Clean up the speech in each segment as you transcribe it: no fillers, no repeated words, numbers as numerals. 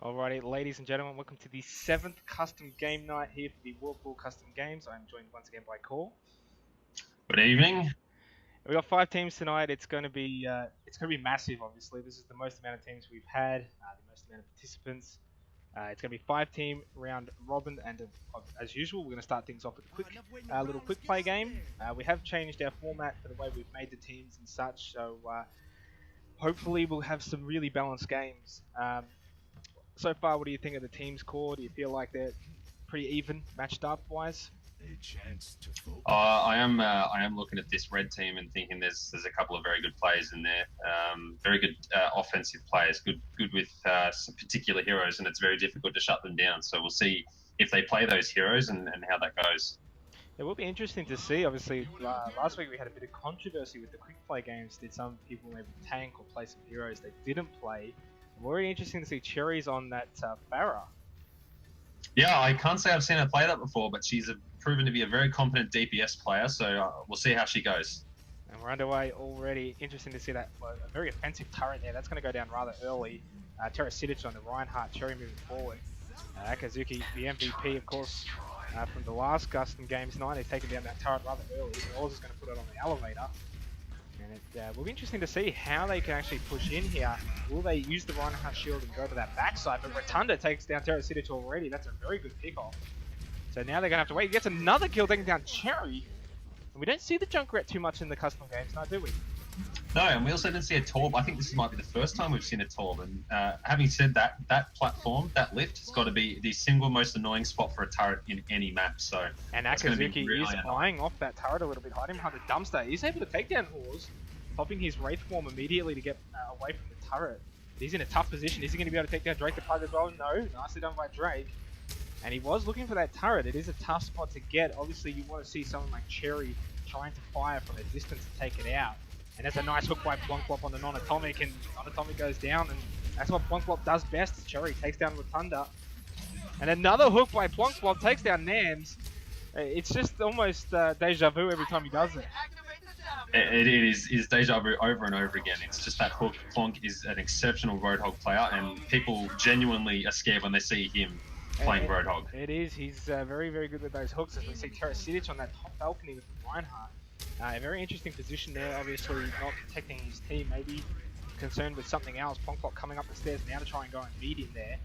Alrighty, ladies and gentlemen, welcome to the 7th custom game night here for the Whirlpool Custom Games. I'm joined once again by Cole. Good evening. We got 5 teams tonight. It's going to be massive. Obviously, this is the most amount of teams we've had, the most amount of participants. It's going to be 5-team round robin, and as usual, we're going to start things off with a quick little quick play game. We have changed our format for the way we've made the teams and such, so hopefully we'll have some really balanced games. So far, what do you think of the team's core? Do you feel like they're pretty even, matched up wise? I am looking at this red team and thinking there's a couple of very good players in there, very good offensive players, good with some particular heroes, and it's very difficult to shut them down. So we'll see if they play those heroes and how that goes. It will be interesting to see. Obviously, last week we had a bit of controversy with the quick play games. Did some people maybe tank or play some heroes they didn't play? Very interesting to see Cherries on that Pharah. Yeah, I can't say I've seen her play that before, but she's proven to be a very competent DPS player, so we'll see how she goes. And we're underway already. Interesting to see that a very offensive turret there. That's going to go down rather early. Terrasitic on the Reinhardt, Cherry moving forward. Akazuki, the MVP, of course, from the last custom games tonight. They've taken down that turret rather early. Oz is going to put it on the elevator. And it will be interesting to see how they can actually push in here. Will they use the Reinhardt shield and go to that backside? But Rotunda takes down Terrasitic already. That's a very good pick-off. So now they're going to have to wait. He gets another kill taking down Cherry. And we don't see the Junkrat too much in the custom games now, do we? No, and we also didn't see a Torb. I think this might be the first time we've seen a Torb. And having said that, that platform, that lift, has got to be the single most annoying spot for a turret in any map. So, and Akazuki is eyeing off that turret a little bit, hiding behind the dumpster. He's able to take down Horse, popping his Wraith form immediately to get away from the turret. But he's in a tough position. Is he going to be able to take down Drake the Pug as well? No, nicely done by Drake. And he was looking for that turret. It is a tough spot to get. Obviously, you want to see someone like Cherry trying to fire from a distance to take it out. And there's a nice hook by Plonkwop on the non-atomic, and non-atomic goes down, and that's what Plonkwop does best. Cherry takes down Rotunda. And another hook by Plonkwop takes down Nams. It's just almost deja vu every time he does it. It is deja vu over and over again. It's just that hook. Plonk is an exceptional Roadhog player, and people genuinely are scared when they see him playing Roadhog. It is. He's very, very good with those hooks, as we see Terrasitic on that top balcony with Reinhardt. A very interesting position there, obviously not protecting his team, maybe concerned with something else. Plonkwop coming up the stairs now to try and go and meet him there.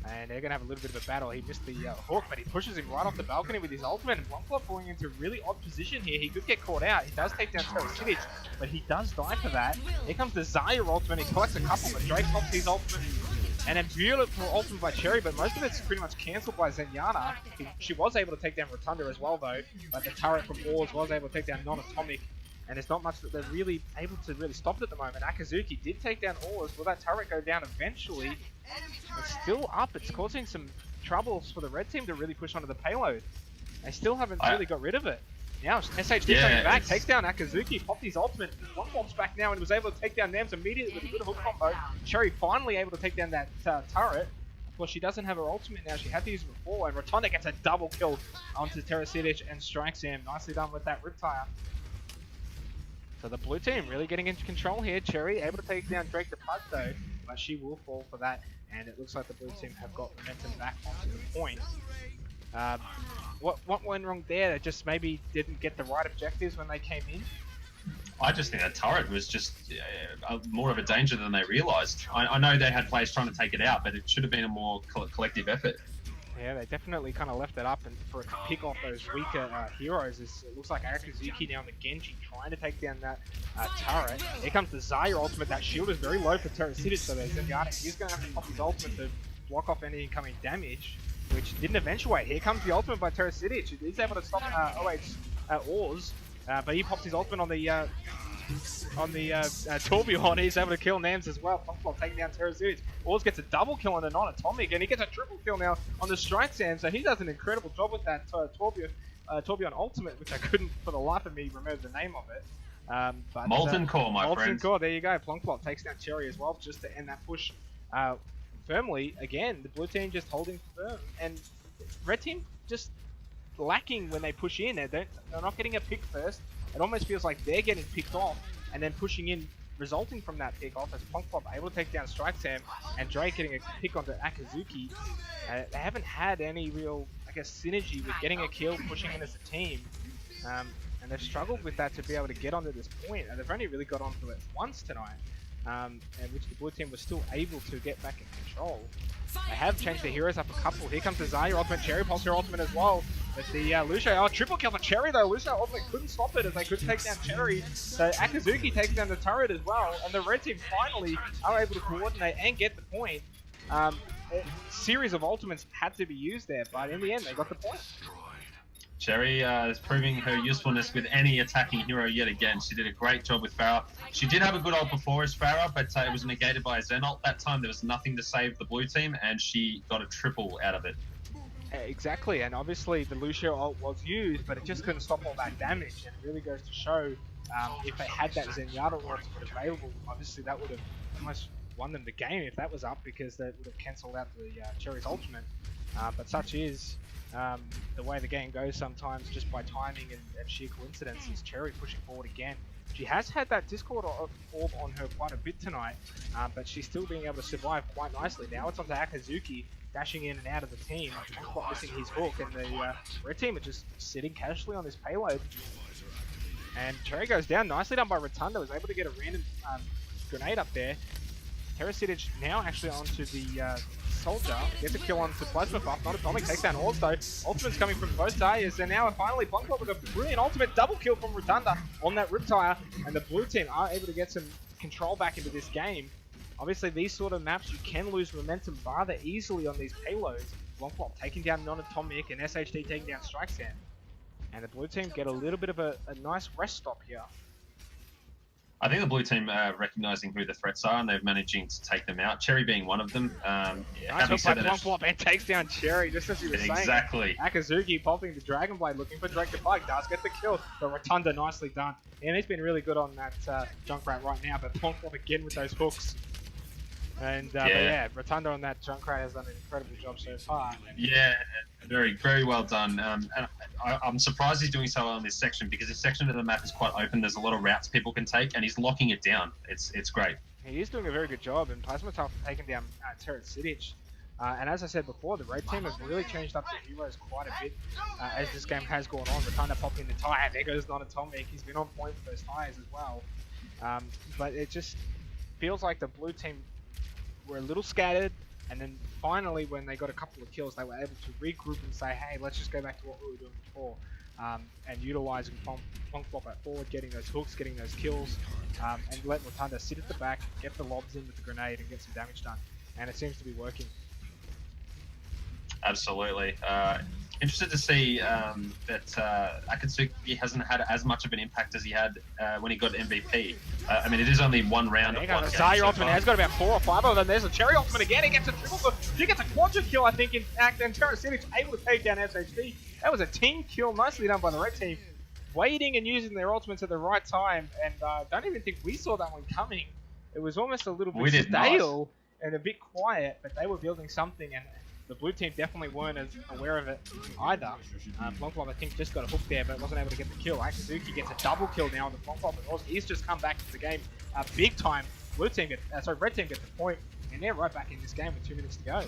And they're going to have a little bit of a battle. He missed the hook, but he pushes him right off the balcony with his ultimate. And Plonkwop falling into a really odd position here. He could get caught out. He does take down Terrasitic, but he does die for that. Here comes the Zaya ultimate. He collects a couple, but Drake pops his ultimate. And then beautiful ultimate by Cherry, but most of it's pretty much cancelled by Zenyatta. She was able to take down Rotunda as well, though. But the turret from Oars was able to take down non-atomic. And there's not much that they're really able to stop it at the moment. Akazuki did take down Oars. Will that turret go down eventually? It's still up. It's causing some troubles for the red team to really push onto the payload. They still haven't really got rid of it. Now, SH did take it back, takes down Akazuki, popped his ultimate, Plonkwop's back now and was able to take down Nams immediately with a good hook combo. Cherry finally able to take down that turret. Of course, she doesn't have her ultimate now, she had to use it before, and Rotunda gets a double kill onto Terrasitic and strikes him. Nicely done with that Riptire. So the blue team really getting into control here. Cherry able to take down Drake the Pug though, but she will fall for that, and it looks like the blue team have got momentum back onto the point. What went wrong there? They just maybe didn't get the right objectives when they came in? I just think that turret was just more of a danger than they realised. I know they had players trying to take it out, but it should have been a more collective effort. Yeah, they definitely kind of left it up, and for it to pick off those weaker heroes, it looks like Akazuki now on the Genji trying to take down that turret. Here comes the Zaya ultimate. That shield is very low for Terrasitic, so there's Zenyatta. He's going to have to pop his ultimate to block off any incoming damage, which didn't eventuate. Here comes the ultimate by Terrasitic. He's able to stop Oars, but he pops his ultimate on the Tourbillon. He's able to kill Nams as well. Plonkwop taking down Terrasitic. Oars gets a double kill on the non-atomic, and he gets a triple kill now on the Strike Sam, so he does an incredible job with that Tourbillon ultimate, which I couldn't for the life of me remember the name of it. But, Molten Core, my friend. Molten Core, there you go. Plonkwop takes down Cherry as well, just to end that push firmly. Again, the blue team just holding firm, and red team just lacking when they push in. They're not getting a pick first. It almost feels like they're getting picked off and then pushing in resulting from that pick off as Pongpop able to take down Strike Sam and Drake getting a pick onto Akazuki. They haven't had any real, I guess, synergy with getting a kill, pushing in as a team. And they've struggled with that to be able to get onto this point. And they've only really got onto it once tonight, and which the blue team was still able to get back in control. They have changed their heroes up a couple. Here comes the Zarya ultimate, Cherry Pulse her ultimate as well. But the Lucio, triple kill for Cherry though. Lucio ultimate couldn't stop it as they couldn't take down Cherry. So Akazuki takes down the turret as well. And the red team finally are able to coordinate and get the point. A series of ultimates had to be used there, but in the end they got the point. Cherry is proving her usefulness with any attacking hero yet again. She did a great job with Pharah. She did have a good ult before as Pharah, but it was negated by a Zen ult that time. There was nothing to save the blue team, and she got a triple out of it. Exactly, and obviously the Lucio ult was used, but it just couldn't stop all that damage, and it really goes to show if they had that Zenyatta ultimate available, obviously that would have almost won them the game if that was up, because that would have cancelled out the Cherry's ultimate. But such is the way the game goes sometimes, just by timing and sheer coincidence. Is Cherry pushing forward again. She has had that Discord orb on her quite a bit tonight, but she's still being able to survive quite nicely. Now it's on to Akazuki, dashing in and out of the team, quite missing his hook, and the red team are just sitting casually on this payload. And Cherry goes down, nicely done by Rotunda, was able to get a random grenade up there. Terrasitic now actually onto the Soldier, gets a kill onto Plasma Buff, not Atomic, takes down also. Ultimate's coming from both Zaryas, and now finally Pongpop with a brilliant ultimate double kill from Rotunda on that Riptire, and the blue team are able to get some control back into this game. Obviously these sort of maps you can lose momentum rather easily on these payloads. Pongpop taking down non-Atomic and SHD taking down Strike Sam. And the blue team get a little bit of a nice rest stop here. I think the blue team are recognizing who the threats are, and they're managing to take them out. Cherry being one of them. Nice hook by Pongpop and takes down Cherry, just as he was saying. Exactly. Akazuki popping the Dragon Blade, looking for Drake to bug, does get the kill, but Rotunda nicely done. And he's been really good on that Junkrat right now, but Pongpop again with those hooks. And yeah, Rotunda on that Junkrat has done an incredible job so far. Yeah, very, very well done. And I'm surprised he's doing so well in this section, because this section of the map is quite open. There's a lot of routes people can take, and he's locking it down. It's great. He is doing a very good job, and Plasmatoff taking down Terrasitic. And as I said before, the red team has really changed up their heroes quite a bit as this game has gone on. Rotunda popping the tire, there goes non-Atomic. He's been on point for those tires as well. But it just feels like the blue team were a little scattered, and then finally when they got a couple of kills they were able to regroup and say, hey, let's just go back to what we were doing before, and utilizing Pongpop at forward, getting those hooks, getting those kills, and let Rotunda sit at the back, get the lobs in with the grenade and get some damage done, and it seems to be working. Absolutely. Interested to see that Akatsuki hasn't had as much of an impact as he had when he got MVP. I mean, it is only one round of one game. Zarya ultimate has got about 4 or 5 of them. There's a Cherry ultimate again. He gets a triple kill. He gets a quadra kill, I think, in fact, and Terrasitic able to take down SHD. That was a team kill, nicely done by the red team. Waiting and using their ultimates at the right time, and don't even think we saw that one coming. It was almost a little bit stale and a bit quiet, but they were building something, and the blue team definitely weren't as aware of it either. Pongpop, I think, just got a hook there, but wasn't able to get the kill. Akazuki gets a double kill now on the Pongpop, but he's just come back to the game big time. Red team gets the point, and they're right back in this game with 2 minutes to go.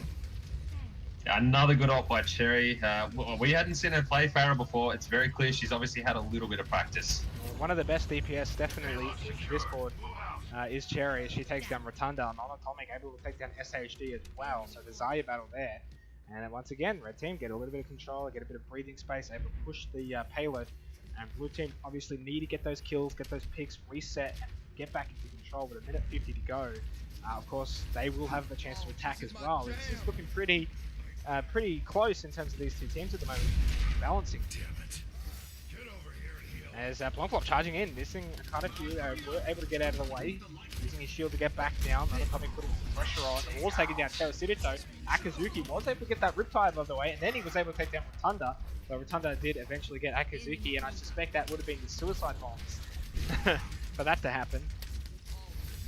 Another good ult by Cherry. We hadn't seen her play Pharah before. It's very clear she's obviously had a little bit of practice. One of the best DPS, definitely, in Discord is Cherry. She takes down Rotunda, non-Atomic able to take down SHD as well. So the Zarya battle there. And then once again, red team get a little bit of control, get a bit of breathing space, able to push the payload. And blue team obviously need to get those kills, get those picks, reset, and get back into control with a minute 50 to go. Of course, they will have the chance to attack as well. It's looking pretty close in terms of these two teams at the moment, balancing. As Pongpop charging in, missing quite a few, were able to get out of the way, using his shield to get back down. Atomic putting some pressure on. The wall's taking down Terrasitic though. Akazuki was able to get that Riptide above the way, and then he was able to take down Rotunda. But Rotunda did eventually get Akazuki, and I suspect that would have been the suicide bombs for that to happen.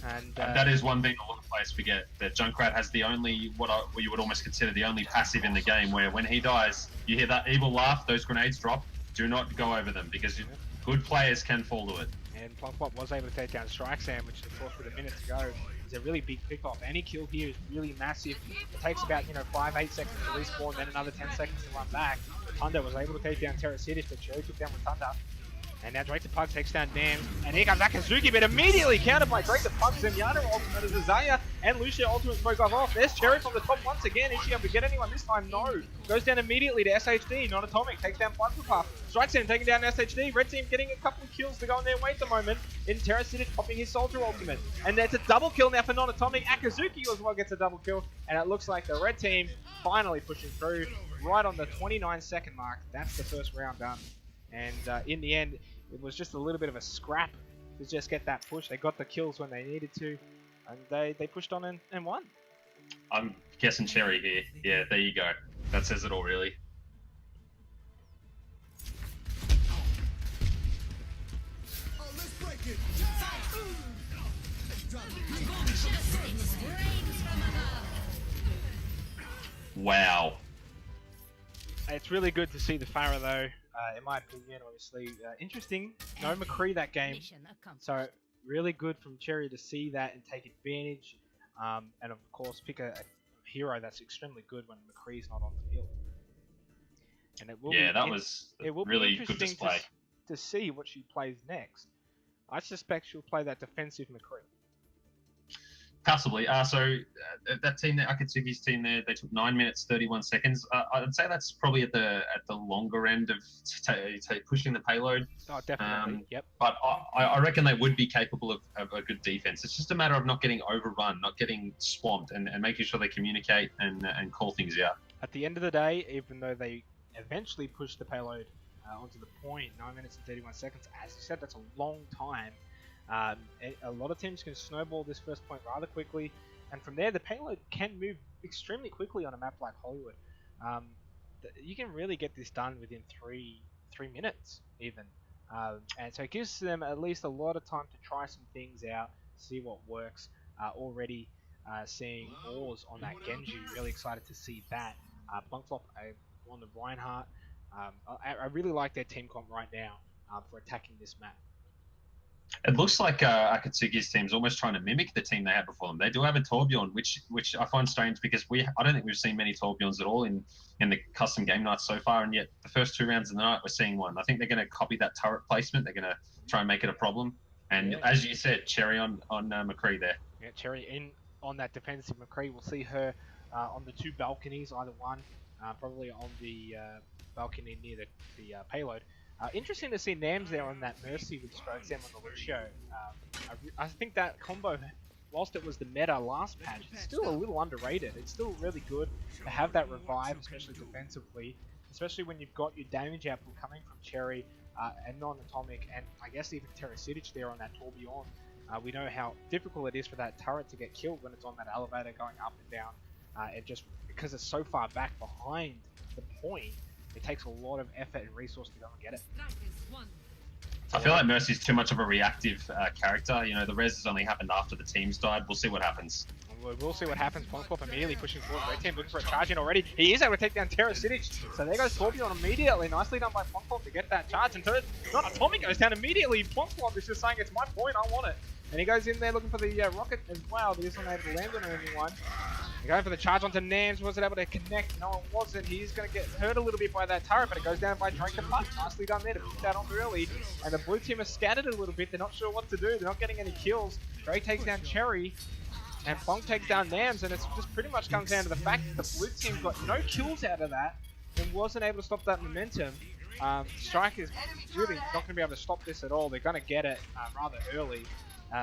And that is one thing a lot of players forget, that Junkrat has the only, what you would almost consider the only passive in the game, where when he dies, you hear that evil laugh, those grenades drop. Do not go over them, because good players can fall to it. And Plunkpop was able to take down Strike Sam, which of course with a minute to go is a really big pick off. Any kill here is really massive. It takes about 5-8 seconds to respawn, then another 10 seconds to run back. Thunder was able to take down Terrasidish, but Cherry took down with Thunder. And now Drake the Pug takes down Dams. And here comes Akazuki, but immediately countered by Drake the Pug. Zenyatta ultimate as Azaya and Lucia ultimate spoke off. There's Cherry from the top once again. Is she able to get anyone this time? No. Goes down immediately to SHD. Non-Atomic takes down Flypuff. Strikes him, taking down SHD. Red team getting a couple of kills to go on their way at the moment. In Terrasidish popping his Soldier ultimate. And there's a double kill now for Non-Atomic. Akazuki as well gets a double kill. And it looks like the red team finally pushing through right on the 29-second mark. That's the first round done. And in the end, it was just a little bit of a scrap to just get that push. They got the kills when they needed to, and they pushed on and won. I'm guessing Cherry here. Yeah, there you go. That says it all, really. Wow. It's really good to see the Pharah though, in my opinion, obviously. Interesting, no McCree that game, so really good from Cherry to see that and take advantage, and of course pick a hero that's extremely good when McCree's not on the field. And it will be really interesting good display. to see what she plays next. I suspect she'll play that defensive McCree. Possibly. That team there, Akatsuki's team there, they took 9 minutes 31 seconds. I'd say that's probably at the longer end of pushing the payload. Oh, definitely. Yep. But I reckon they would be capable of a good defense. It's just a matter of not getting overrun, not getting swamped, and making sure they communicate and call things out. At the end of the day, even though they eventually pushed the payload onto the point, 9 minutes and 31 seconds, as you said, that's a long time. A lot of teams can snowball this first point rather quickly, and from there the payload can move extremely quickly on a map like Hollywood. You can really get this done within three minutes even, and so it gives them at least a lot of time to try some things out, see what works. Already seeing Oars on that Genji, really excited to see that. Plunkflop on the Reinhardt. I really like their team comp right now for attacking this map. It looks like Akatsuki's team's almost trying to mimic the team they had before them. They do have a Torbjorn, which I find strange because I don't think we've seen many Torbjorns at all in the custom game nights so far, and yet the first 2 rounds of the night we're seeing one. I think they're going to copy that turret placement. They're going to try and make it a problem. And as you said, Cherry on McCree there. Yeah, Cherry in on that defensive McCree. We'll see her on the 2 balconies, either one, probably on the balcony near the payload. Interesting to see Nams there on that Mercy with Strokes them on the Lucio. I think that combo, whilst it was the meta last patch, it's still a little underrated. It's still really good to have that revive, especially defensively, especially when you've got your damage output coming from Cherry and Non-Atomic, and I guess even Terrasidic there on that Torbjorn. We know how difficult it is for that turret to get killed when it's on that elevator going up and down. And just because it's so far back behind the point, it takes a lot of effort and resource to go and get it. I feel like Mercy's too much of a reactive character. You know, the res has only happened after the team's died. We'll see what happens. We'll see what happens. Plunkpop immediately pushing forward. Red team looking for a charge in already. He is able to take down Terrasidic. So there goes Torbjorn immediately. Nicely done by Plunkpop to get that charge. And Non-Atomic goes down immediately. Plunkpop is just saying, it's my point, I want it. And he goes in there looking for the rocket as well, but he's not able to land on anyone. Going for the charge onto Nams, wasn't able to connect. No, it wasn't. He's going to get hurt a little bit by that turret, but it goes down by Drake the Puck. Nicely done there to pick that off early. And the blue team are scattered a little bit. They're not sure what to do. They're not getting any kills. Drake takes down Cherry, and Plonk takes down Nams, and it just pretty much comes down to the fact that the blue team got no kills out of that and wasn't able to stop that momentum. Strike is really not going to be able to stop this at all. They're going to get it rather early.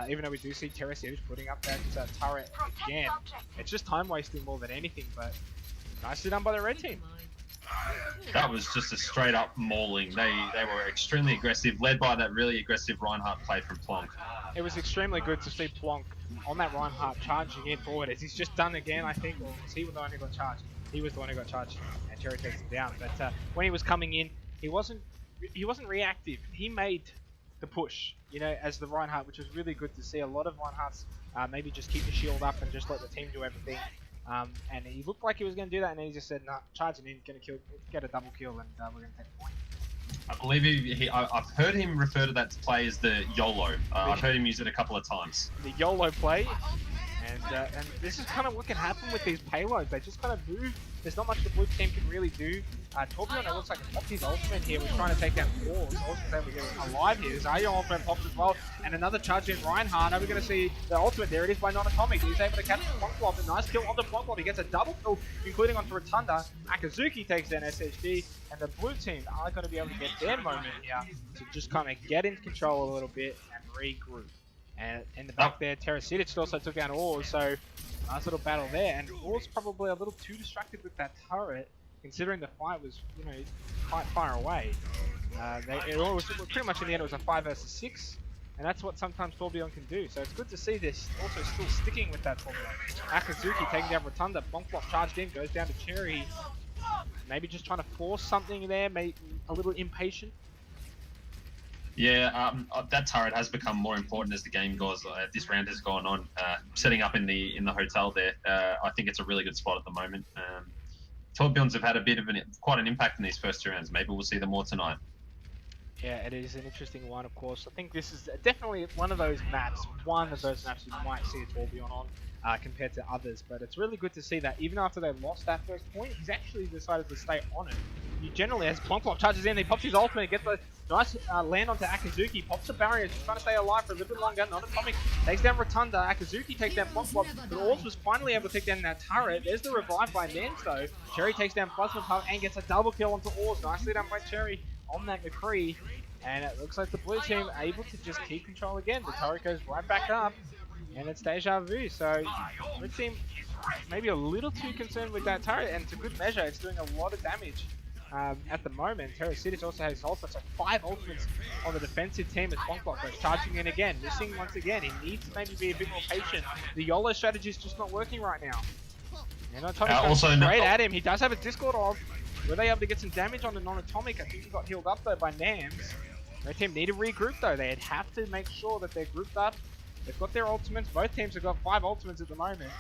Even though we do see Terrasidic putting up that turret again. It's just time wasting more than anything, but nicely done by the red team. That was just a straight up mauling. They were extremely aggressive, led by that really aggressive Reinhardt play from Plonk. It was extremely good to see Plonk on that Reinhardt charging in forward, as he's just done again, I think, or was he the one who got charged? He was the one who got charged, and Cherry takes him down. But when he was coming in, he wasn't reactive. He made the push, you know, as the Reinhardt, which was really good to see. A lot of Reinhardts maybe just keep the shield up and just let the team do everything. And he looked like he was going to do that, and then he just said, nah, charging in, going to get a double kill, and we're going to take the point. I believe I've heard him refer to that play as the YOLO. I've heard him use it a couple of times. The YOLO play. And this is kind of what can happen with these payloads. They just kind of move. There's not much the blue team can really do. Torbjorn, it looks like he popped his ultimate here. Was trying to take down Force. Also able to get alive here. Zarya ultimate popped as well. And another charge in Reinhardt. Now we're going to see the ultimate. There it is by Non-Atomic. He's able to catch the Plonklop. A nice kill on the Plonklop. He gets a double kill, including onto Rotunda. Akazuki takes down SHD. And the blue team are going to be able to get their moment here to just kind of get in control a little bit and regroup. And in the back there, Terasitic also took down Oars, so nice little battle there. And Oars probably a little too distracted with that turret, considering the fight was, you know, quite far away. It was pretty much in the end, it was a 5 versus 6, and that's what sometimes Torbjorn can do. So it's good to see this also still sticking with that Torbjorn. Akazuki taking down Rotunda, Bonklop charged in, goes down to Cherry. Maybe just trying to force something there, maybe a little impatient. Yeah, that turret has become more important as the game goes. This round has gone on. Setting up in the hotel there, I think it's a really good spot at the moment. Torbjorns have had a bit of quite an impact in these first 2 rounds. Maybe we'll see them more tonight. Yeah, it is an interesting one, of course. I think this is definitely one of those maps you might see a Torbjorn on compared to others. But it's really good to see that even after they lost that first point, he's actually decided to stay on it. He generally, as Plonklop charges in, he pops his ultimate, gets a nice land onto Akazuki, pops the barrier, just trying to stay alive for a little bit longer. Non-Atomic takes down Rotunda, Akazuki takes down Plonklop, but Orbs was finally able to take down that turret. There's the revive by Nance though. Cherry takes down Plasma Pump and gets a double kill onto Orbs. Nicely done by Cherry on that McCree. And it looks like the blue team are able to just keep control again. The turret goes right back up, and it's deja vu. So, blue team maybe a little too concerned with that turret, and it's a good measure. It's doing a lot of damage at the moment. Terasitic also has ultimates, so 5 ultimates on the defensive team as Bonklop goes charging in again, missing once again. He needs to maybe be a bit more patient. The YOLO strategy is just not working right now. And Atomic straight at him. He does have a Discord off. Were they able to get some damage on the Non-Atomic? I think he got healed up though by Nams. Red team need to regroup though. They'd have to make sure that they're grouped up. They've got their ultimates. Both teams have got 5 ultimates at the moment.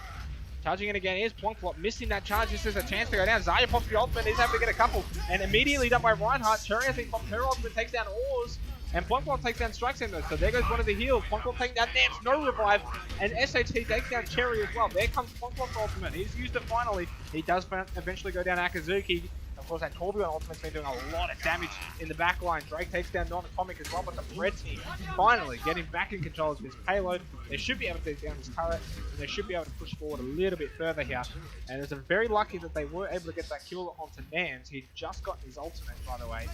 Charging in again is Plonklop, missing that charge. This is a chance to go down. Zarya pops the ultimate. He's able to get a couple. And immediately done by Reinhardt. Cherry, I think, pops her ultimate, takes down Oars. And Plonklop takes down Strike Center. So there goes one of the heals. Plonklop taking down Nams, no revive. And SHT takes down Cherry as well. There comes Plonklop's ultimate. He's used it finally. He does eventually go down Akazuki. Of course, that Torbjorn ultimate's been doing a lot of damage in the back line. Drake takes down Non-Atomic as well, but the red team finally getting back in control of this payload. They should be able to take down this turret, and they should be able to push forward a little bit further here. And it's very lucky that they were able to get that kill onto Nams. He'd just gotten his ultimate, by the way,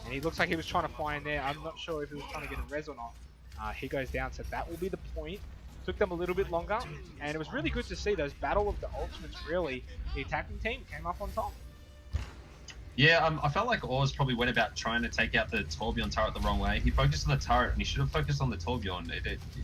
and he looks like he was trying to fly in there. I'm not sure if he was trying to get a res or not. He goes down, so that will be the point. Took them a little bit longer, and it was really good to see those battle of the ultimates, really. The attacking team came up on top. Yeah, I felt like Oars probably went about trying to take out the Torbjorn turret the wrong way. He focused on the turret, and he should have focused on the Torbjorn.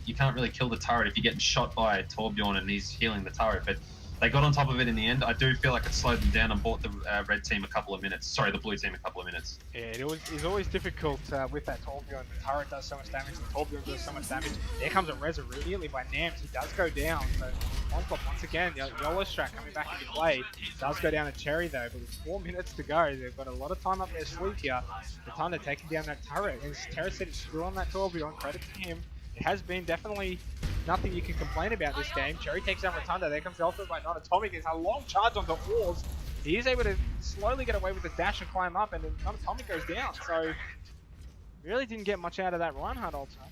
You can't really kill the turret if you're getting shot by Torbjorn and he's healing the turret, but they got on top of it in the end. I do feel like it slowed them down and bought the red team a couple of minutes. Sorry, the blue team a couple of minutes. Yeah, it's always difficult with that Torbjorn. The turret does so much damage, the Torbjorn does so much damage. There comes a res immediately by Nams. He does go down, so Bonklop once again, YOLO strat coming back into play. Does go down to Cherry though, but with 4 minutes to go, they've got a lot of time up their sleeve here. The time to taking down that turret, and Terasitic still on that Torbjorn. Credit to him. It has been definitely nothing you can complain about this game. Cherry takes down Rotunda. There comes the ultimate by Non-Atomic. It's a long charge onto Oars. He is able to slowly get away with the dash and climb up, and then Non-Atomic goes down. So, really didn't get much out of that Reinhardt ultimate.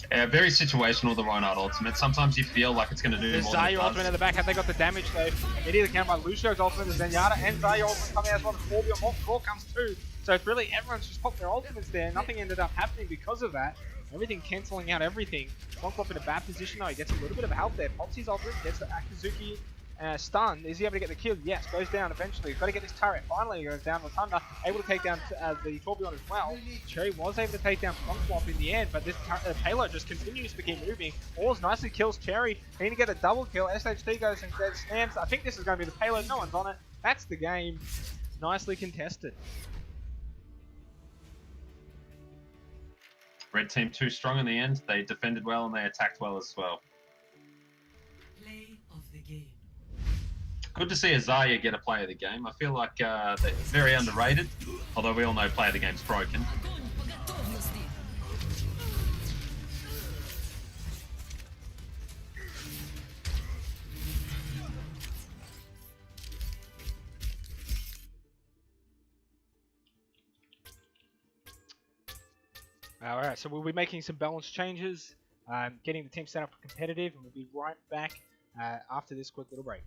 Yeah, very situational, the Reinhardt ultimate. Sometimes you feel like it's going to do more than it does. Zarya ultimate in the back. Have they got the damage though? Immediately countered by Lucio's ultimate, the Zenyatta and Zarya ultimate coming out as well. The Torbjorn core comes too. So it's really everyone's just popped their ultimates there. Nothing ended up happening because of that. Everything cancelling out everything. Bonklop in a bad position though. He gets a little bit of help there. Pops his ultimate, gets the Akazuki stun. Is he able to get the kill? Yes, goes down eventually. He's got to get this turret. Finally, he goes down Rotunda, able to take down the Torbjorn as well. Cherry was able to take down Bonklop in the end, but this payload just continues to keep moving. Oars nicely kills Cherry. He need to get a double kill. SHT goes and stands. I think this is going to be the payload. No one's on it. That's the game. Nicely contested. Red team too strong in the end. They defended well and they attacked well as well. Play of the game. Good to see Azaya get a play of the game. I feel like they're very underrated, although we all know play of the game's broken. All right, so we'll be making some balance changes, getting the team set up for competitive, and we'll be right back after this quick little break.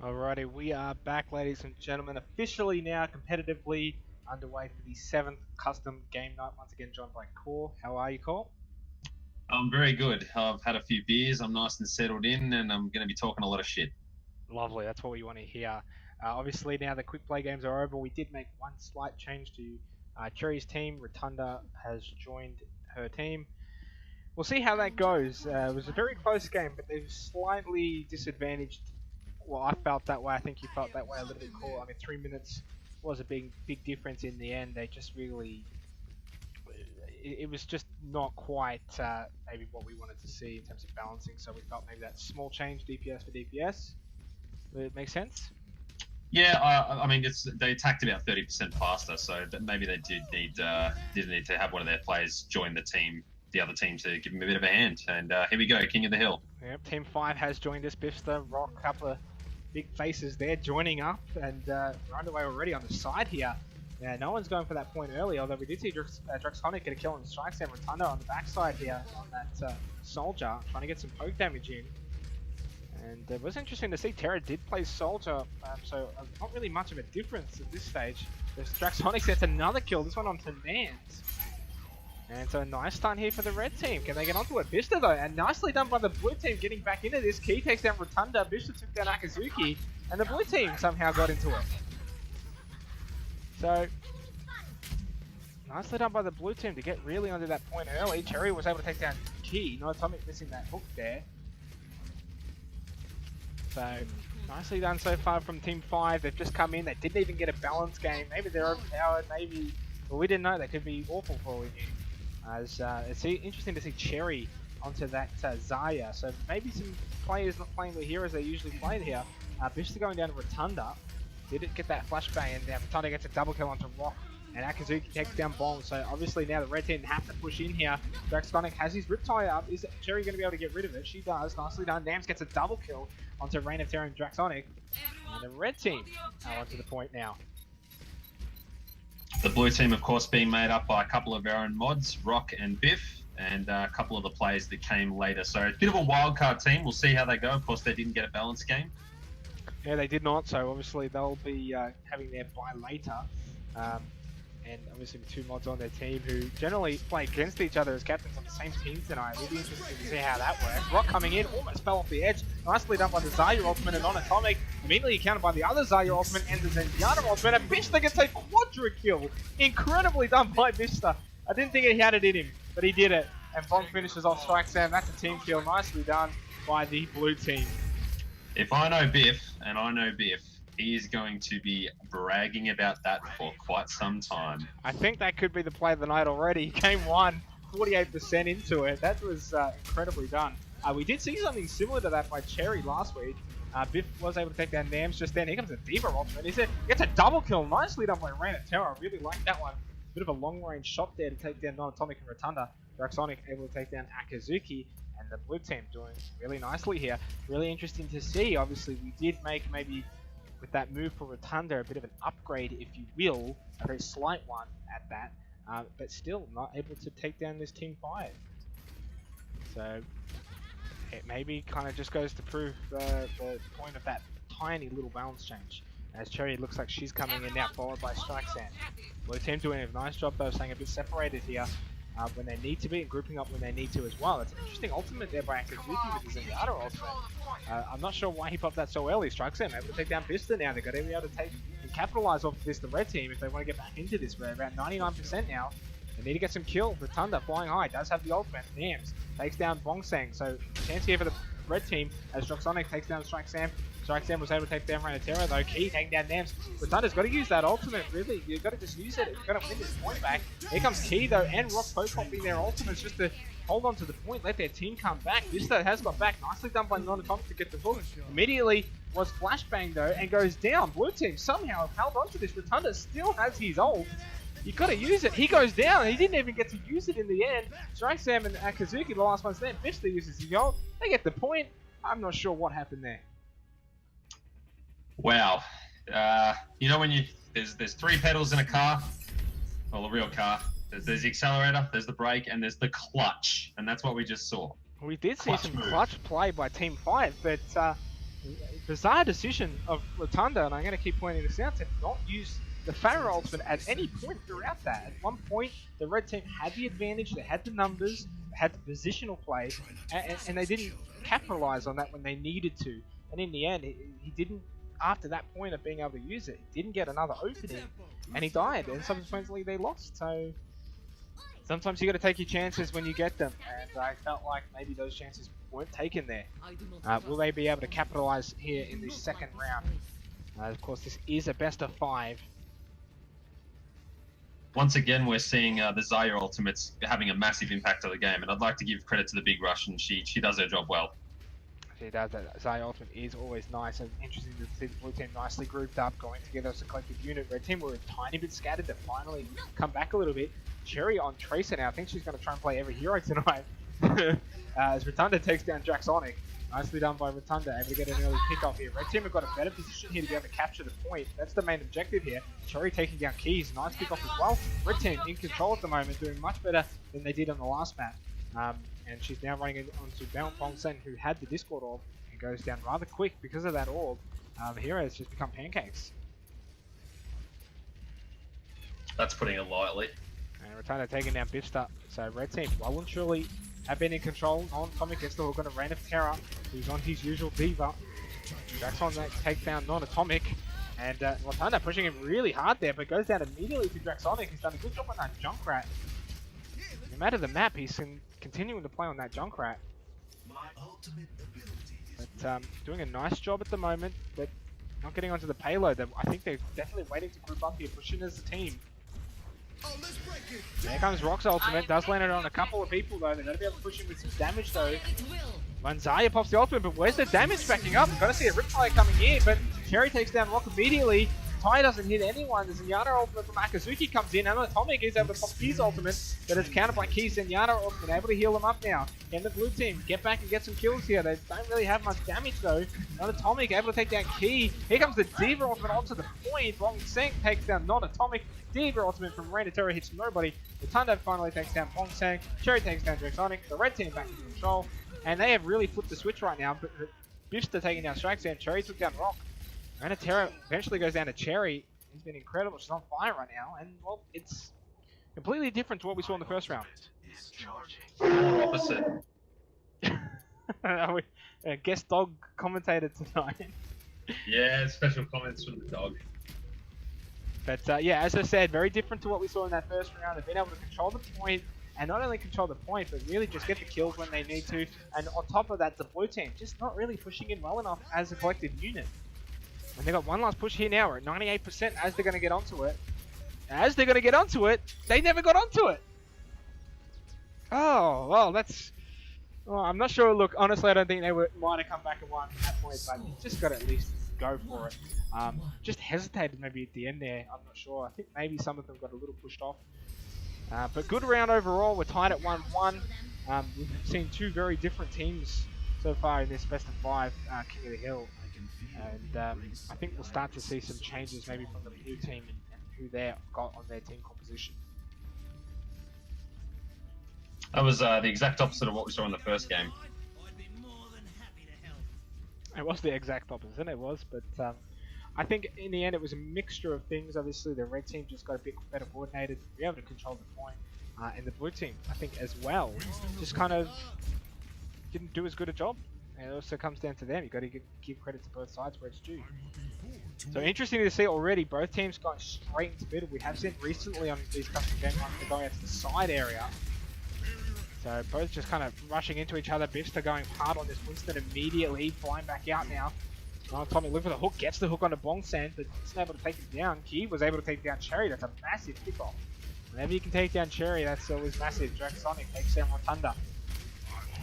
Alrighty, we are back, ladies and gentlemen, officially now competitively underway for the 7th custom game night. Once again, joined by Core. How are you, Core? I'm very good. I've had a few beers. I'm nice and settled in, and I'm going to be talking a lot of shit. Lovely, that's what we want to hear. Obviously, now the quick play games are over. We did make one slight change to Cherry's team. Rotunda has joined her team. We'll see how that goes. It was a very close game, but they were slightly disadvantaged. Well, I felt that way. I think you felt that way a little bit, Core. I mean, 3 minutes was a big difference in the end. They just really... It was just not quite maybe what we wanted to see in terms of balancing, so we felt maybe that small change, DPS for DPS. Would it make sense? Yeah, I mean, they attacked about 30% faster, so that maybe they did need to have one of their players join the other team to give them a bit of a hand. And here we go, King of the Hill. Yep, Team 5 has joined us. Bifster, Rock, a couple of big faces there joining up, and we're underway already on the side here. Yeah, no one's going for that point early, although we did see Draxonic get a kill on the strike stand. Rotunda on the backside here on that Soldier, trying to get some poke damage in. And it was interesting to see Terra did play Soldier, so not really much of a difference at this stage. There's Draxonic gets another kill, this one onto Nance. And so a nice stun here for the red team. Can they get onto it? Bifster though, and nicely done by the blue team getting back into this. Key takes down Rotunda, Bifster took down Akazuki, and the blue team somehow got into it. So, nicely done by the blue team to get really onto that point early. Cherry was able to take down Key, no Atomic missing that hook there. So, nicely done so far from Team 5. They've just come in, they didn't even get a balance game. Maybe they're overpowered, maybe, well, we didn't know, they could be awful for all we knew. As it's interesting to see Cherry onto that Zarya, so maybe some players not playing the heroes they usually play here. Bishop's going down to Rotunda. Did it get that flashbang, and Rotunda gets a double kill onto Rock, and Akazuki takes down Bomb. So obviously now the red team have to push in here. Draxonic has his Riptide up. Is Cherry going to be able to get rid of it? She does. Nicely done. Nams gets a double kill onto Reign of Terror and Draxonic. And the red team are onto the point now. The blue team, of course, being made up by a couple of our own mods, Rock and Biff, and a couple of the players that came later. So it's a bit of a wildcard team. We'll see how they go. Of course, they didn't get a balanced game. Yeah, they did not, so obviously they'll be having their buy later. And obviously with two mods on their team who generally play against each other as captains on the same team tonight. It'll be interesting to see how that works. Rock coming in, almost fell off the edge. Nicely done by the Zarya ultimate and on Atomic. Immediately countered by the other Zarya ultimate and the Zenyatta ultimate. And Bishta gets a quadra kill. Incredibly done by Bishta. I didn't think he had it in him, but he did it. And Bong finishes off Strike Sam. That's a team kill. Nicely done by the blue team. If I know Biff, and I know Biff, he is going to be bragging about that for quite some time. I think that could be the play of the night already. Game 1, 48% into it. That was incredibly done. We did see something similar to that by Cherry last week. Biff was able to take down Nams just then. Here comes a Diva ultimate. He gets a double kill. Nicely done by Reign of Terror. I really like that one. Bit of a long range shot there to take down Non-Atomic and Rotunda. Draxonic able to take down Akazuki. And the blue team doing really nicely here. Really interesting to see. Obviously, we did make maybe with that move for Rotunda a bit of an upgrade, if you will, a very slight one at that, but still not able to take down this Team 5. So it maybe kind of just goes to prove the point of that tiny little balance change. As Cherry looks like she's coming in now, followed by Strike Sand. Blue team doing a nice job though, staying a bit separated here. When they need to be, and grouping up when they need to as well. It's an interesting ultimate there by Akazuki with the Zenyatta ultimate. I'm not sure why he popped that so early. Strikes him, able to take down Bista now. They've got to be able to take and capitalize off of this, the red team, if they want to get back into this. We're around 99% now. They need to get some kills. Rotunda flying high, does have the ultimate. Nams takes down Bongsang. So chance here for the red team as Draxonic takes down Strike Sam. Strike Sam was able to take down Reign of Terror though. Key taking down Nams. Rotunda's got to use that ultimate, really. You've got to just use it. You've got to win this point back. Here comes Key though, and Rock both popping their ultimates just to hold on to the point, let their team come back. Vista has got back. Nicely done by Non-Atomic to get the hook. Immediately was flashbang though and goes down. Blue team somehow held on to this. Rotunda still has his ult. You've got to use it. He goes down. He didn't even get to use it in the end. Strike Sam and Akazuki, the last one's there. Vista uses his ult. They get the point. I'm not sure what happened there. Wow. You know when there's three pedals in a car, well, a real car. There's the accelerator, there's the brake, and there's the clutch, and that's what we just saw. We did see some clutch play by Team 5, but bizarre decision of Rotunda, and I'm going to keep pointing this out, to not use the Pharah ultimate at any point throughout that. At one point, the red team had the advantage, they had the numbers, they had the positional play, and they didn't capitalize on that when they needed to. And in the end, he didn't, after that point of being able to use it, he didn't get another opening, and he died, and subsequently they lost. So sometimes you got to take your chances when you get them, and I felt like maybe those chances weren't taken there. Will they be able to capitalize here in the second round? Of course, this is a best of 5. Once again, we're seeing the Zaya ultimates having a massive impact on the game, and I'd like to give credit to the Big Russian. She does her job well. She does. That Zaya ultimate is always nice, and interesting to see the blue team nicely grouped up, going together as a collective unit. Red team were a tiny bit scattered to finally come back a little bit. Cherry on Tracer now. I think she's going to try and play every hero tonight. As Rotunda takes down Draxonic. Nicely done by Rotunda, able to get an early pick off here. Red team have got a better position here to be able to capture the point. That's the main objective here. Cherry taking down Keys. Nice pick off as well. Red team in control at the moment, doing much better than they did on the last map. And she's now running onto Bong Sen, who had the Discord orb, and goes down rather quick because of that orb. The heroes just become pancakes. That's putting it lightly. And Rotunda taking down Biffster. So Red team, well and truly, have been in control. Non-Atomic gets the hook on a Reign of Terror, who's on his usual diva. Drax on that takedown Non-Atomic. And Rotunda pushing him really hard there, but goes down immediately to Draxonic. He's done a good job on that Junkrat. No matter the map, he's continuing to play on that Junkrat. But doing a nice job at the moment, but not getting onto the payload. I think they're definitely waiting to group up here, pushing as a team. There comes Rock's ultimate, does land it on a couple of people though. They're going to be able to push him with some damage though. When Zaya pops the ultimate, but where's the damage backing up? We've got to see a Riptide coming in, but Cherry takes down Rock immediately. Tai doesn't hit anyone. The Zenyatta ultimate from Akazuki comes in, and Atomic is able to pop Key's ultimate, but it's countered by Key's Zenyatta ultimate, able to heal them up now. Can the blue team get back and get some kills here? They don't really have much damage though. Non-Atomic able to take down Key. Here comes the Diva ultimate onto the point. Bong Sen takes down Non-Atomic. Diva ultimate from Reign of Terror hits nobody. Rotunda finally takes down Bong Sen. Cherry takes down Draxonic. The red team back in control, and they have really flipped the switch right now. But Biffster taking down Straxam. Cherry took down Rock. Reign of Terror eventually goes down to Cherry. He's been incredible. She's on fire right now, and well, it's completely different to what we saw in the first round. Opposite. Guest dog commentator tonight. Yeah, special comments from the dog. But yeah, as I said, very different to what we saw in that first round. They've been able to control the point, and not only control the point, but really just get the kills when they need to. And on top of that, the blue team just not really pushing in well enough as a collective unit. And they got one last push here now. We're at 98% as they're going to get onto it. As they're going to get onto it, they never got onto it. Oh, well, that's... Oh, I'm not sure. Look, honestly, I don't think they might have come back and won at that point, but you just got to at least go for it. Just hesitated maybe at the end there. I'm not sure. I think maybe some of them got a little pushed off. But good round overall. We're tied at 1-1. We've seen two very different teams so far in this best of 5 King of the Hill. And I think we'll start to see some changes maybe from the blue team and who they got on their team composition. That was the exact opposite of what we saw in the first game. It was the exact opposite, it was, but I think in the end it was a mixture of things. Obviously the red team just got a bit better coordinated, be able to control the point, and the blue team, I think as well, just kind of didn't do as good a job. And it also comes down to them. You've got to give credit to both sides where it's due. So interesting to see already both teams going straight into middle. We have seen recently on these custom game runs they're going out to the side area. So both just kind of rushing into each other. Biffster going hard on this Winston immediately, flying back out now. Tommy looking for the hook, gets the hook onto Bong Sen, but isn't able to take him down. Key was able to take down Cherry. That's a massive kickoff. Whenever you can take down Cherry, that's always massive. Draxonic takes down Rotunda.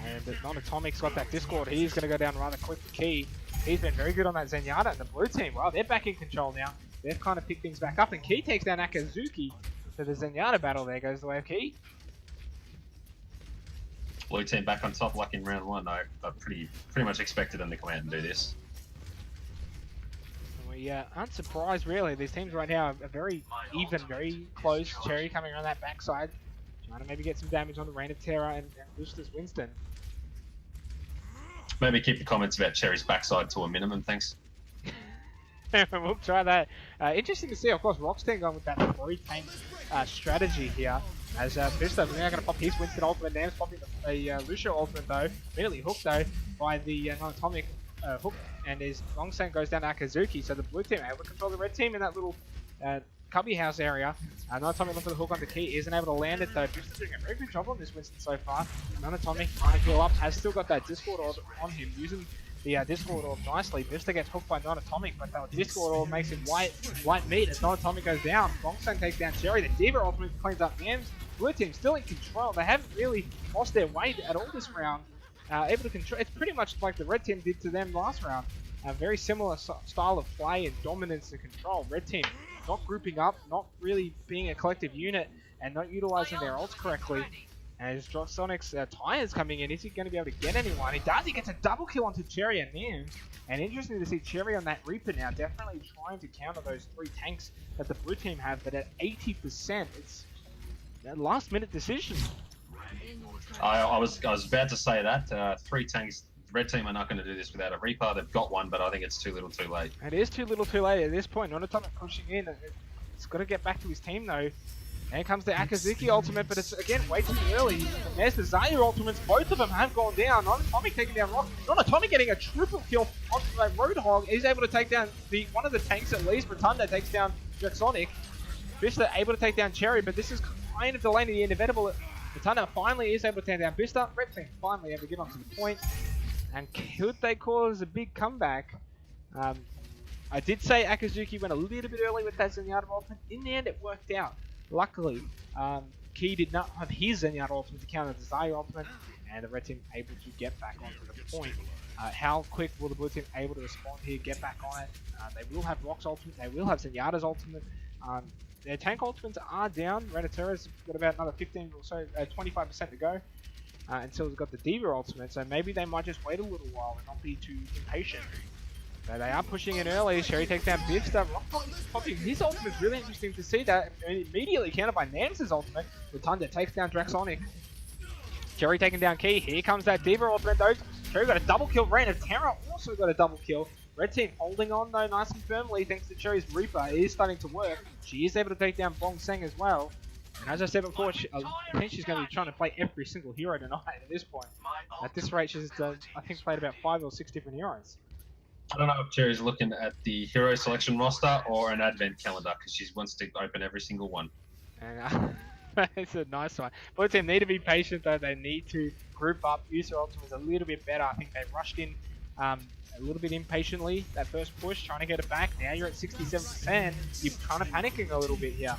And Non-Atomic's got that Discord. He's going to go down rather quick for Key. He's been very good on that Zenyatta. And the blue team, well, they're back in control now. They've kind of picked things back up. And Key takes down Akazuki. So the Zenyatta battle there goes the way of Key. Blue team back on top like in round 1. I pretty much expected them to come out and do this. We aren't surprised really. These teams right now are very even, very close. Cherry coming around that backside. Trying to maybe get some damage on the Reign of Terror and Boosters Winston. Maybe keep the comments about Cherry's backside to a minimum, thanks. We'll try that. Interesting to see, of course, Rockstein going with that 3-tank strategy here. As Vista now going to pop his Winston ultimate, Nam's popping a Lucio ultimate though. Immediately hooked though by the non-atomic hook, and his Longsang goes down to Akazuki. So the blue team able to control the red team in that little cubby house area. Non-atomic looking for the hook on the key, isn't able to land it though. Vista's doing a very good job on this Winston so far. Non-atomic trying to heal up, has still got that Discord orb on him, using the Discord orb nicely. Vista gets hooked by non-atomic, but the Discord orb makes him white meat as non-atomic goes down. Longsang takes down Cherry. The Diva ultimate cleans up Nams. Blue team still in control. They haven't really lost their way at all this round. Able to control. It's pretty much like the red team did to them last round. A very similar style of play and dominance and control. Red team not grouping up, not really being a collective unit, and not utilizing their ults correctly. As Sonic's tires coming in, is he going to be able to get anyone? He does. He gets a double kill onto Cherry and Nams. And interesting to see Cherry on that Reaper now, definitely trying to counter those 3 tanks that the blue team have. But at 80%, it's a last-minute decision. I was about to say that 3 tanks. Red team are not going to do this without a Reaper. They've got one, but I think it's too little, too late. It is too little, too late at this point. Non-atomic pushing in. It's got to get back to his team though. And here comes the Akazuki ultimate, but it's again way too early. And there's the Zayu ultimates. Both of them have gone down. Non-atomic taking down Rock. Non-atomic getting a triple kill onto the Roadhog. He's able to take down one of the tanks at least. Rotunda takes down Drexonic. Vista able to take down Cherry, but this is kind of delaying the inevitable. Rotunda finally is able to take down Vista. Red team finally able to get onto the point. And could they cause a big comeback? I did say Akazuki went a little bit early with that Zenyatta ultimate. In the end, it worked out. Luckily, Key did not have his Zenyatta ultimate to counter the Zayu ultimate, and the red team able to get back onto the point. How quick will the blue team able to respond here, get back on it? They will have Rock's ultimate, they will have Zenyatta's ultimate. Their tank ultimates are down. Reditera's got about another 15 or so, 25% to go. Until they've got the Diva ultimate, so maybe they might just wait a little while and not be too impatient. So they are pushing in early. Sherry takes down Bivsta. Rock popping his ultimate is really interesting to see that. Immediately countered by Nams' ultimate. Rotunda takes down Drexonic. Cherry taking down Key. Here comes that Diva ultimate though. Cherry got a double kill. Reign of Terror also got a double kill. Red team holding on though nice and firmly thanks to Cherry's Reaper. It is starting to work. She is able to take down Bong Seng as well. And as I said before, I think she's going to be trying to play every single hero tonight at this point. At this rate, she's I think played about 5 or 6 different heroes. I don't know if Cherry's looking at the hero selection roster or an advent calendar because she wants to open every single one. And it's a nice one. Blue team need to be patient though. They need to group up, use their ultimates a little bit better. I think they rushed in a little bit impatiently that first push, trying to get it back. Now you're at 67%. You're kind of panicking a little bit here.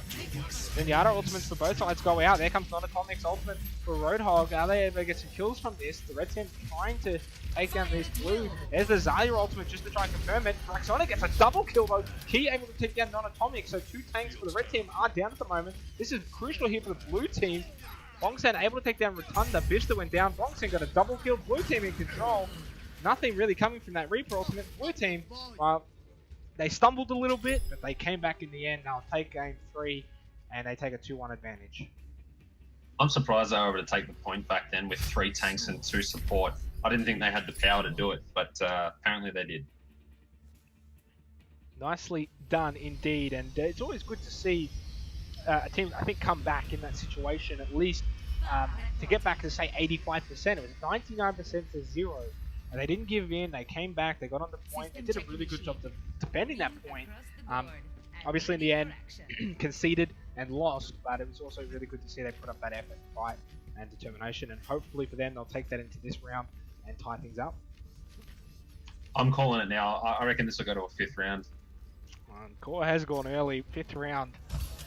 Zenyatta ultimates for both sides go out. There comes Non-Atomic's ultimate for Roadhog. Are they able to get some kills from this? The red team trying to take down this blue. There's the Zayu ultimate just to try and confirm it. Draxonic gets a double kill though. Key able to take down Non-Atomic. So 2 tanks for the red team are down at the moment. This is crucial here for the blue team. Bongsan able to take down Rotunda. Vista went down. Bongsan got a double kill. Blue team in control. Nothing really coming from that Reaper ultimate. Blue team, they stumbled a little bit, but they came back in the end. They'll take game 3, and they take a 2-1 advantage. I'm surprised they were able to take the point back then with 3 tanks and 2 support. I didn't think they had the power to do it, but apparently they did. Nicely done indeed, and it's always good to see a team, I think, come back in that situation at least to get back to, say, 85%. It was 99% to 0. And they didn't give in, they came back, they got on the point, they did a really good job defending that point. Obviously in the end, conceded and lost, but it was also really good to see they put up that effort, fight and determination, and hopefully for them they'll take that into this round and tie things up. I'm calling it now. I reckon this will go to a 5th round. Core has gone early, 5th round.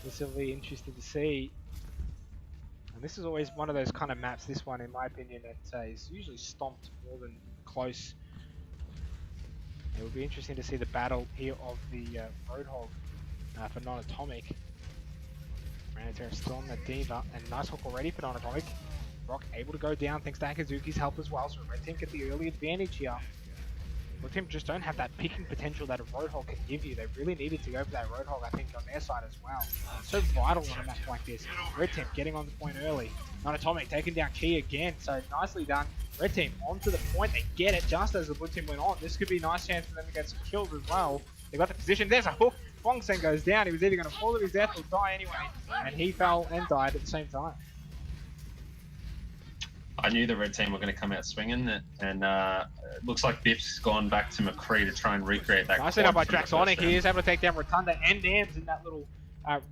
This will be interesting to see. And this is always one of those kind of maps, this one in my opinion, that is usually stomped more than close. It will be interesting to see the battle here of the Roadhog for Non-Atomic. Ranatera still on the Diva, and nice hook already for Non-Atomic. Rock able to go down thanks to Akazuki's help as well, so Red Team get the early advantage here. Blue team just don't have that picking potential that a Roadhog can give you. They really needed to go for that Roadhog, I think, on their side as well. It's so vital on a map like this. Red team getting on the point early. Non-Atomic taking down Key again, so nicely done. Red team onto the point, they get it just as the blue team went on. This could be a nice chance for them to get some kills as well. They got the position, there's a hook. Bongsen goes down, he was either going to fall to his death or die anyway, and he fell and died at the same time. I knew the red team were going to come out swinging, and it looks like Biff's gone back to McCree to try and recreate that. Nicely done by Draxonic. He is able to take down Rotunda and Nams in that little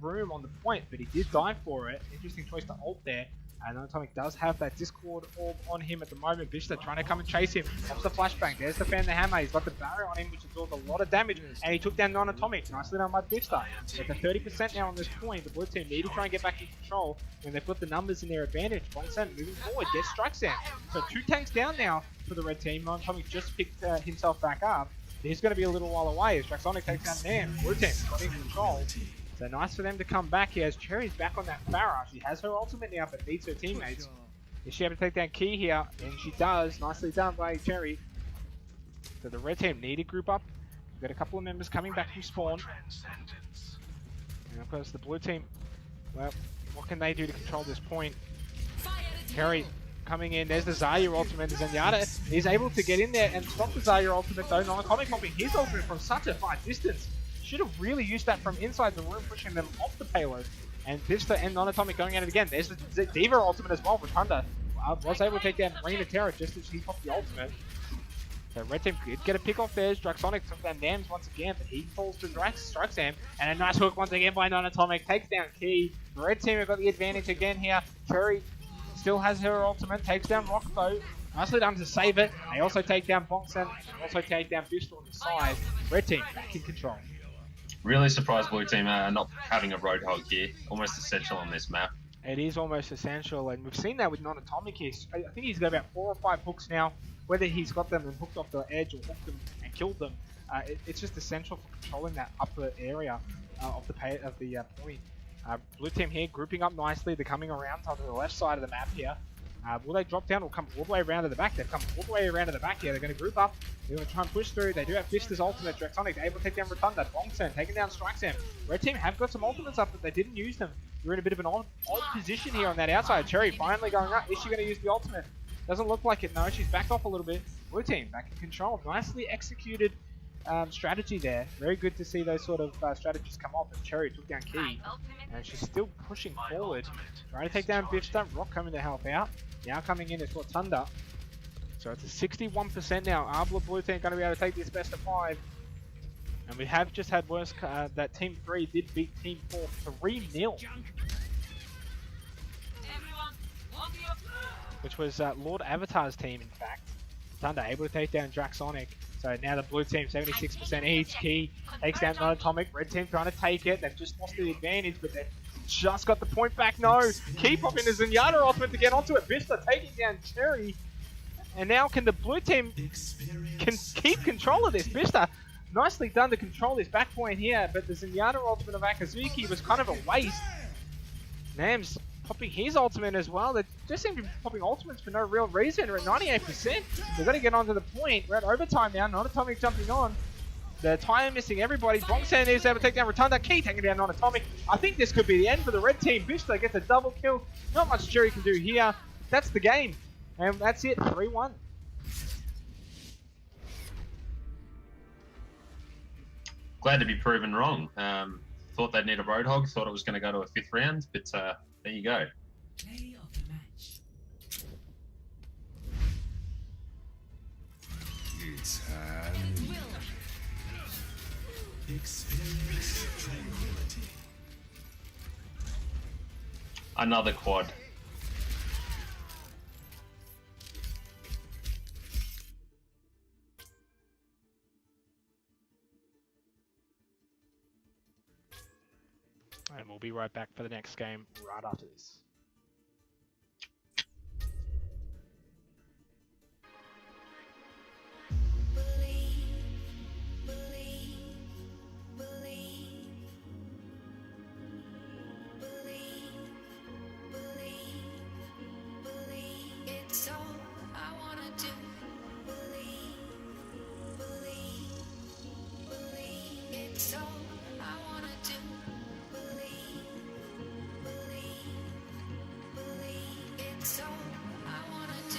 room on the point, but he did die for it. Interesting choice to ult there. And Atomic does have that Discord orb on him at the moment. Vista trying to come and chase him. Pops the flashbang. There's the fan the hammer. He's got the barrier on him, which absorbs a lot of damage. And he took down Non-Atomic. Nicely done by Vista. At the 30% now on this point, the blue team need to try and get back in control when they've got the numbers in their advantage. Bongsen moving forward. Gets strikes down. So 2 tanks down now for the red team. Non-Atomic just picked himself back up. He's going to be a little while away as Draxonic takes down Nam. Blue team got in control. So nice for them to come back here as Cherry's back on that Farah. She has her ultimate now but needs her teammates. Is she able to take down Key here? And she does. Nicely done by Cherry. So the red team need to group up. We've got a couple of members coming back from spawn. And of course the blue team, well, what can they do to control this point? Cherry coming in. There's the Zarya ultimate. Zenyatta is able to get in there and stop the Zarya ultimate though. Non-Atomic popping his ultimate from such a far distance. Should have really used that from inside the room, pushing them off the payload. And Vista and Non-Atomic going at it again. There's the Diva ultimate as well. Rotunda was able to take down Reina Terra just as he popped the ultimate. So red team did get a pick off there. Draxonic took down Nams once again, but he falls to strikes him. And a nice hook once again by Non-Atomic. Takes down Key. The red team have got the advantage again here. Cherry still has her ultimate. Takes down Rock though. Nicely done to save it. They also take down Bongsen. Also take down Vista on the side. Red team back in control. Really surprised blue team not having a Roadhog here. Almost essential on this map. It is almost essential, and we've seen that with Non-Atomic here. I think he's got about 4 or 5 hooks now. Whether he's got them and hooked off the edge or hooked them and killed them, it's just essential for controlling that upper area of the point. Blue team here grouping up nicely. They're coming around to the left side of the map here. Will they drop down or come all the way around to the back? They've come all the way around to the back here. They're going to group up. They're going to try and push through. They do have Vista's ultimate. Draxonic, they're able to take down Rotunda. Bongsen taking down Strikesam. Red team have got some ultimates up, but they didn't use them. You're in a bit of an odd position here on that outside. Cherry finally going up. Is she going to use the ultimate? Doesn't look like it. No, she's backed off a little bit. Blue team back in control. Nicely executed strategy there. Very good to see those sort of strategies come off. And Cherry took down Key, and she's still pushing forward, trying to take down Vista. Rock coming to help out. Now coming in is Rotunda. So it's a 61% now. Arbla Blue team going to be able to take this best of 5. And we have just had worse that Team 3 did beat Team 4 3-0. Which was Lord Avatar's team, in fact. Thunder able to take down Draxonic. So now the blue team 76% each. Key takes down Non-Atomic. Red team trying to take it. They've just lost the advantage, but they've just got the point back. No, Key popping the Zenyatta ultimate to get onto it. Vista taking down Cherry. And now can the blue team keep control of this? Vista nicely done to control this back point here, but the Zenyatta ultimate of Akazuki was kind of a waste. Nams popping his ultimate as well. They just seem to be popping ultimates for no real reason. We're at 98%. We've got to get onto the point. We're at overtime now. Non-Atomic jumping on. The time missing everybody. Bongsen is able to take down Rotunda. Key taking down Non-Atomic. I think this could be the end for the red team. Vista gets a double kill. Not much Jerry can do here. That's the game. And that's it. 3-1. Glad to be proven wrong. Thought they'd need a Roadhog. Thought it was going to go to a 5th round, but there you go. Play of the match. It's experience tranquility. Another quad. And we'll be right back for the next game right after this. It's all I wanna do. Believe, It's all I wanna do.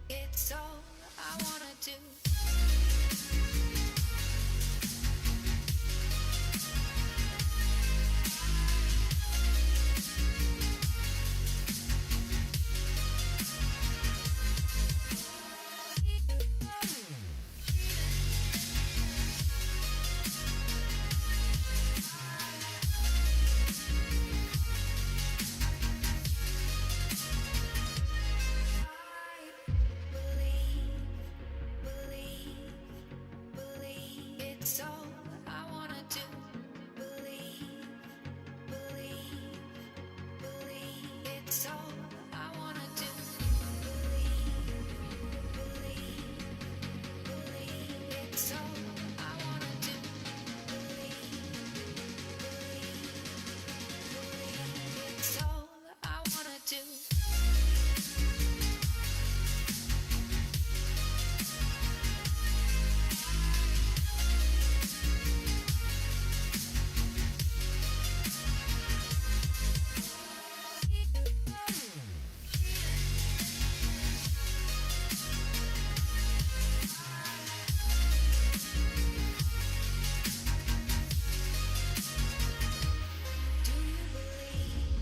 It's all I wanna do. Believe, believe, believe. It's all I wanna do. Believe, believe, believe. It's all I wanna do. Believe, believe, believe. It's all I wanna do. Do you believe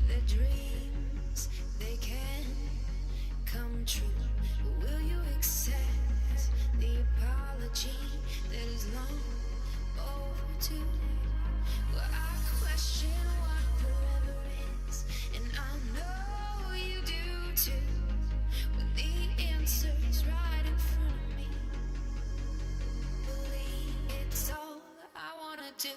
that dreams they can come true? Will you accept the apology that is long overdue? Well, I question what forever is, and I know you do too. When the answer's right in front of me, believe it's all I wanna do.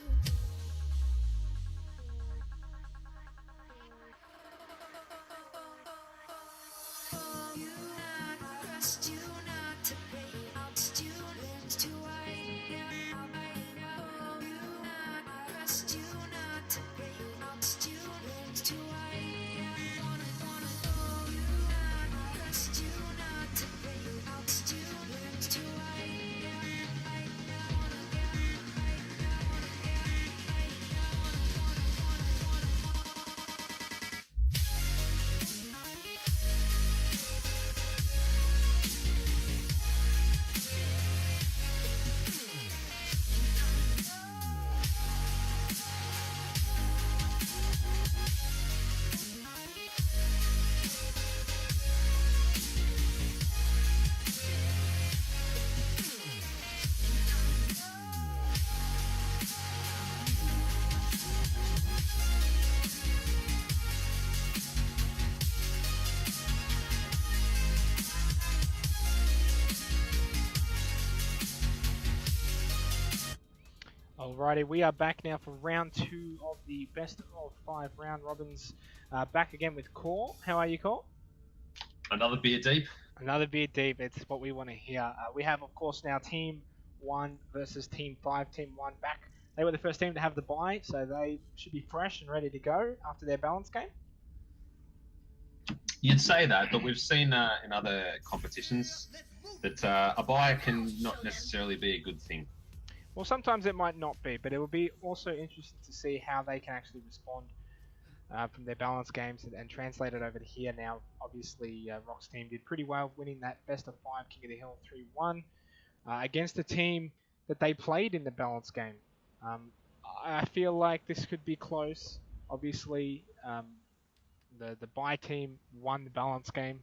You not trust you not to break out students to I know you not trust you not to break out students to I wanna know you not trust you not to break out students to Alrighty, we are back now for round 2 of the best of 5 round robins. Back again with Core. How are you, Core? Another beer deep. Another beer deep. It's what we want to hear. We have, of course, now Team 1 versus Team 5. Team 1 back. They were the first team to have the bye, so they should be fresh and ready to go after their balance game. You'd say that, but we've seen in other competitions that a bye can not necessarily be a good thing. Well, sometimes it might not be, but it will be also interesting to see how they can actually respond from their balance games and translate it over to here now. Obviously, Rock's team did pretty well, winning that best of 5 King of the Hill 3-1 against a team that they played in the balance game. I feel like this could be close. Obviously, the bye team won the balance game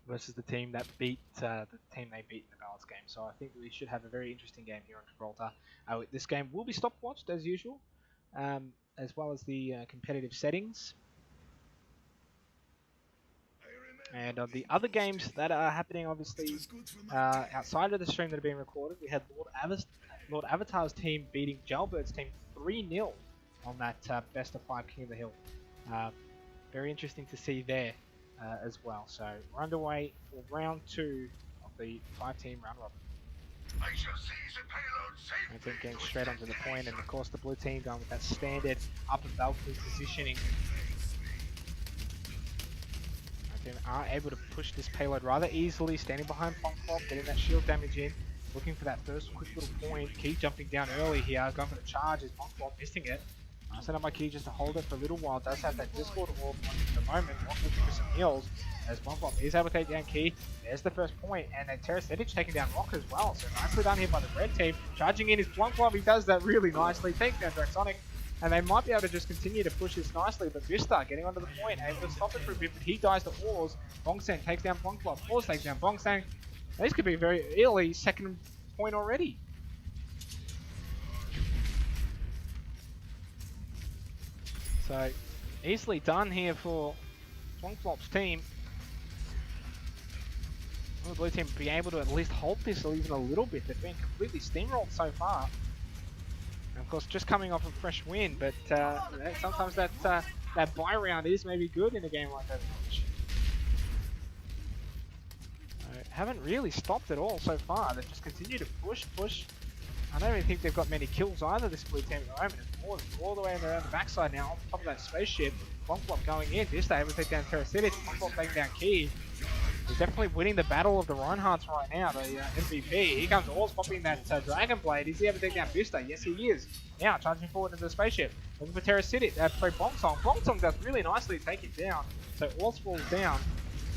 versus the team that beat the team they beat in the balance game. So I think we should have a very interesting game here on Gibraltar. This game will be stopwatched as usual, as well as the competitive settings. And on the other games that are happening, obviously, outside of the stream that are being recorded, we had Lord Avatar's team beating Jailbird's team 3-0 on that best of 5 King of the Hill. Very interesting to see there as well. So we're underway for round 2 of the 5-team round robin. I shall seize the payload safe. Red team getting straight onto the point, and of course the blue team going with that standard upper balcony positioning. Red team are able to push this payload rather easily, standing behind Pongpop, getting that shield damage in, looking for that first quick little point. Key jumping down early here, going for the charge as Pongpop missing it. Set up by Key just to hold it for a little while. Does have that Discord orb point at the moment. Rock looking for some heals as Pongpop is able to take down Key. There's the first point, and then Terrasitic taking down Rock as well. So nicely done here by the red team. Charging in his Pongpop, he does that really nicely. Takes down Draxonic, and they might be able to just continue to push this nicely. But Vista getting onto the point, able to stop it for a bit, but he dies to Ors. Bongsang takes down Pongpop. Ors takes down Bongsang. This could be a very early second point already. So, easily done here for Pongpop's team. Will the blue team be able to at least hold this even a little bit? They've been completely steamrolled so far. And of course, just coming off a fresh win, but sometimes that bye round is maybe good in a game like Overwatch. Haven't really stopped at all so far. They've just continued to push. I don't even think they've got many kills either, this blue team at the moment. It's all the way around the backside now, on top of that spaceship. Pongpop going in. Vista able to take down Terrasitic. Pongpop taking down Key. He's definitely winning the battle of the Reinhardts right now, the MVP. Here comes Ors popping that Dragon Blade. Is he able to take down Vista? Yes, he is. Now, charging forward into the spaceship. Looking for Terrasitic. Sorry, Bongsong. Bongsong does really nicely to take it down. So Ors falls down.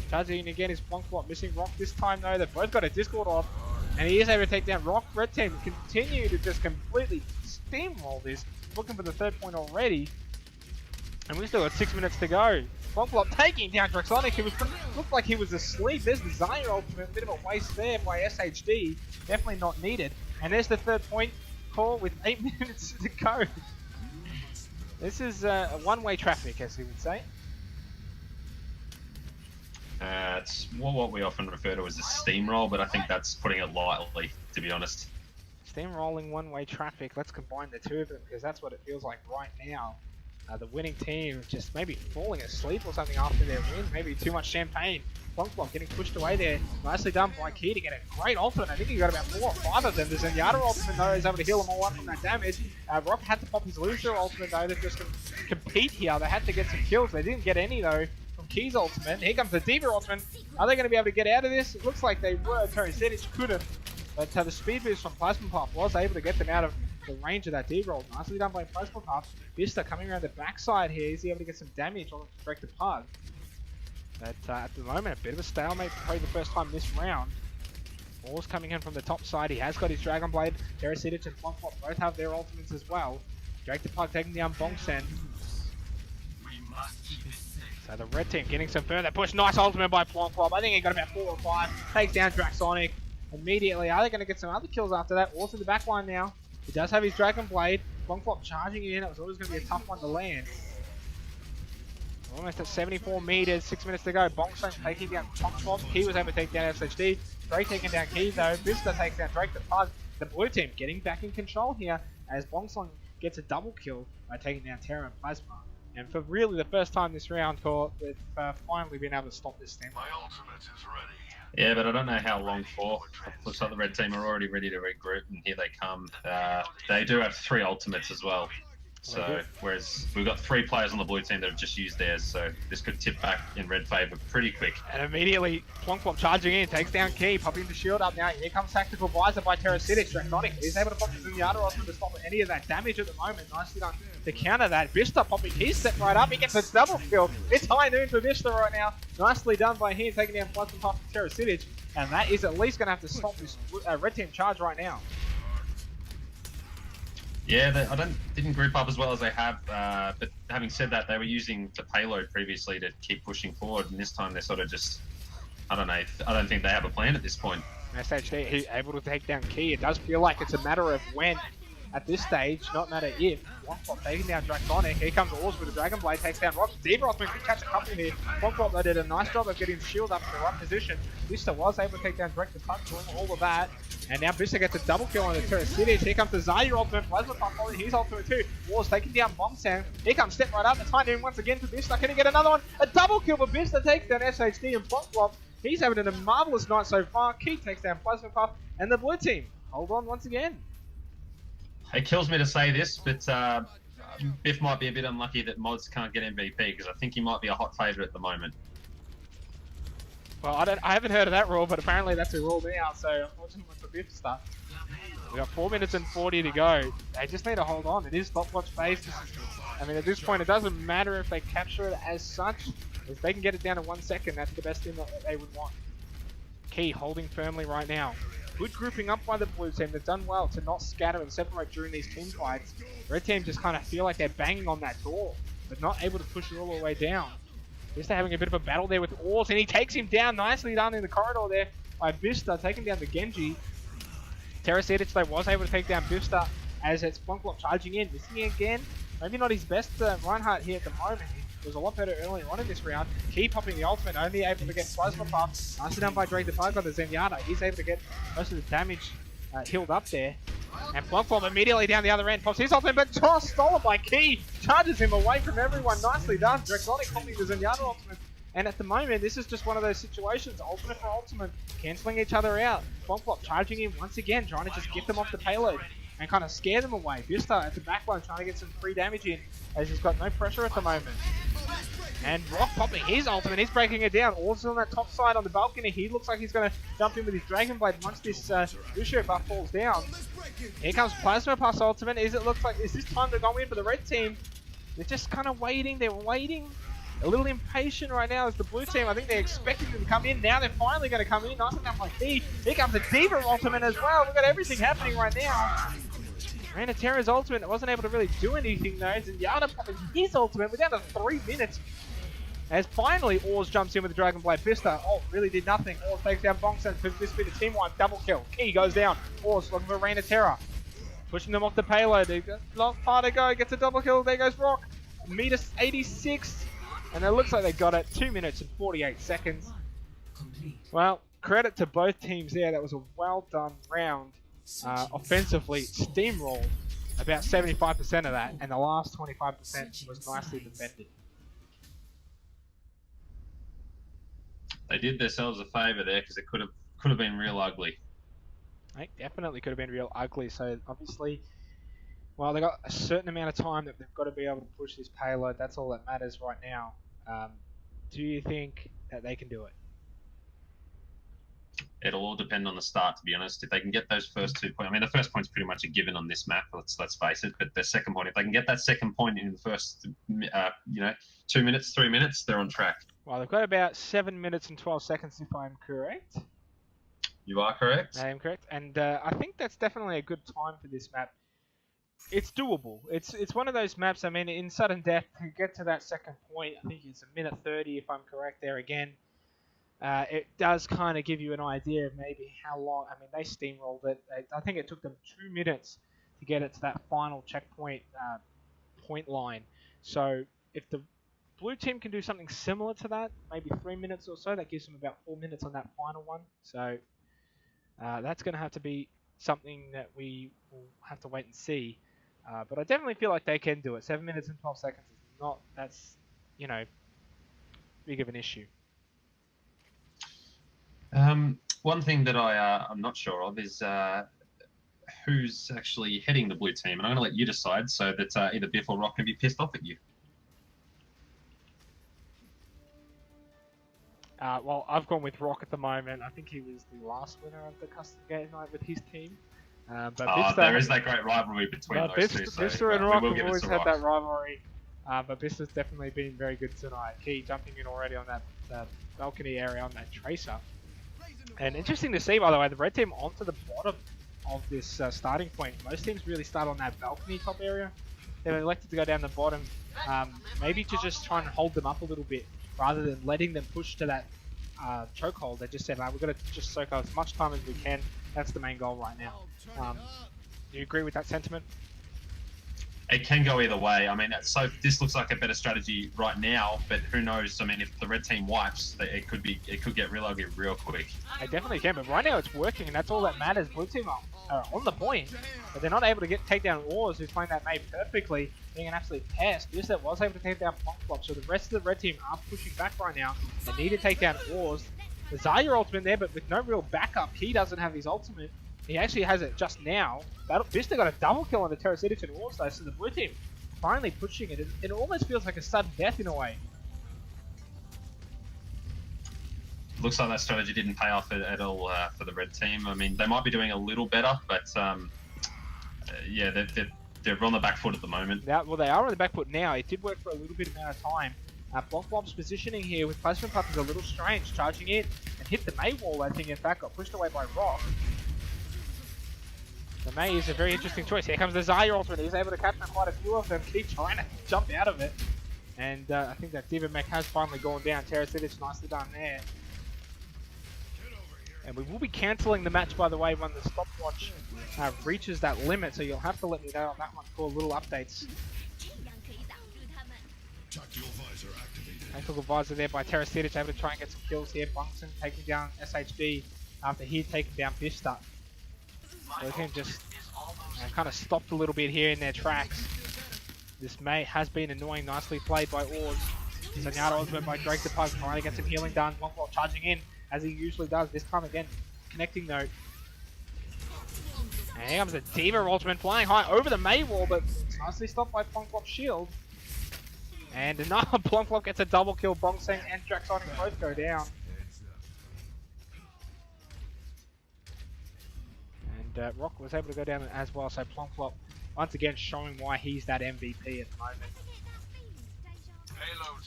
Charging in again is Pongpop. Missing Rock this time, though. They've both got a Discord off. And he is able to take down Rock. Red team continue to just completely steamroll this. Looking for the third point already. And we've still got 6 minutes to go. Pongpop taking down Draxonic. He looked like he was asleep. There's the Zaya ultimate. A bit of a waste there by SHD. Definitely not needed. And there's the third point call with 8 minutes to go. This is one-way traffic, as we would say. It's more what we often refer to as a steamroll, but I think that's putting it lightly, to be honest. Steamrolling one-way traffic. Let's combine the two of them because that's what it feels like right now. The winning team just maybe falling asleep or something after their win. Maybe too much champagne. Pongpop getting pushed away there. Nicely done by Key to get a great ultimate. I think he got about 4 or 5 of them. The Zenyatta ultimate though is able to heal them all up from that damage. Rock had to pop his loser ultimate though to just compete here. They had to get some kills. They didn't get any though. Key's ultimate. Here comes the D.Va ultimate. Are they going to be able to get out of this? It looks like they were. Terrasitic couldn't. But the speed boost from Plasma Puff was able to get them out of the range of that D.Va ult. Nicely done by Plasma Puff. Vista coming around the backside here. Is he able to get some damage on the Director Pug? But at the moment, a bit of a stalemate for probably the first time this round. Ors coming in from the top side. He has got his Dragon Blade. Terrasitic and Pongpop both have their ultimates as well. Director Pug taking down Bongsen. So the red team getting some further push. Nice ultimate by Pongpop. I think he got about 4 or 5. Takes down Draxonic immediately. Are they going to get some other kills after that? Also the back line now. He does have his Dragon Blade. Pongpop charging in. It was always going to be a tough one to land. Almost at 74 meters. 6 minutes to go. Bongsang taking down Pongpop. He was able to take down SHD. Drake taking down Key though. Vista takes down Drake the Pug. The blue team getting back in control here as Bongsang gets a double kill by taking down Terra and Plasma. And for really the first time this round, they've finally been able to stop this thing. My ultimate is ready. Yeah, but I don't know how long for. Looks like the red team are already ready to regroup, and here they come. They do have 3 ultimates as well. So, whereas we've got 3 players on the blue team that have just used theirs, so this could tip back in red favour pretty quick. And immediately, Pongpop charging in, takes down Key, popping the shield up now. Here comes Tactical Visor by Terrasitic. Draxonic is able to pop the Zenyatta ultimate to stop any of that damage at the moment. Nicely done to counter that. Vista popping his step right up. He gets a double kill. It's high noon for Vista right now. Nicely done by him, taking down Plasma Puff and Terrasitic. And that is at least going to have to stop this red team charge right now. Yeah, didn't group up as well as they have, but having said that, they were using the payload previously to keep pushing forward, and this time they're sort of just, I don't know, I don't think they have a plan at this point. SHD, he's able to take down Key. It does feel like it's a matter of when at this stage, not matter if. Watchpoint taking down Draxonic. Here comes Ors with the Dragon Blade, takes down Rock. D.Va can catch a couple here. Watchpoint they did a nice job of getting the shield up in the right position. Vista was able to take down Director Pug, doing all of that. And now Vista gets a double kill on the Terrasitic. Here comes the Zaya ultimate. Plasma Puff following his ultimate too. Wars taking down Bongsang. Here comes Step right up. It's high noon once again for Vista. Can he get another one? A double kill for Vista takes down SHD and Pongpop. He's having a marvelous night so far. Key takes down Plasma Puff, and the blue team hold on once again. It kills me to say this, but Biff might be a bit unlucky that Mods can't get MVP because I think he might be a hot favourite at the moment. Well, I haven't heard of that rule, but apparently that's a rule now, so unfortunately for Biff stuff. We've got 4 minutes and 40 to go. They just need to hold on. It is stopwatch based. I mean, at this point, it doesn't matter if they capture it as such. If they can get it down to 1 second, that's the best thing that they would want. Key holding firmly right now. Good grouping up by the blue team. They've done well to not scatter and separate during these team fights. Red team just kind of feel like they're banging on that door, but not able to push it all the way down. Just having a bit of a battle there with Oars, and he takes him down. Nicely done in the corridor there by Bifsta, taking down the Genji. Terracedic, though, was able to take down Bifsta as it's Blunklock charging in. Missing again. Maybe not his best Reinhardt here at the moment. He was a lot better earlier on in this round. Key popping the ultimate, only able to get Plasma Puff. Nicely done by Drake the Tiger on the Zenyatta. He's able to get most of the damage healed up there. And Blunklock immediately down the other end pops his ultimate, but toss stolen by Key. Charges him away from everyone. Nicely done. Drexonic popping the Zenyatta ultimate. And at the moment, this is just one of those situations. Ultimate for ultimate, cancelling each other out. Blunklock charging in once again, trying to just get them off the payload and kind of scare them away. Bifsta at the backline trying to get some free damage in as he's got no pressure at the moment. And Rock popping his ultimate, he's breaking it down. Also on that top side on the balcony, he looks like he's going to jump in with his Dragon Blade once this Lucio buff falls down. Here comes Plasma Puff's ultimate. Is this time to go in for the red team? They're just kind of waiting, they're waiting. A little impatient right now as the blue team. I think they're expecting them to come in. Now they're finally going to come in. Nice enough by Key. Here comes the D.Va ultimate as well. We've got everything happening right now. Terra's ultimate wasn't able to really do anything though. Zenyatta popping his ultimate. We're down to 3 minutes. As finally Oars jumps in with the Dragon Blade. Bifsta, really did nothing. Oars takes down Bongsen for this bit of team wipe. Double kill. Key goes down. Oars looking for Reign of Terror. Pushing them off the payload. They've got a lot far to go. Gets a double kill. There goes Rock. Meter 86. And it looks like they got it. 2 minutes and 48 seconds. Well, credit to both teams there. That was a well done round. Offensively, steamrolled about 75% of that, and the last 25% was nicely defended. They did themselves a favour there because it could have been real ugly. It definitely could have been real ugly. So obviously, well, they got a certain amount of time that they've got to be able to push this payload. That's all that matters right now. Do you think that they can do it? It'll all depend on the start, to be honest. If they can get those first 2 points, I mean, the first point's pretty much a given on this map. Let's face it. But the second point, if they can get that second point in the first, 2 minutes, 3 minutes, they're on track. Well, they've got about 7 minutes and 12 seconds, if I'm correct. You are correct. I am correct, and I think that's definitely a good time for this map. It's doable. It's one of those maps. I mean, in sudden death, to get to that second point, I think it's a minute 30, if I'm correct there again. It does kind of give you an idea of maybe how long. I mean, they steamrolled it. I think it took them 2 minutes to get it to that final checkpoint point line. So if the blue team can do something similar to that, maybe 3 minutes or so, that gives them about 4 minutes on that final one. So that's going to have to be something that we will have to wait and see. But I definitely feel like they can do it. 7 minutes and 12 seconds is not, that's, big of an issue. One thing that I'm not sure of is who's actually heading the blue team, and I'm going to let you decide so that either Biff or Rock can be pissed off at you. Well, I've gone with Rock at the moment. I think he was the last winner of the custom game night with his team. But there is that great rivalry between those two. So Bifsta and Rock have always had Rock. that rivalry. But Bista's definitely been very good tonight. Key jumping in already on that balcony area on that Tracer. And interesting to see, by the way, the red team onto the bottom of this starting point. Most teams really start on that balcony top area. They've elected to go down the bottom, maybe to just try and hold them up a little bit, rather than letting them push to that chokehold. They just said, we've got to just soak up as much time as we can. That's the main goal right now. Do you agree with that sentiment? It can go either way. I mean, so this looks like a better strategy right now, but who knows? I mean, if the red team wipes, it could get real ugly real quick. They definitely can, but right now it's working, and that's all that matters. Blue team are on the point, but they're not able to take down Oars, who's playing that mate perfectly, being an absolute pest. Bifsta was able to take down Punk Flop, so the rest of the red team are pushing back right now. They need to take down Oars. The Zarya ultimate there, but with no real backup. He doesn't have his ultimate. He actually has it just now. Vista got a double kill on the Terrasitic and also, so the blue team finally pushing it. It almost feels like a sudden death in a way. Looks like that strategy didn't pay off at all for the red team. I mean, they might be doing a little better, but yeah, they're on the back foot at the moment. Well, they are on the back foot now. It did work for a little bit amount of time. Blonkbob's positioning here with Plasma Puff is a little strange, charging in and hit the Mei wall. I think in fact got pushed away by Rock. The Mei is a very interesting choice. Here comes the Zarya ultimate. He's able to capture quite a few of them. Keep trying to jump out of it. And I think that Diva Mech has finally gone down. Terrasitic, nicely done there. And we will be cancelling the match, by the way, when the stopwatch reaches that limit. So you'll have to let me know on that one for little updates. Tactical visor there by Terrasitic, able to try and get some kills here. Bunsen taking down SHD after he taking down Vista. So the team just kind of stopped a little bit here in their tracks. This Mei has been annoying, nicely played by Oars. Zenyatta ultimate by Drake the Pug, trying to get some healing done. Blonkbop charging in, as he usually does. This time again, connecting though. And here comes the Diva ultimate flying high over the Mei wall, but nicely stopped by Blonkbop's shield. And another Blonkbop gets a double kill. Bongseng and Draxonic both go down. And Rock was able to go down as well, so Blonkbop once again showing why he's that MVP at the moment.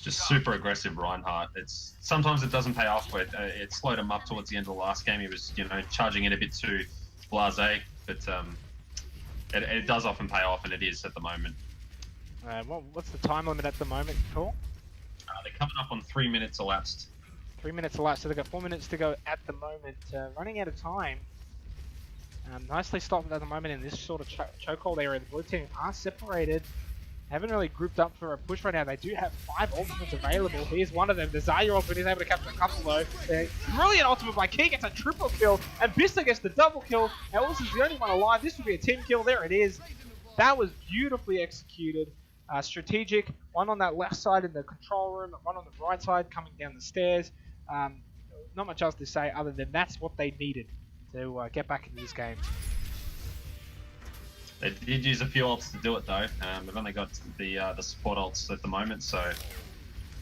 Just super aggressive Reinhardt. Sometimes it doesn't pay off, but it slowed him up towards the end of the last game. He was, charging in a bit too blasé, but it does often pay off, and it is at the moment. What's the time limit at the moment, Cole? They're coming up on 3 minutes elapsed. 3 minutes elapsed, so they've got 4 minutes to go at the moment. Running out of time. Nicely stopped at the moment in this sort of chokehold area. The blue team are separated. Haven't really grouped up for a push right now. They do have 5 ultimates available. Here's one of them. The Zarya ultimate is able to capture a couple though. Brilliant ultimate by Key, gets a triple kill. And Vista gets the double kill. Now this is the only one alive. This will be a team kill. There it is. That was beautifully executed. Strategic. One on that left side in the control room. One on the right side coming down the stairs. Not much else to say other than that's what they needed to get back into this game. They did use a few ults to do it though. They've only got the support ults at the moment, so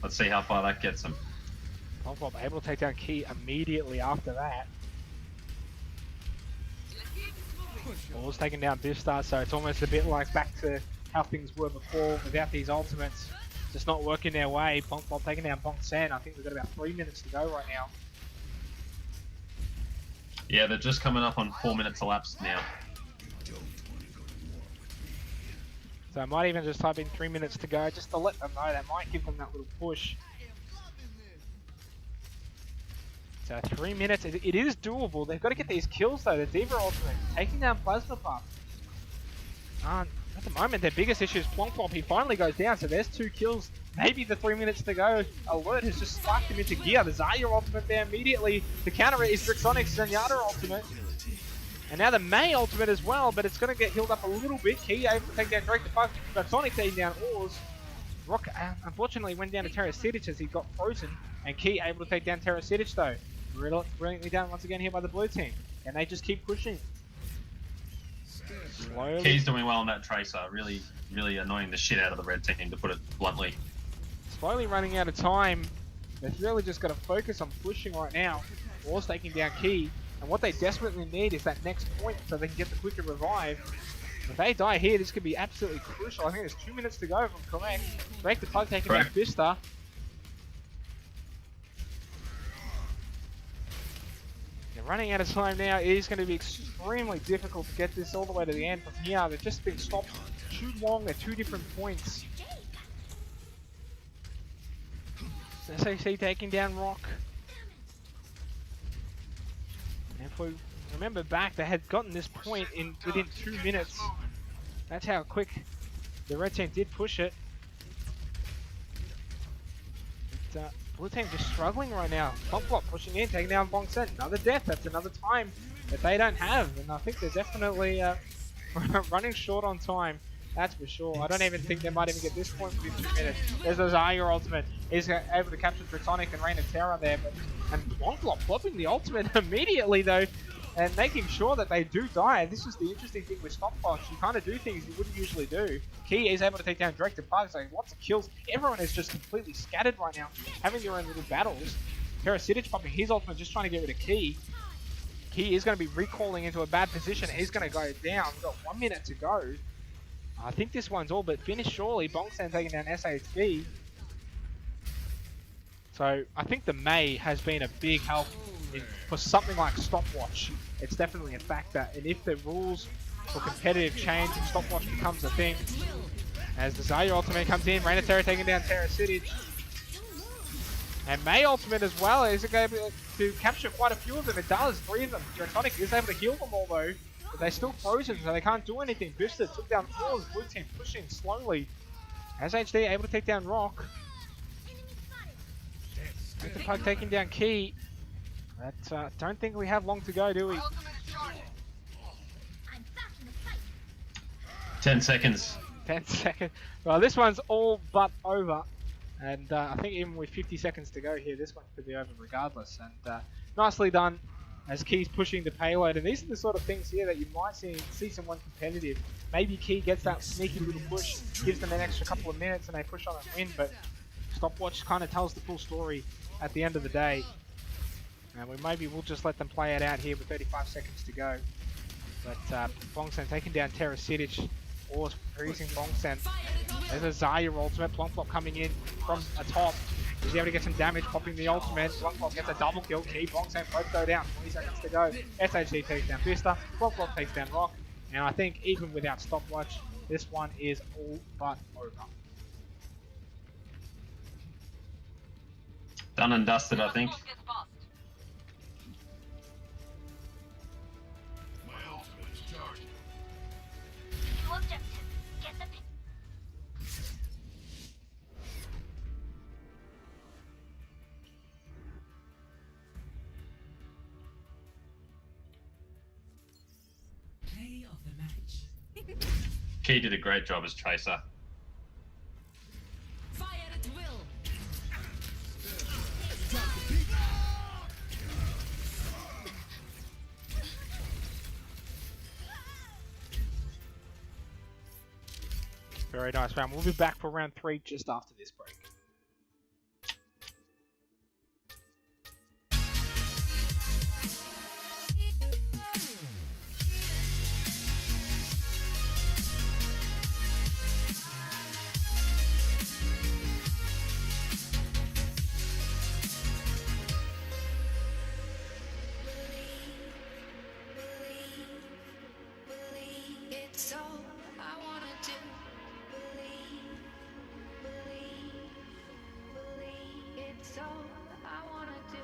let's see how far that gets them. Blonkbop able to take down Key immediately after that. Ball's taking down Vista, so it's almost a bit like back to how things were before without these ultimates. Just not working their way. Blonkbop taking down Bongsan. I think we've got about 3 minutes to go right now. Yeah, they're just coming up on 4 minutes elapsed now. So I might even just type in 3 minutes to go just to let them know. That might give them that little push. So 3 minutes, it is doable. They've got to get these kills though. The Diva ultimate taking down Plasma Puff. At the moment, their biggest issue is Blonkbop. He finally goes down, so there's 2 kills. Maybe the 3 minutes to go alert has just sparked him into gear. The Zarya ultimate there immediately. The counter is Draxonic's Zenyatta ultimate. And now the Mei ultimate as well, but it's going to get healed up a little bit. Key able to take down Drake the Bug. Draxonic taking down Oars. Rock unfortunately went down to Terrasitic as he got frozen. And Key able to take down Terrasitic though. Brilliantly done once again here by the blue team. And they just keep pushing. Slowly. Key's doing well on that Tracer. Really, really annoying the shit out of the red team, to put it bluntly. Slowly running out of time. They've really just got to focus on pushing right now. Oars taking down Key. And what they desperately need is that next point so they can get the quicker revive. If they die here, this could be absolutely crucial. I think there's 2 minutes to go if I'm correct. Drake the Pug taking down Vista. They're running out of time now. It is going to be extremely difficult to get this all the way to the end from here. They've just been stopped too long at 2 different points. SAC taking down Rock. And if we remember back, they had gotten this point within 2 minutes. That's how quick the red team did push it. But, blue team just struggling right now. Blonkbop pushing in, taking down Bongsen. Another death. That's another time that they don't have. And I think they're definitely running short on time. That's for sure. I don't even think they might even get this point within 2 minutes. There's a Zarya ultimate. He's able to capture Draconic and Reign of Terror there, but And Blanc flipping the ultimate immediately though, and making sure that they do die. This is the interesting thing with Stopwatch. You kind of do things you wouldn't usually do. Key is able to take down Drake to Park, like lots of kills. Everyone is just completely scattered right now, having their own little battles. Terrasitic popping his ultimate, just trying to get rid of Key. Key is going to be recalling into a bad position. He's going to go down. We've got 1 minute to go. I think this one's all but finished, surely. Bongsan taking down SHB. So I think the May has been a big help for something like Stopwatch. It's definitely a factor. And if the rules for competitive change and Stopwatch becomes a thing, as the Zarya ultimate comes in, Reina Terra taking down Terrasitic. And May ultimate as well, is it going to capture quite a few of them? It does, 3 of them. Draconic is able to heal them all though, but they're still frozen, so they can't do anything. Boosted took down 4 of the blue team, pushing slowly. As HD able to take down Rock. With the Pug taking down Key. But don't think we have long to go, do we? 10 seconds. 10 seconds. Well, this one's all but over. And I think even with 50 seconds to go here, this one could be over regardless. And nicely done as Key's pushing the payload. And these are the sort of things here that you might see someone competitive. Maybe Key gets that sneaky little push, gives them an extra couple of minutes, and they push on and win. But Stopwatch kind of tells the full story at the end of the day. And we'll just let them play it out here with 35 seconds to go. But Bongsan taking down Terrasitic, or freezing Bongsan. There's a Zarya ultimate, Plonklop coming in from atop. He's able to get some damage, popping the ultimate. Plonklop gets a double kill. Key, Bongsan both go down. 20 seconds to go. SHD takes down Vista. Plonklop takes down Rock. And I think even without Stopwatch, this one is all but over. Done and dusted, I think. My ultimate is charged. Play of the match. Key did a great job as Tracer. Fire at will. Very nice round. We'll be back for round 3 just after this break. It's all I wanna do. Believe, believe. It's all I wanna do.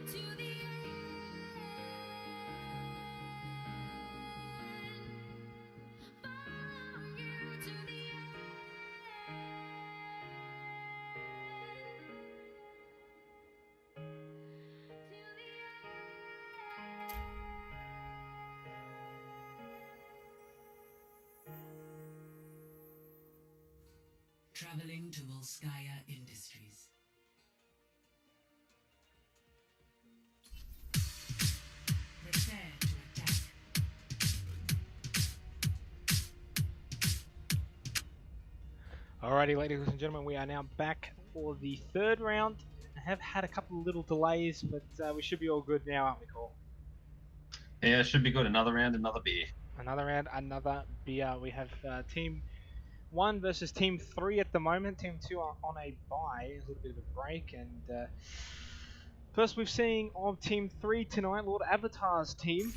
to the end. Follow you to the Traveling to Volskaya Industries. Prepare to attack. Alrighty, ladies and gentlemen, we are now back for the third round. I have had a couple of little delays, but we should be all good now, aren't we, Cole? Yeah, it should be good. Another round, another beer. Another round, another beer. We have Team 1 versus Team 3 at the moment. Team 2 are on a bye, a little bit of a break. And first we've seen of Team 3 tonight, Lord Avatar's team.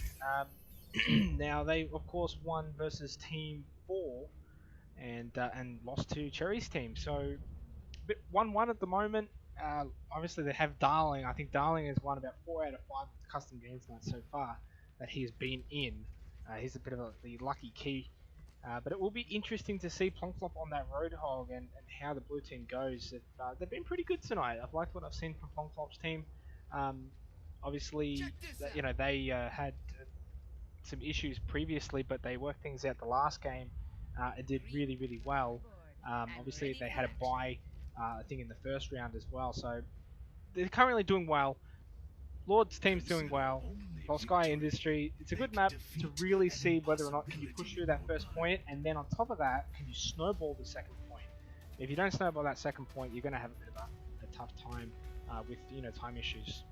Now they, of course, won versus Team 4 and lost to Cherry's team. So 1-1 at the moment. Obviously they have Darling. I think Darling has won about 4 out of 5 custom games nights so far that he's been in. He's a bit of the lucky key. But it will be interesting to see Plonklop on that Roadhog and how the blue team goes. They've been pretty good tonight. I've liked what I've seen from Plonklop's team. Obviously, they had some issues previously, but they worked things out the last game and did really, really well. Obviously, they had a bye, I think, in the first round as well. So they're currently doing well. Lord's team's doing well. Volskaya Industry, it's a good map to really see whether or not can you push through that first point, and then on top of that, can you snowball the second point. If you don't snowball that second point, you're going to have a bit of a tough time with time issues.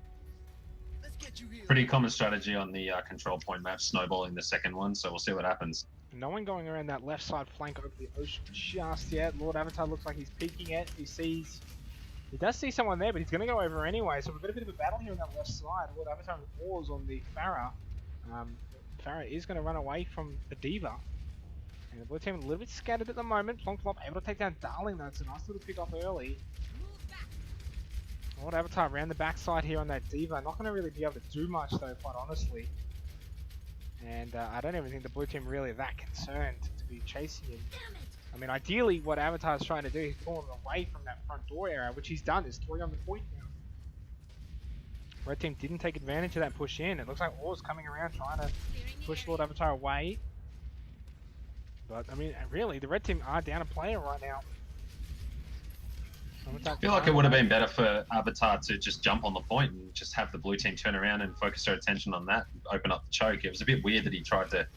Pretty common strategy on the control point map, snowballing the second one, so we'll see what happens. No one going around that left side flank over the ocean just yet. Lord Avatar looks like he's peeking it. He does see someone there, but he's going to go over anyway. So we've got a bit of a battle here on that left side. Lord Avatar wars on the Pharah. Pharah is going to run away from the Diva. And the blue team a little bit scattered at the moment. Plonklop able to take down Darling though. It's a nice little pick off early. Lord Avatar around the backside here on that Diva. Not going to really be able to do much though, quite honestly. And I don't even think the blue team really that concerned to be chasing him. I mean, ideally, what Avatar's trying to do is pull him away from that front door area, which he's done. There's 3 on the point now. Red team didn't take advantage of that push in. It looks like Or's coming around trying to push Lord Avatar away. But, I mean, really, the red team are down a player right now. I feel like it would have been better for Avatar to just jump on the point and just have the blue team turn around and focus their attention on that, and open up the choke. It was a bit weird that he tried to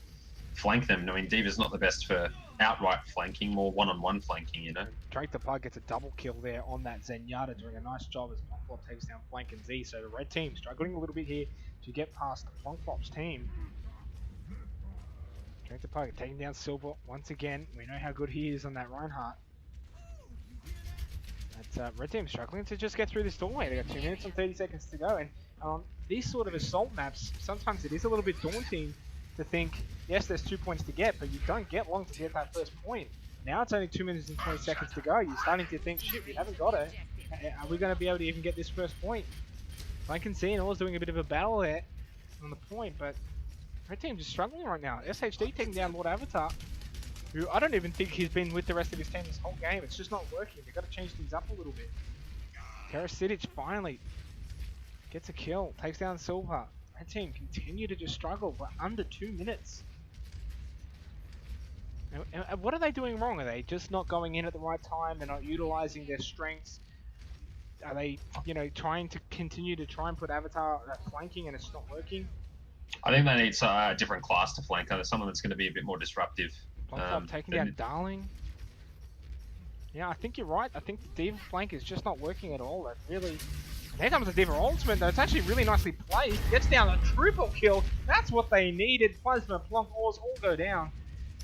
flank them. I mean, Diva's not the best for outright flanking, more one-on-one flanking, you know. Drake the Pug gets a double kill there on that Zenyatta, doing a nice job as Plonklop takes down Flank and Z. So the red team struggling a little bit here to get past Plonklop's team. Drake the Pug taking down Silver once again. We know how good he is on that Reinhardt. But red team struggling to just get through this doorway. They got 2 minutes and 30 seconds to go, and these sort of assault maps, sometimes it is a little bit daunting to think, yes, there's 2 points to get, but you don't get long to get that first point. Now it's only 2 minutes and 20 seconds to go. You're starting to think, shit, we haven't got it. Are we going to be able to even get this first point? I can see Or's doing a bit of a battle there on the point, but red team just struggling right now. SHD taking down Lord Avatar, who I don't even think he's been with the rest of his team this whole game. It's just not working. They've got to change things up a little bit. Terrasitic finally gets a kill, takes down Silver. Red team continue to just struggle for under 2 minutes. And what are they doing wrong? Are they just not going in at the right time? They're not utilizing their strengths? Are they, trying to continue to try and put Avatar flanking and it's not working? I think they need a different class to flank. Someone that's going to be a bit more disruptive. Taking down Darling. Yeah, I think you're right. I think the Diva flank is just not working at all. Really. And here comes the Diva ultimate, though. It's actually really nicely played. Gets down a triple kill. That's what they needed. Plasma, Plonk, Ors all go down.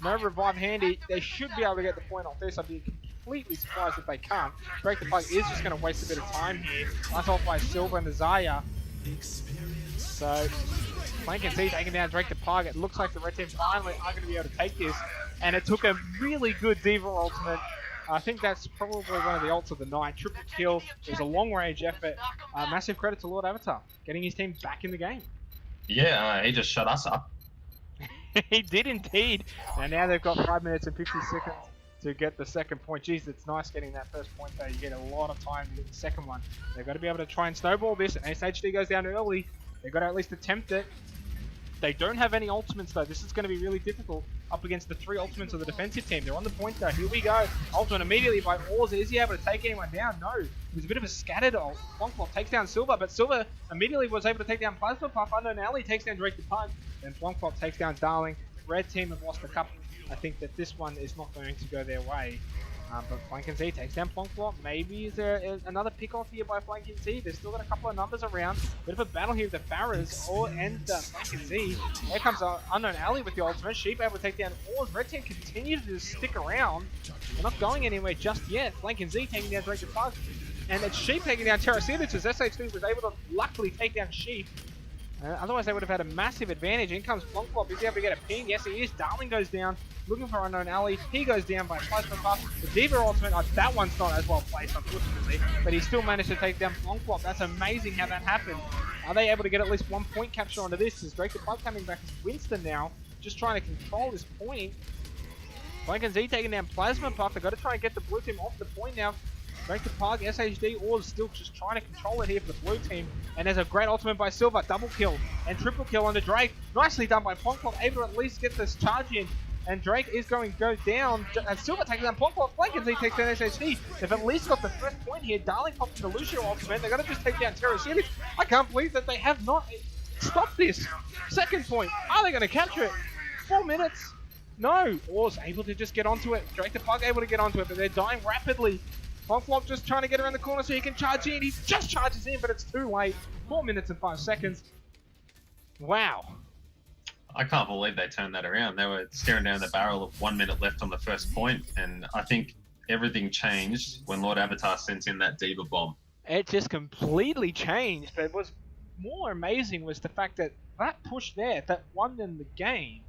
No revive handy. They should be able to get the point off this. I'd be completely surprised if they can't. Break the Pug is just going to waste a bit of time here. Nice off by Silver and the Zaya. So, Flank and Z taking down Drake the Pug. It looks like the red team finally are going to be able to take this. And it took a really good Diva ultimate I think that's probably one of the ults of the night. Triple kill. It was a long-range effort. Massive credit to Lord Avatar, getting his team back in the game. Yeah, he just shut us up. He did indeed. And now they've got 5 minutes and 50 seconds to get the second point. Jeez, it's nice getting that first point though. You get a lot of time to get the second one. They've got to be able to try and snowball this. And SHD goes down early. They've got to at least attempt it. They don't have any ultimates though. This is going to be really difficult up against the 3 ultimates of the defensive team. They're on the point though. Here we go. Ultimate immediately by Oars. Is he able to take anyone down? No. It was a bit of a scattered ult. Flonklop takes down Silver, but Silver immediately was able to take down Plasma Puff. Unknown Alley takes down Drake the Pug. Then Flonklop takes down Darling. Red team have lost a couple. I think that this one is not going to go their way. But Flankin' Z takes down Flonklop. Maybe is there another pick off here by Flankin' Z? They've still got a couple of numbers around. Bit of a battle here with the Farahs and Flankin' Z. Here comes Unknown Alley with the ultimate. Sheep able to take down Oars. Red team continue to just stick around. They're not going anywhere just yet. Flankin' Z taking down Drake the Pug. And it's Sheep taking down Terracinic as SH2 was able to luckily take down Sheep. Otherwise they would have had a massive advantage. In comes Flonklop. Is he able to get a ping? Yes he is. Darling goes down. Looking for Unknown Alley. He goes down by Plasma Puff. The Diva ultimate, that one's not as well placed unfortunately. But he still managed to take down Flonklop. That's amazing how that happened. Are they able to get at least 1 point capture onto this? Is Drake the Pug coming back as Winston now? Just trying to control this point. Flankin' Z taking down Plasma Puff. They've got to try and get the blue team off the point now. Drake the Pug, SHD, Oars still just trying to control it here for the blue team. And there's a great ultimate by Silver, double kill and triple kill onto Drake. Nicely done by Plonklop, able to at least get this charge in. And Drake is going to go down. And Silver takes down Plonklop, Flankin' Z takes down SHD. They've at least got the first point here. Darling pops the Lucio ultimate. They're going to just take down Terracinic. I can't believe that they have not stopped this. Second point. Are they going to capture it? 4 minutes? No. Oars able to just get onto it. Drake the Pug able to get onto it, but they're dying rapidly. Flonklop just trying to get around the corner so he can charge in. He just charges in, but it's too late. 4 minutes and 5 seconds. Wow. I can't believe they turned that around. They were staring down the barrel of 1 minute left on the first point, and I think everything changed when Lord Avatar sent in that Diva bomb. It just completely changed, but what's more amazing was the fact that that push there, that won them the game,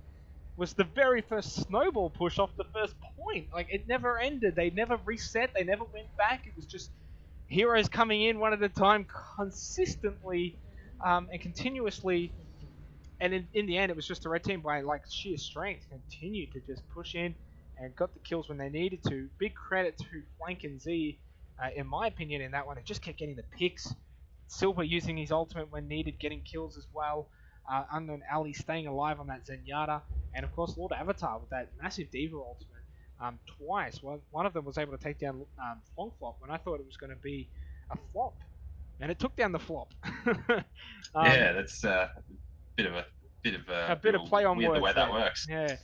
was the very first snowball push off the first point. Like, it never ended. They never reset. They never went back. It was just heroes coming in one at a time consistently and continuously. And in the end, it was just the red team by like sheer strength continued to just push in and got the kills when they needed to. Big credit to Flankin' Z, in my opinion, in that one. It just kept getting the picks. Silver using his ultimate when needed, getting kills as well. Unknown Alley staying alive on that Zenyatta. And of course, Lord Avatar with that massive Diva ultimate twice. One of them was able to take down Flonklop when I thought it was going to be a flop. And it took down the flop. Yeah, that's a bit of play on weird words the way that there. works. Yeah.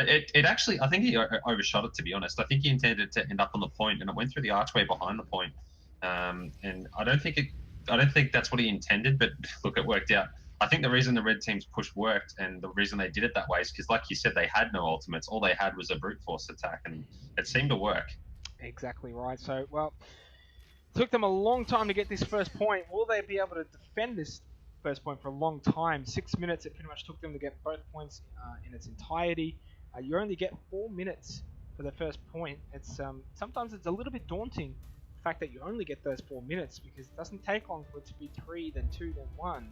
It actually, I think he overshot it, to be honest. I think he intended to end up on the point, and it went through the archway behind the point. And I don't think that's what he intended, but look, it worked out. I think the reason the red team's push worked and the reason they did it that way is because, like you said, they had no ultimates. All they had was a brute force attack, and it seemed to work. Exactly right. So, well, took them a long time to get this first point. Will they be able to defend this first point for a long time? 6 minutes it pretty much took them to get both points in its entirety. You only get 4 minutes for the first point. It's sometimes it's a little bit daunting, the fact that you only get those 4 minutes, because it doesn't take long for it to be 3, then 2, then 1.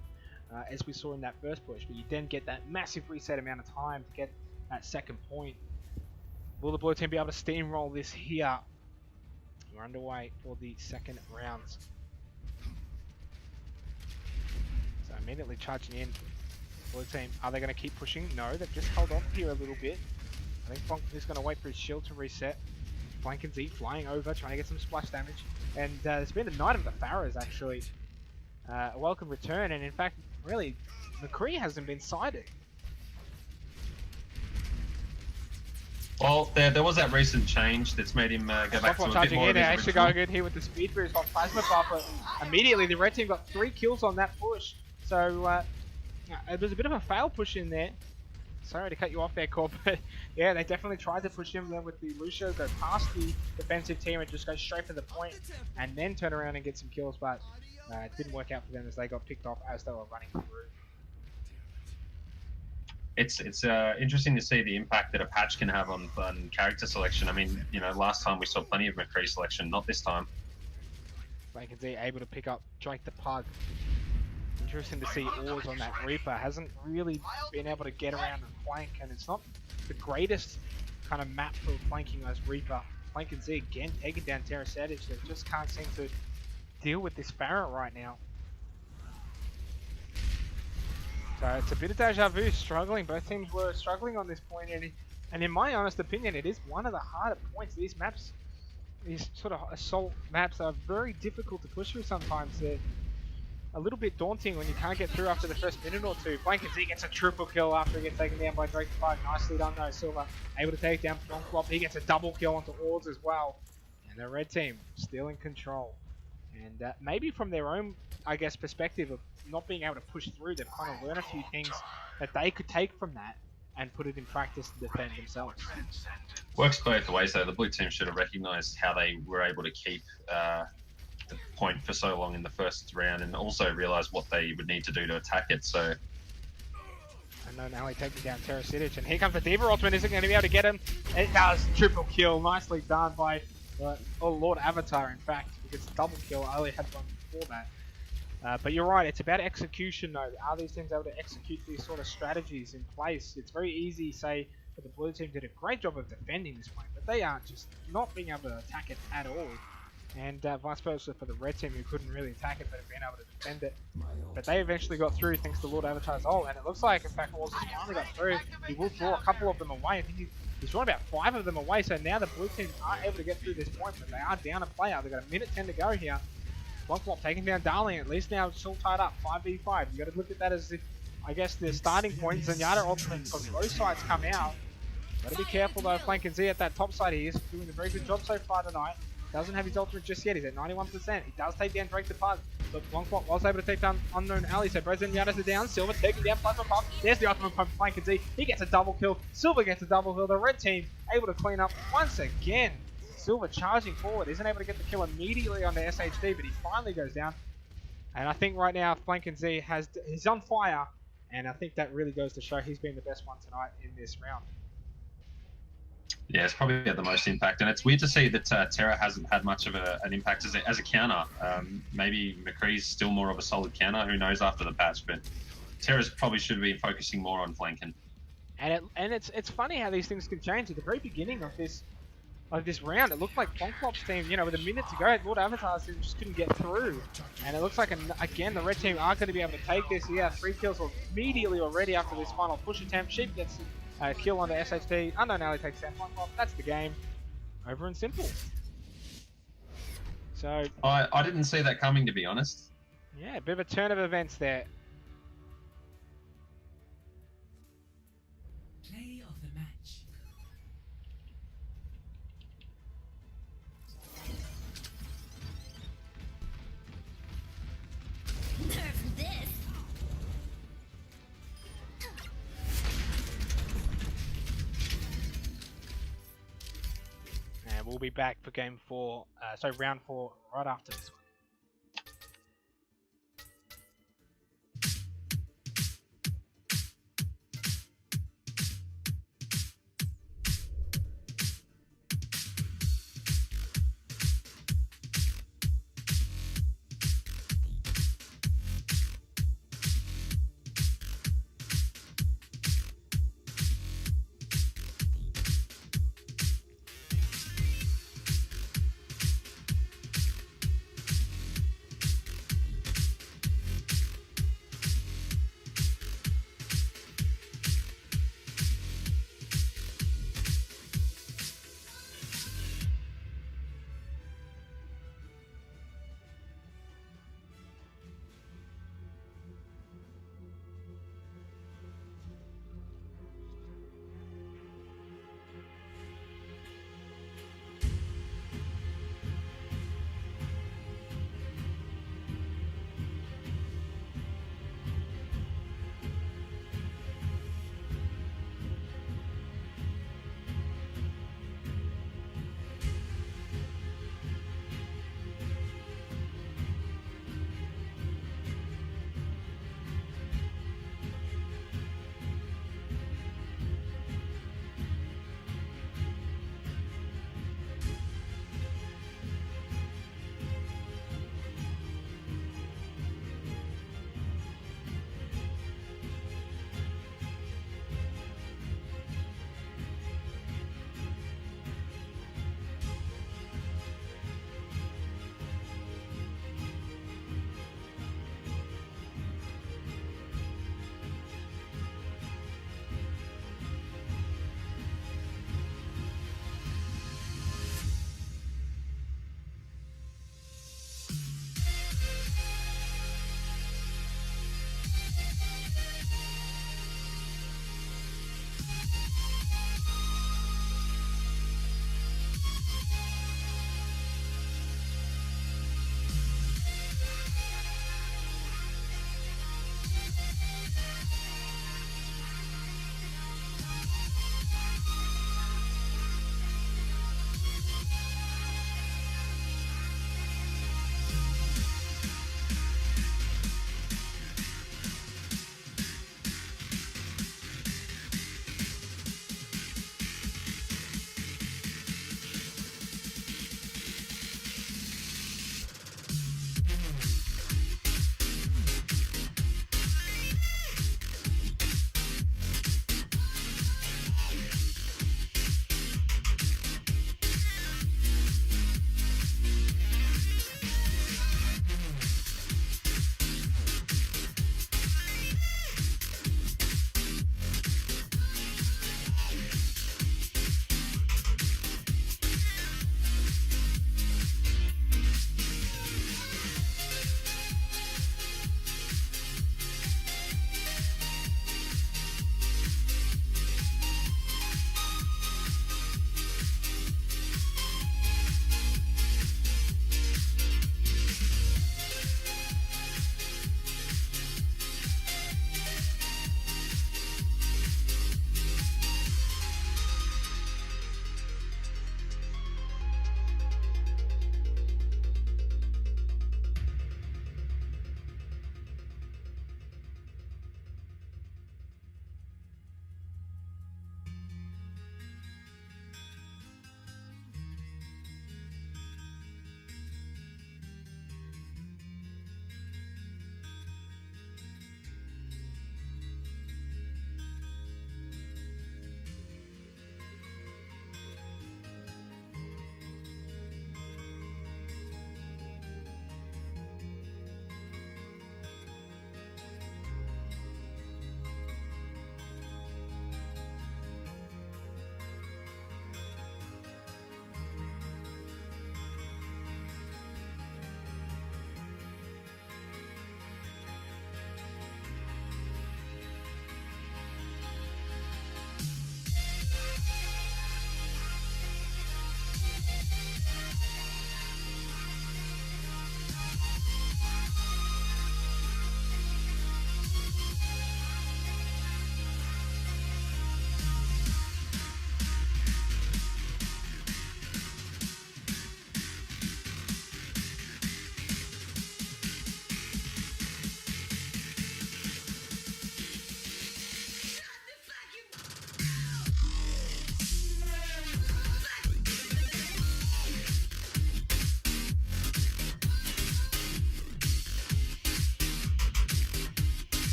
As we saw in that first push, but you then get that massive reset amount of time to get that second point. Will the blue team be able to steamroll this here? We're underway for the second rounds. So immediately charging in. Blue team, are they going to keep pushing? No, they've just held off here a little bit. I think Fonk is going to wait for his shield to reset. Flankin' Z flying over, trying to get some splash damage. And it's been a night of the Farahs actually. A welcome return, and in fact, really, McCree hasn't been sighted. Well, there was that recent change that's made him go back to a bit more of his actually original. going good here with the speed boost off Plasma Puff, but immediately the red team got 3 kills on that push. So it was a bit of a fail push in there. Sorry to cut you off there, Corp, but yeah, they definitely tried to push him there with the Lucio, go past the defensive team and just go straight for the point, and then turn around and get some kills, but it didn't work out for them as they got picked off as they were running through. it's interesting to see the impact that a patch can have on character selection. I mean, last time we saw plenty of McCree selection, not this time. Flank and Z able to pick up Drake the Pug. Interesting to see Oars on that Reaper. Hasn't really been able to get around and flank, and it's not the greatest kind of map for flanking as Reaper. Flank and Z again taking down Terra Savage. They just can't seem to deal with this Barret right now. So it's a bit of deja vu, struggling. Both teams were struggling on this point, and in my honest opinion, it is one of the harder points. These maps, these sort of assault maps, are very difficult to push through sometimes. They're a little bit daunting when you can't get through after the first minute or two. Flank and Z gets a triple kill after he gets taken down by Drake the Pug. Nicely done though, Silver able to take down Flonklop. He gets a double kill onto Ords as well. And the red team still in control. And maybe from their own, I guess, perspective of not being able to push through, they've kind of learned a few things that they could take from that and put it in practice to defend themselves. Works both ways though. The blue team should have recognised how they were able to keep the point for so long in the first round, and also realised what they would need to do to attack it. So. And now he taking down Terra Savage, and here comes the D.Va ultimate. Is it going to be able to get him? It does. Triple kill. Nicely done by Lord Avatar, in fact. It's a double kill. I only had one before that. But you're right, it's about execution though. Are these teams able to execute these sort of strategies in place? It's very easy, say, that the blue team did a great job of defending this point, but they aren't just not being able to attack it at all. And vice versa for the red team, who couldn't really attack it, but have been able to defend it. But they eventually got through thanks to Lord Avatar's ult, and it looks like, in fact, Wars has finally got through. He will draw a couple of them away. I think he's drawn about 5 of them away, so now the blue team aren't able to get through this point, but they are down a player. They've got a minute 10 to go here. Flonklop taking down Darling, at least now still tied up, 5v5. You got to look at that as if, I guess, the starting point. Zenyatta ultimate from both sides come out. Got to be careful though. Flank and Z at that top side, he is doing a very good job so far tonight. Doesn't have his ultimate just yet, he's at 91%. He does take down Drake the Pug, but Flonklop was able to take down Unknown Ali, so both Zenyatta's are down. Silver taking down Plasma Puff. There's the ultimate from Flank and Z. He gets a double kill. Silver gets a double kill. The red team able to clean up once again. Silver charging forward, isn't able to get the kill immediately on the SHD, but he finally goes down. And I think right now Flank and Z he's on fire, and I think that really goes to show he's been the best one tonight in this round. Yeah, it's probably had the most impact, and it's weird to see that Terra hasn't had much of an impact as a counter. Maybe McCree's still more of a solid counter, who knows after the patch, but Terra's probably should have been focusing more on flanking. And it's funny how these things can change. At the very beginning of this round, it looked like Flonklop's team, with a minute to go, Lord Avatar's team just couldn't get through. And it looks like, again, the red team aren't going to be able to take this. Yeah, 3 kills immediately already after this final push attempt. Sheep gets kill on the SHD. Unknown Ali takes down Flonklop. That's the game. Over and simple. So I didn't see that coming, to be honest. Yeah, a bit of a turn of events there. Play of the match. Nerf this. And we'll be back for round 4 right after this one.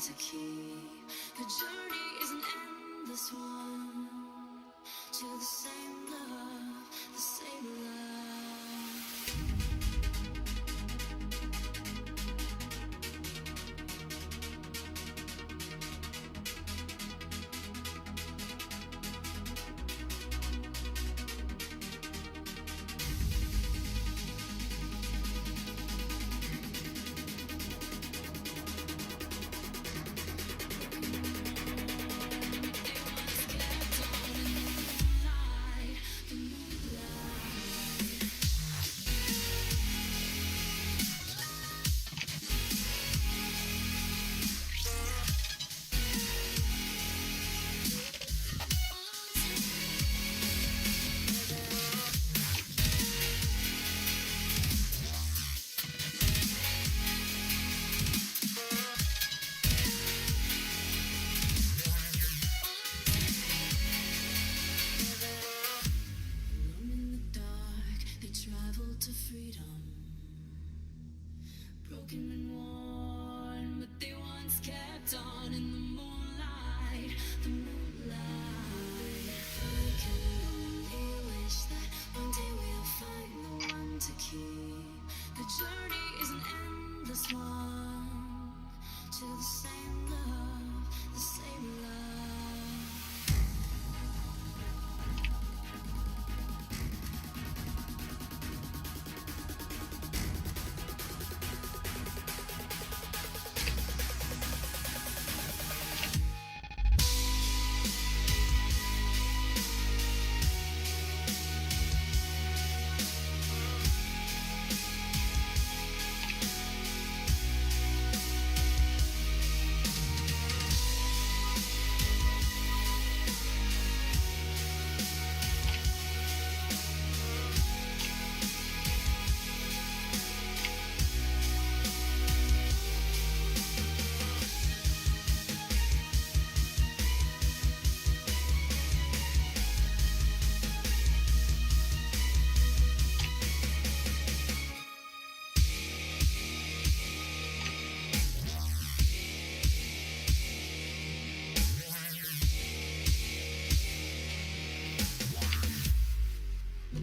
to keep. The journey is an endless one to the same love, the same love. Alone in the dark, they traveled to freedom. Broken and worn, but they once kept on in the moonlight, the moonlight. I can only wish that one day we'll find the one to keep. The journey is an endless one to the same love, the same love.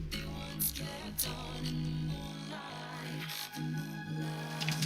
They once kept on in the moonlight, the moonlight.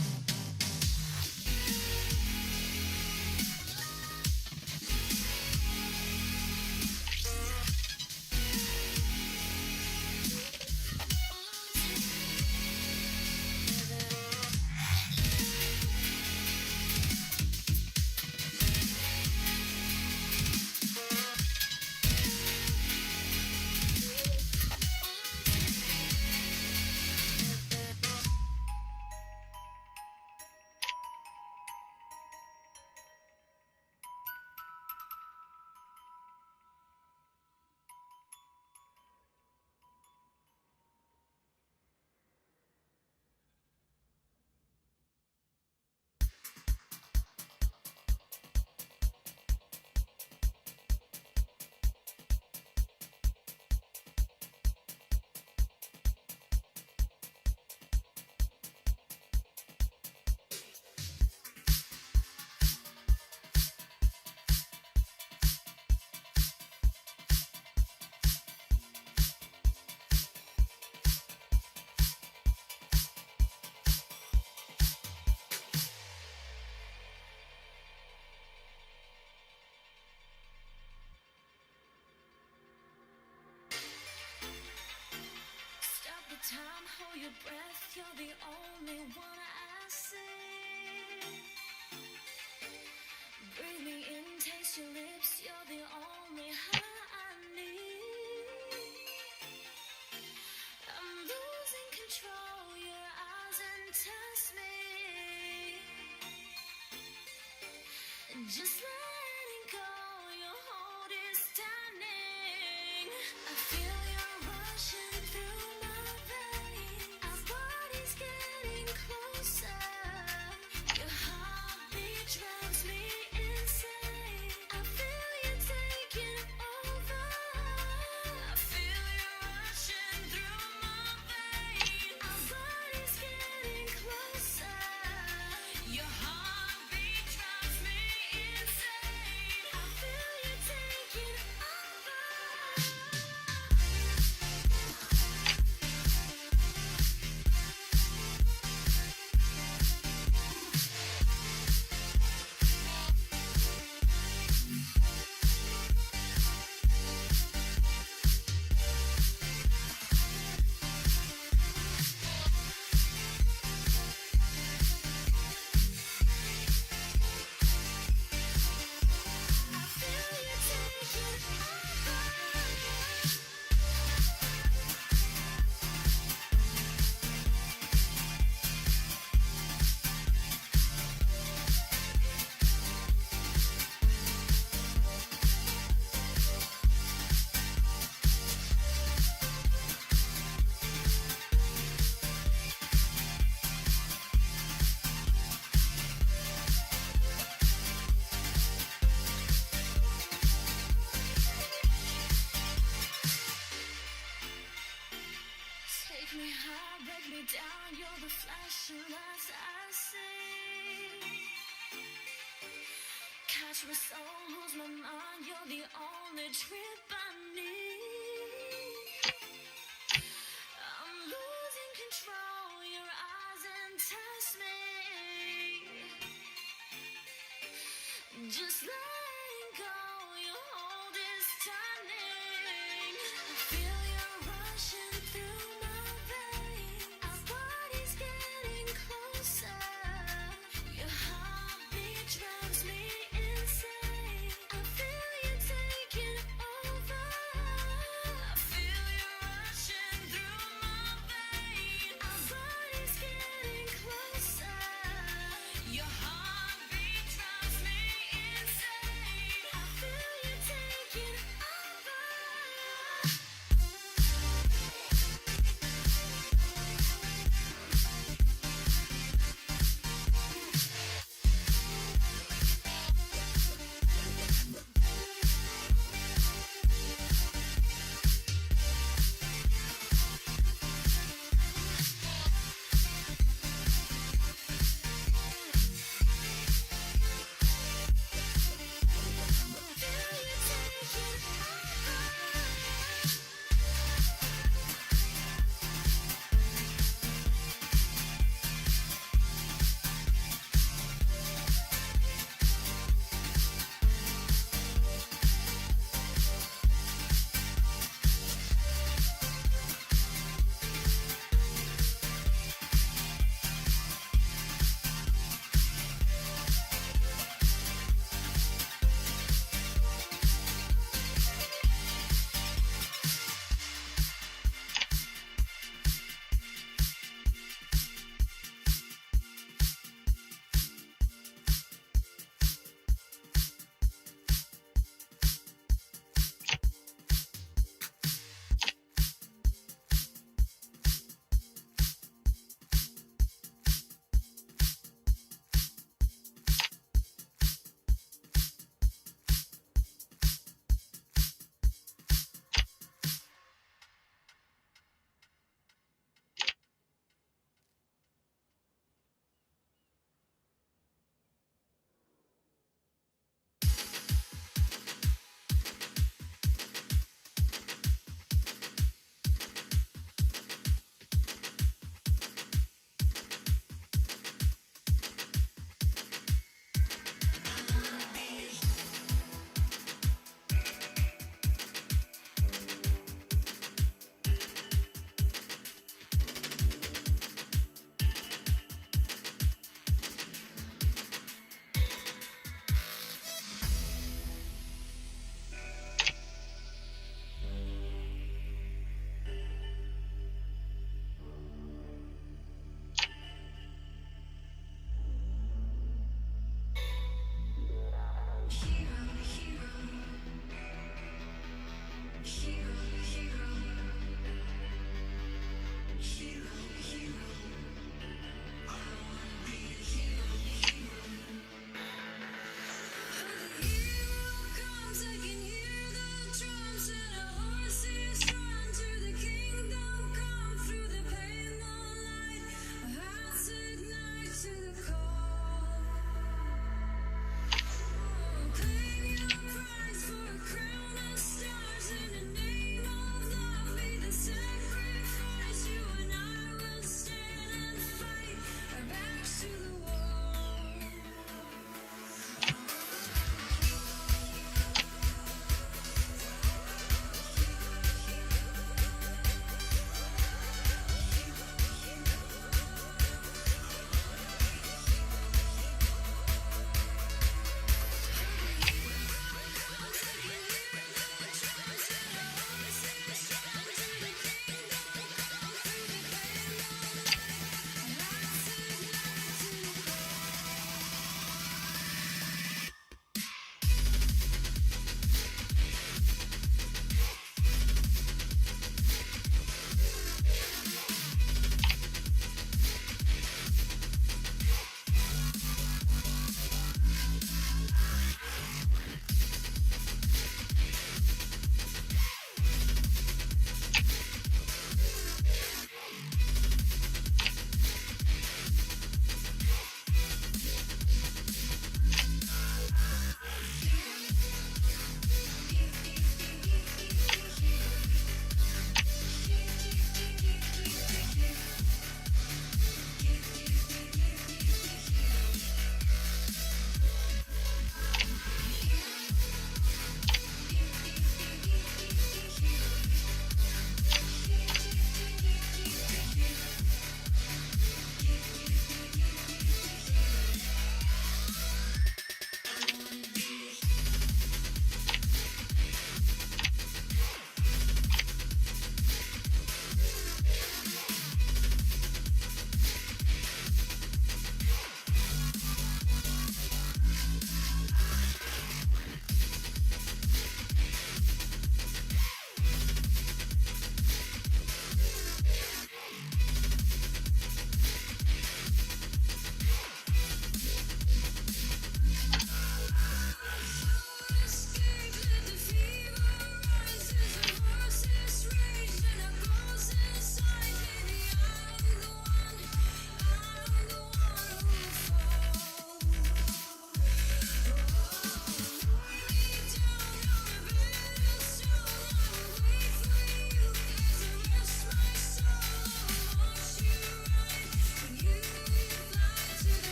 Stop the time, hold your breath. You're the only one I see. Breathe me in, taste your lips. You're the only high I need. I'm losing control. Your eyes entice me. Just letting go. Your hold is tightening. I feel you rushing through my veins. Our bodies getting closer. Your heartbeat drives me insane. I feel you taking over. I feel you rushing through my veins. Our bodies getting closer. Your heartbeat drives me down, you're the flashing lights I see. Catch my soul, lose my mind, you're the only trip I need. I'm losing control, your eyes entice me. Just letting go, your hold is tightening. I feel you rushing through my veins. Our bodies getting closer. Your heartbeat drives me insane. I feel you taking over. I feel you rushing through my veins. Our bodies getting closer. Your heartbeat drives me insane.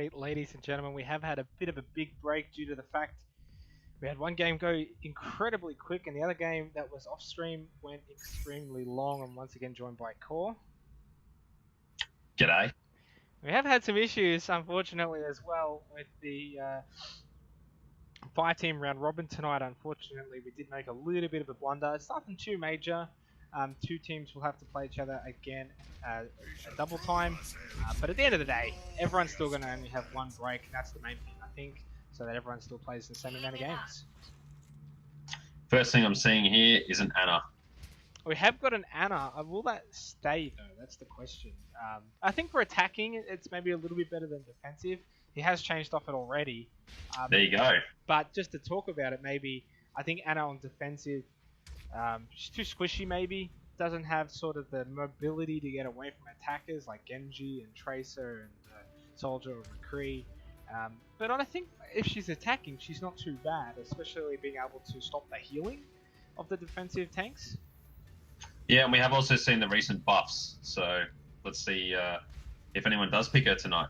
Unfortunately, ladies and gentlemen, we have had a bit of a big break due to the fact we had one game go incredibly quick, and the other game that was off stream went extremely long. And once again, joined by Core. G'day. We have had some issues, unfortunately, as well with the 5-team round robin tonight. Unfortunately, we did make a little bit of a blunder. It's nothing too major. Two teams will have to play each other again at double time. But at the end of the day, everyone's still going to only have one break. And that's the main thing, I think, so that everyone still plays the same amount of games. First thing I'm seeing here is an Anna. We have got an Anna. Will that stay, though? That's the question. I think for attacking, it's maybe a little bit better than defensive. He has changed off it already. There you go. But just to talk about it, maybe, I think Anna on defensive, she's too squishy maybe. Doesn't have sort of the mobility to get away from attackers like Genji and Tracer and Soldier or McCree. But I think if she's attacking, she's not too bad, especially being able to stop the healing of the defensive tanks. Yeah, and we have also seen the recent buffs, so let's see if anyone does pick her tonight.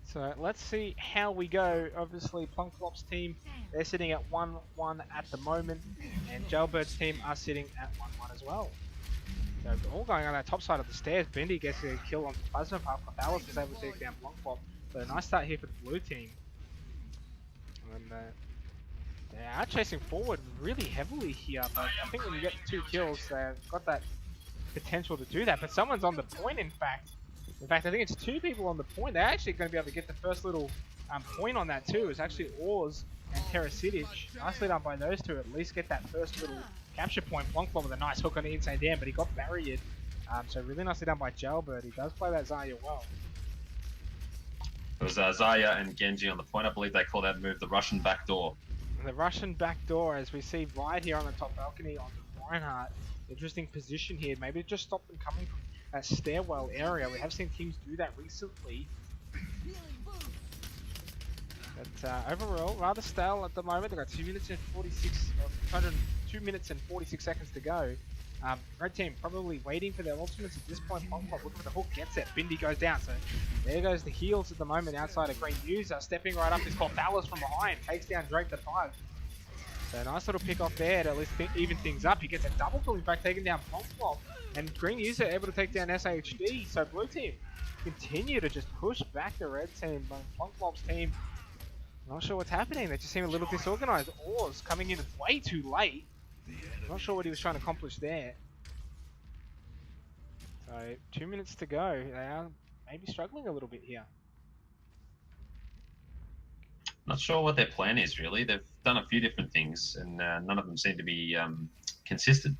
So let's see how we go. Obviously, Plunkflop's team, they're sitting at 1-1 at the moment, and Jailbird's team are sitting at 1-1 as well. So all going on that top side of the stairs. Bendy gets a kill on Plasma Puff. Dallas is able to take down Plunkflop. So a nice start here for the blue team. And they are chasing forward really heavily here, but I think when you get 2 kills, they've got that potential to do that. But someone's on the point, in fact. In fact, I think it's 2 people on the point. They're actually going to be able to get the first little point on that too. It's actually Oars and Terrasidic. Nicely done by those two. At least get that first little capture point. Plunkflop with a nice hook on the inside down, but he got barriered. So really nicely done by Jailbird. He does play that Zarya well. It was Zarya and Genji on the point. I believe they call that move the Russian backdoor. The Russian backdoor, as we see right here on the top balcony on the Reinhardt. Interesting position here. Maybe just stop them coming from that stairwell area. We have seen teams do that recently. But overall, rather stale at the moment. They've got 2 minutes and 2 minutes and 46 seconds to go. Red team probably waiting for their ultimates at this point. Plunkflop looking for the hook, gets it. Bindi goes down. So there goes the heals at the moment outside of Great User. Stepping right up is Corthalis from behind. Takes down Drake the 5. So nice little pick off there to at least even things up. He gets a double kill, in fact, taking down Plunkflop. And Green User able to take down SHD. So blue team continue to just push back the red team. But Plunkflop's team, not sure what's happening. They just seem a little disorganized. Oars coming in way too late. Not sure what he was trying to accomplish there. So 2 minutes to go. They are maybe struggling a little bit here. Not sure what their plan is really. They've done a few different things, and none of them seem to be consistent.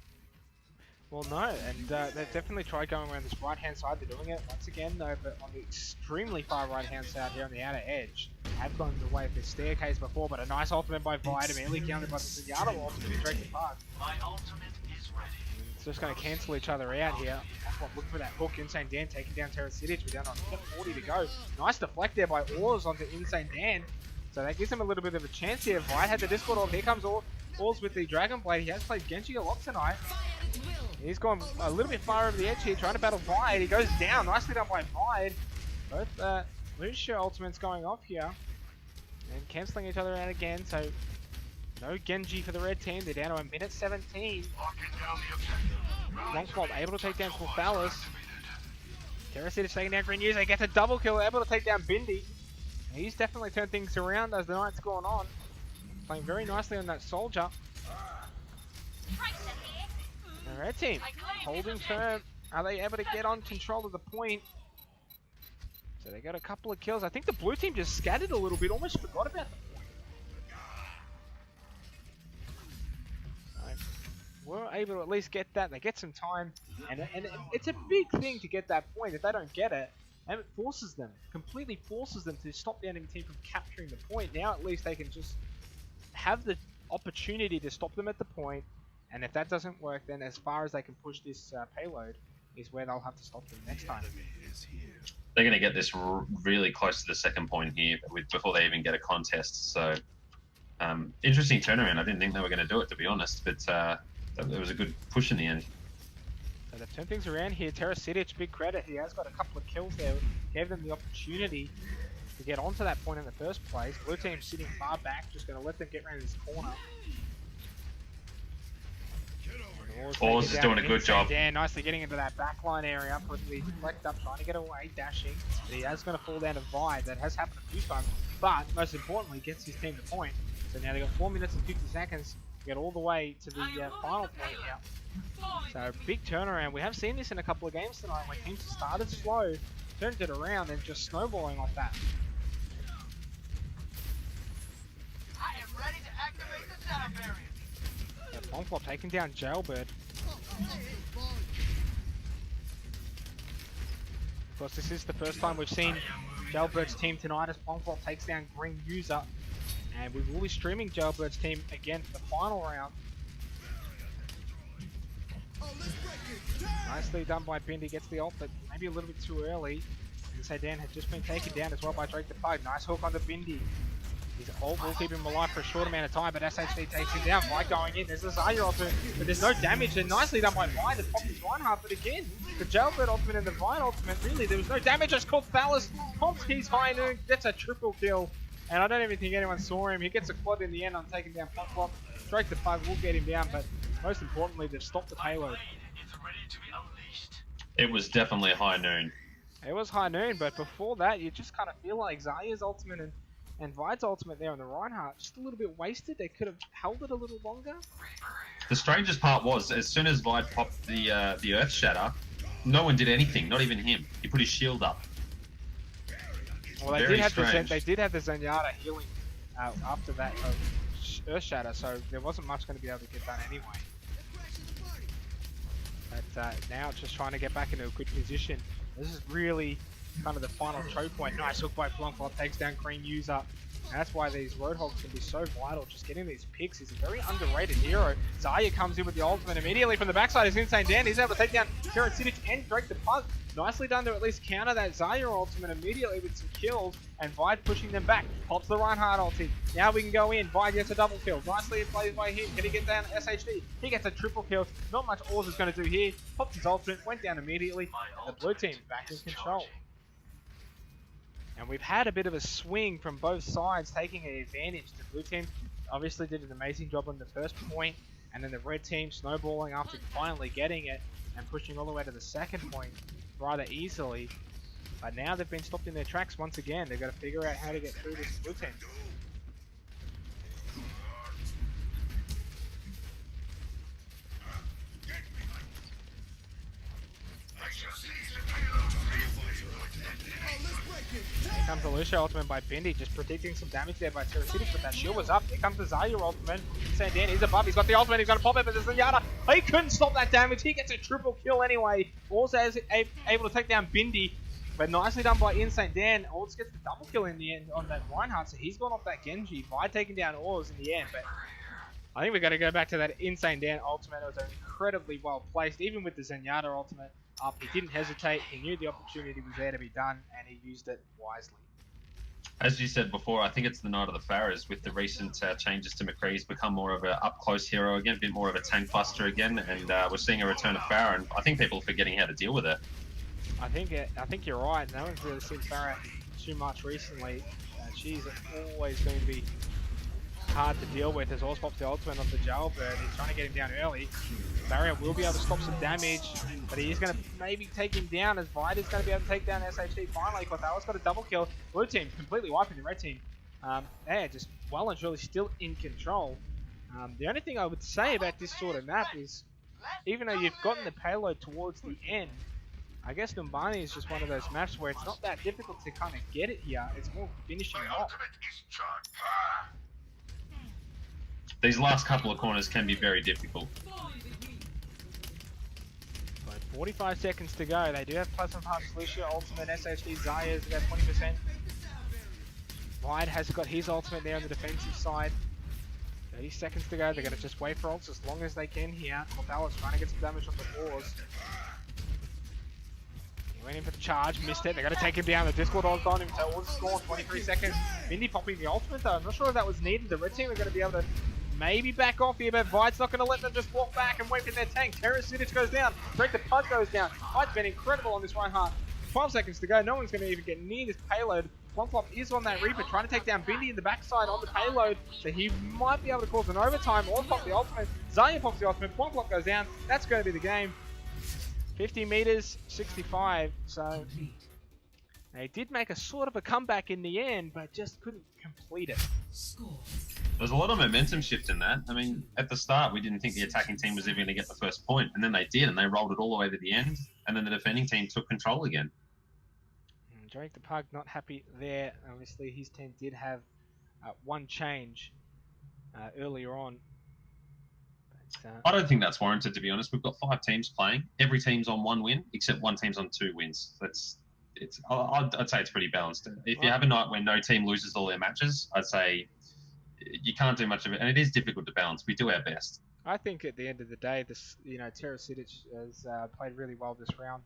Well, no, and they've definitely tried going around this right-hand side. They're doing it once again, though, but on the extremely far right-hand side here on the outer edge. Have gone the way of the staircase before, but a nice ultimate by Vita, immediately countered by the Zenyatta ultimate in Drake Park. My ultimate is ready. It's just going to cancel each other out here. Looking for that hook. Insane Dan taking down Terrasidic. We're down on 40 to go. Nice deflect there by Oars onto Insane Dan. So that gives him a little bit of a chance here. Vite had the Discord ult. Here comes Oars with the Dragon Blade. He has played Genji a lot tonight. He's gone a little bit far over the edge here, trying to battle Vide. He goes down. Nicely done by Vide. Both Lucia ultimates going off here. And cancelling each other out again. So no Genji for the red team. They're down to 1:17. Plunkflop able to take down Corthalis. Terrasidic taking down Green User. Gets a double kill. Able to take down Bindi. He's definitely turned things around as the night's gone on. Playing very nicely on that Soldier. The red team holding firm. Are they able to get on control of the point? So they got a couple of kills. I think the blue team just scattered a little bit, almost forgot about the point. We're able to at least get that. They get some time, and it's a big thing to get that point. If they don't get it, and it forces them, completely forces them to stop the enemy team from capturing the point. Now at least they can just have the opportunity to stop them at the point, and if that doesn't work, then as far as they can push this payload is where they'll have to stop them next time. They're going to get this really close to the second point here before they even get a contest. So interesting turnaround. I didn't think they were going to do it, to be honest, but it was a good push in the end. So they've turned things around here. Terrasidic, big credit. He has got a couple of kills there. Gave them the opportunity to get onto that point in the first place. Blue team sitting far back, just going to let them get around this corner. Oars is doing a good job. Yeah, nicely getting into that backline area, putting the deflect up, trying to get away, dashing. But he is going to fall down to Vide. That has happened a few times, but most importantly, gets his team to point. So now they've got 4 minutes and 50 seconds to get all the way to the final point here. So big turnaround. We have seen this in a couple of games tonight where teams started slow, turned it around, and just snowballing off that. I am ready to activate the setup area. Bonflop taking down Jailbird. Of course, this is the first time we've seen Jailbird's team tonight as Bonflop takes down Green User. And we will be streaming Jailbird's team again for the final round. Nicely done by Bindi, gets the ult, but maybe a little bit too early. And Sedan had just been taken down as well by Drake the Pug. Nice hook on the Bindi. His ult will keep him alive for a short amount of time, but SHD takes him down. Vite going in, there's the Zarya ultimate, but there's no damage, and nicely done by Vite to pop his Reinhardt, but again, the Jailbird ultimate and the Vite ultimate, really, there was no damage, just called Thalas, pops his high noon, gets a triple kill, and I don't even think anyone saw him. He gets a quad in the end on taking down Bonflop. Drake the Pug will get him down, but most importantly, they've stopped the payload. It was definitely high noon. It was high noon, but before that, you just kind of feel like Zarya's ultimate and Vite's ultimate there on the Reinhardt, just a little bit wasted. They could have held it a little longer. The strangest part was, as soon as Vite popped the Earth Shatter, no one did anything, not even him. He put his shield up. Well, they did have the Zenyatta healing after that Earth Shatter, so there wasn't much going to be able to get done anyway. But now it's just trying to get back into a good position. This is really kind of the final choke point. Nice hook by Blanc takes down Green User. And that's why these Roadhogs can be so vital. Just getting these picks. He's a very underrated hero. Zarya comes in with the ultimate immediately from the backside. He's Insane Dan. He's able to take down Terran Sidic and Drake the Pug. Nicely done to at least counter that Zarya ultimate immediately with some kills. And Vide pushing them back. Pops the Reinhardt ulti. Now we can go in. Vide gets a double kill. Nicely played by him. Can he get down SHD? He gets a triple kill. Not much Oars is going to do here. Pops his ultimate. Went down immediately. The blue team back in control. And we've had a bit of a swing from both sides, taking an advantage. The blue team obviously did an amazing job on the first point, and then the red team snowballing after finally getting it and pushing all the way to the second point rather easily. But now they've been stopped in their tracks once again. They've got to figure out how to get through this blue team. Here comes the Lucio ultimate by Bindi, just predicting some damage there by Terrasitic, but that shield was up. Here comes the Zarya ultimate. Sandan is above, he's got the ultimate, he's going to pop it, but there's Zenyatta. He couldn't stop that damage, he gets a triple kill anyway. Also is able to take down Bindi, but nicely done by Insane Dan. Oars gets the double kill in the end on that Reinhardt, so he's gone off that Genji. Vide taking down Oars in the end, but I think we've got to go back to that Insane Dan ultimate. It was incredibly well placed, even with the Zenyatta ultimate up. He didn't hesitate, he knew the opportunity was there to be done, and he used it wisely. As you said before, I think it's the night of the Pharaohs with the recent changes to McCree. He's become more of an up-close hero again, a bit more of a tank buster again, and we're seeing a return of Pharaoh, and I think people are forgetting how to deal with it. I think you're right. No one's really seen Pharaoh too much recently. She's always going to be hard to deal with as Oars pops the ultimate on the Jailbird. He's trying to get him down early. Barrier will be able to stop some damage, but he is going to maybe take him down as Vide is going to be able to take down SHD. Finally, Cothalas got a double kill. Blue team completely wiping the red team. Yeah, just well and truly still in control. The only thing I would say about this sort of map is, even though you've gotten the payload towards the end, I guess Numbani is just one of those maps where it's not that difficult to kind of get it here. It's more finishing off. These last couple of corners can be very difficult. So 45 seconds to go. They do have Pleasant Pass, Lucia, ultimate, SHD, Zarya's about 20%. Vide has got his ultimate there on the defensive side. 30 seconds to go. They're going to just wait for ults as long as they can here. Cortala's trying to get some damage off the Oars. He went in for the charge, missed it. They're going to take him down. The Discord odds on him, so Oars score 23 seconds. Bindi popping the ultimate though. I'm not sure if that was needed. The red team are going to be able to maybe back off here, but Vide's not going to let them just walk back and wait for their tank. Terran Sidic goes down. Drake the Pug goes down. Vide's been incredible on this Reinhardt. 12 seconds to go. No one's going to even get near this payload. Flop is on that Reaper, trying to take down Bindi in the backside on the payload, so he might be able to cause an overtime or pop the ultimate. Zarya pops the ultimate, Flop goes down. That's going to be the game. 50 meters, 65. So Complete. they did make a sort of a comeback in the end, but just couldn't complete it. Score. There's a lot of momentum shift in that. I mean, at the start, we didn't think the attacking team was even going to get the first point, and then they did, and they rolled it all the way to the end, and then the defending team took control again. Drake the Pug not happy there. Obviously, his team did have one change earlier on. But, I don't think that's warranted, to be honest. We've got 5 teams playing. Every team's on 1 win, except one team's on 2 wins. I'd say it's pretty balanced. If you have a night where no team loses all their matches, I'd say you can't do much of it, and it is difficult to balance. We do our best. I think at the end of the day, Terra Sidic has played really well this round.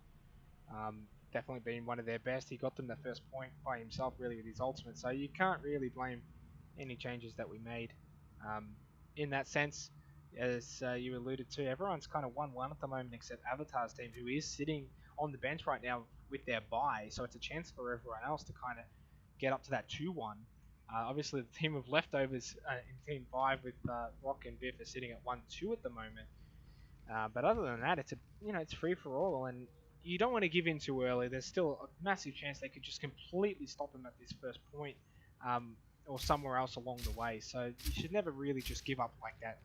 Definitely been one of their best. He got them the first point by himself, really, with his ultimate. So you can't really blame any changes that we made. In that sense, as you alluded to, everyone's kind of 1-1 at the moment, except Avatar's team, who is sitting on the bench right now with their bye. So it's a chance for everyone else to kind of get up to that 2-1. Obviously, the team of leftovers in Team 5 with Rock and Biff are sitting at 1-2 at the moment. But other than that, it's free for all, and you don't want to give in too early. There's still a massive chance they could just completely stop them at this first point, or somewhere else along the way. So you should never really just give up like that.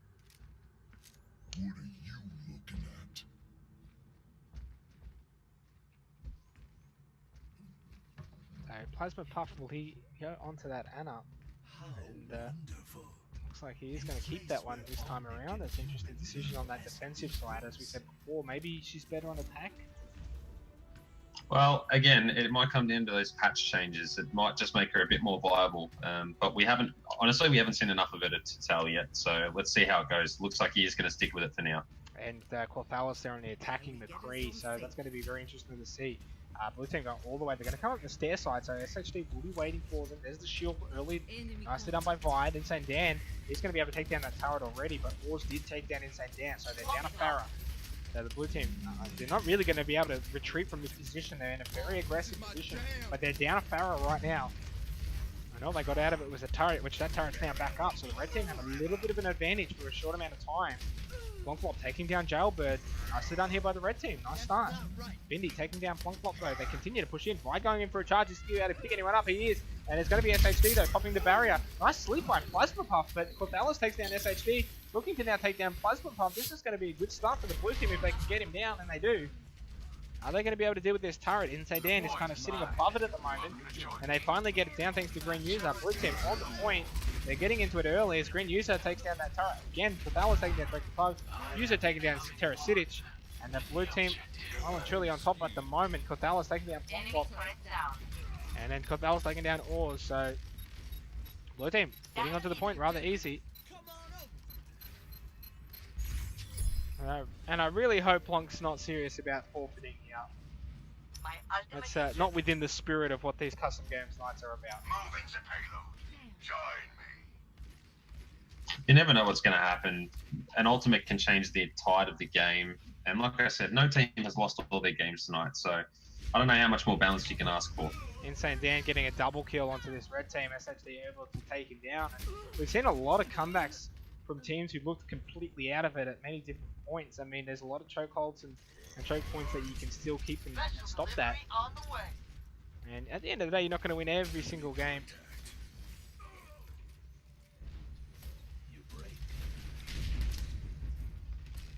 What are you looking at? So Plasma Puff, will he go onto that Anna? How And wonderful. looks like he is going to keep that one this time around. That's an interesting decision on that defensive side. As we said before, maybe she's better on attack. Well, again, it might come down to those patch changes. It might just make her a bit more viable. But we haven't seen enough of it to tell yet. So let's see how it goes. Looks like he is going to stick with it for now. And Corthalis there on the attacking McCree, so that's going to be very interesting to see. Blue team going all the way. They're going to come up the stair side, so SHD will be waiting for them. There's the shield early. Nicely done by Vide. Insane Dan, he's going to be able to take down that turret already, but Oars did take down Insane Dan, so they're down a Farah. So the blue team, they're not really going to be able to retreat from this position. They're in a very aggressive position, but they're down a Farah right now. I know they got out of it with a turret, which that turret's now back up, so the red team have a little bit of an advantage for a short amount of time. Flop taking down Jailbird. Nicely done here by the red team. Nice start. Bindi taking down Flop though. They continue to push in. Vi going in for a charge. He's able to pick anyone up. He is. And it's going to be SHD though, popping the barrier. Nice sleep by Plasma Puff, but Corthalis takes down SHD. Looking to now take down Plasma Puff. This is going to be a good start for the blue team if they can get him down, and they do. Are they going to be able to deal with this turret? Insane Dan is kind of sitting above it at the moment, and they finally get it down thanks to Green User. Blue team on the point. They're getting into it early as Green User takes down that turret. Again, Corthalis taking down Director Pug. User taking down Terra Sidic. And the blue team, well and truly on top at the moment. Corthalis taking down Flop. And then Corthalis taking down Oars. So, blue team getting onto the point rather easy. And I really hope Plonk's not serious about forfeiting here. That's not within the spirit of what these custom games nights are about. Moving the payload. Join me. You never know what's going to happen. An ultimate can change the tide of the game. And like I said, no team has lost all their games tonight. So I don't know how much more balance you can ask for. Insane Dan getting a double kill onto this red team. SHD able to take him down. And we've seen a lot of comebacks from teams who looked completely out of it at many different points. I mean, there's a lot of chokeholds and choke points that you can still keep and stop that. And at the end of the day, you're not going to win every single game.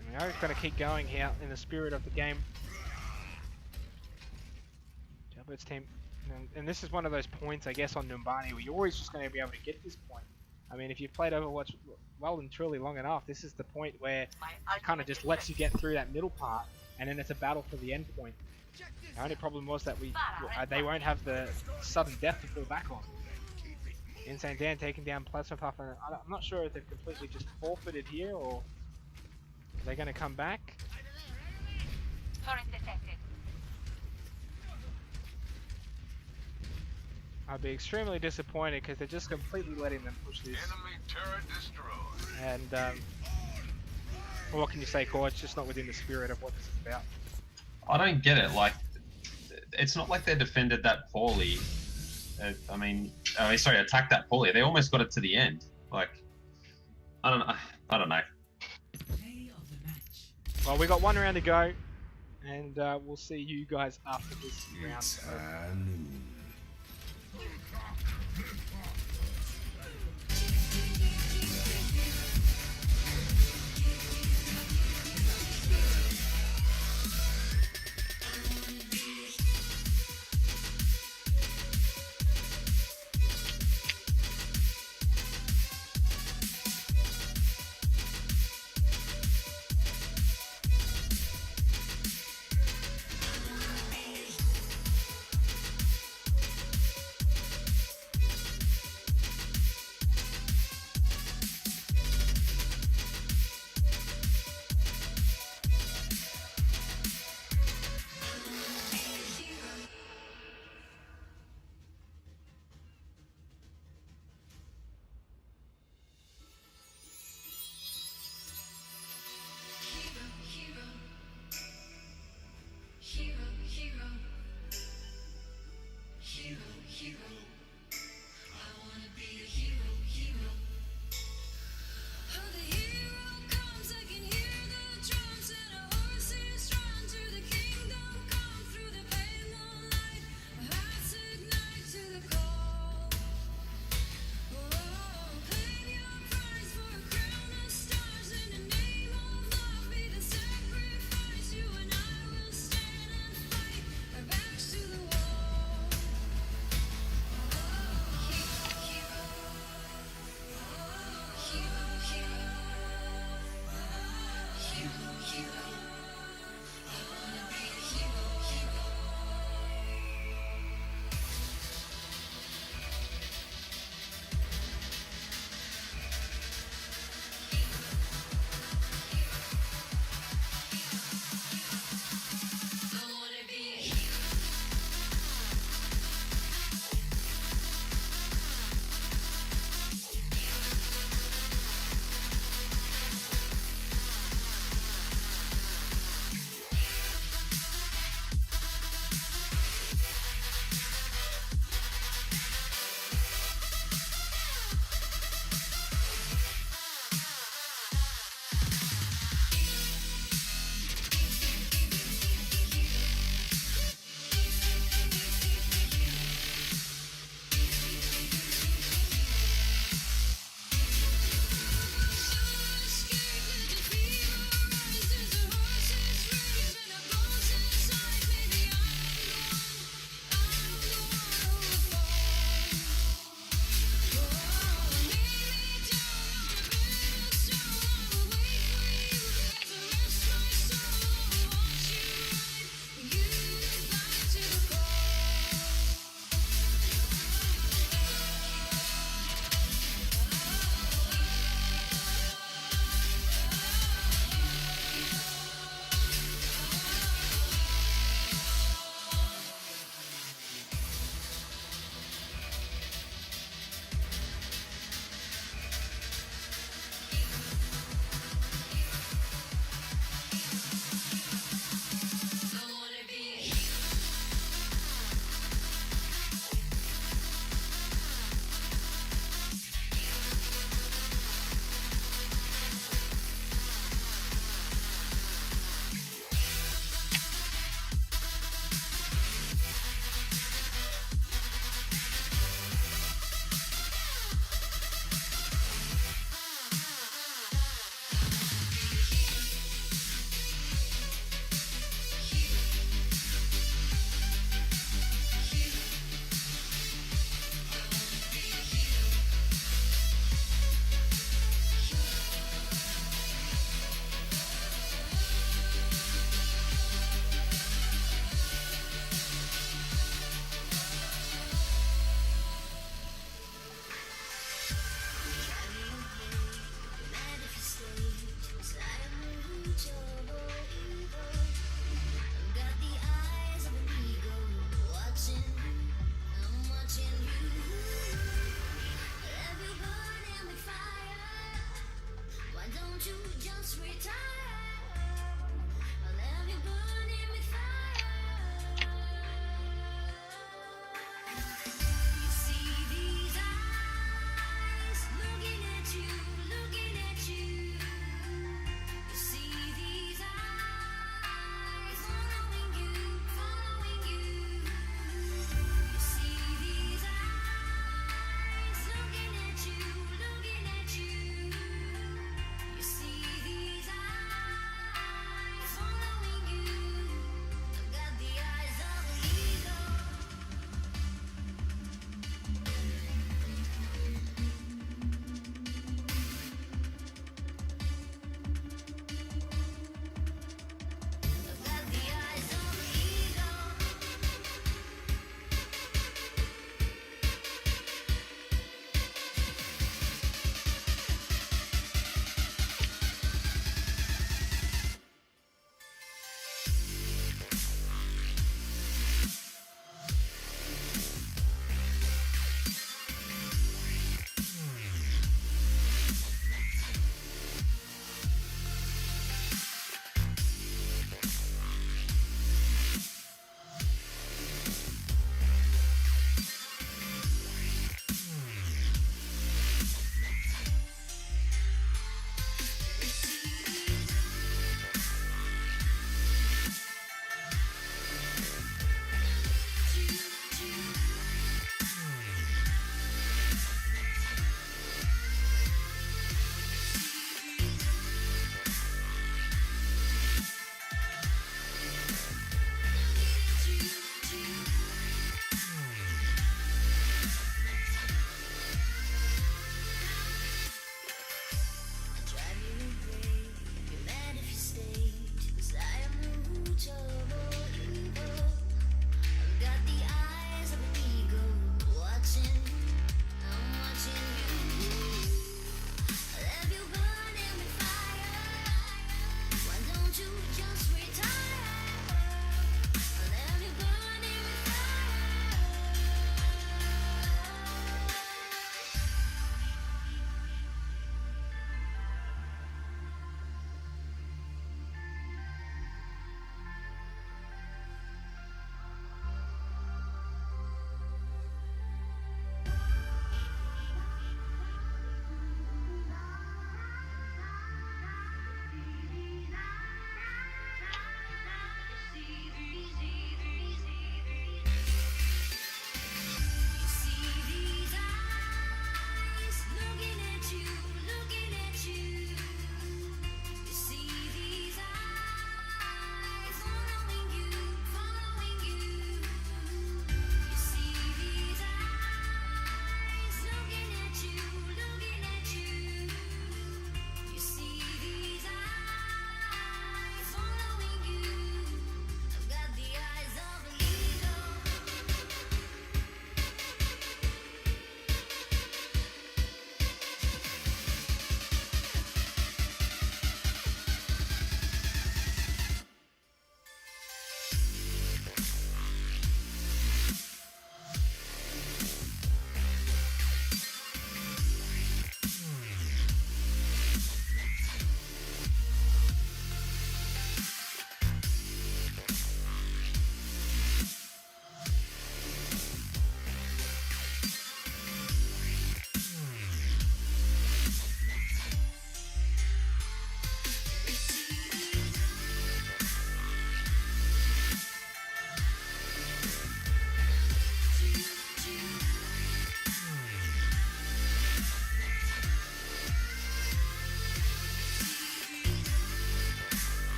And we are going to keep going here in the spirit of the game. Jailbird's team, and this is one of those points, I guess, on Numbani where you're always just going to be able to get this point. I mean, if you've played Overwatch well and truly long enough, this is the point where it kind of just lets you get through that middle part, and then it's a battle for the end point. The only problem was that they won't have the sudden death to fall back on. Insane Dan taking down Plasma Puff, and I'm not sure if they've completely just forfeited here, or are they going to come back? I'd be extremely disappointed because they're just completely letting them push this. Enemy turret destroyed. And well, what can you say, Core? It's just not within the spirit of what this is about. I don't get it. Like, it's not like they defended that poorly. I mean, sorry, attacked that poorly. They almost got it to the end. Like, I don't know. Play of the match. Well, we got 1 round to go, and we'll see you guys after this round. It's high noon.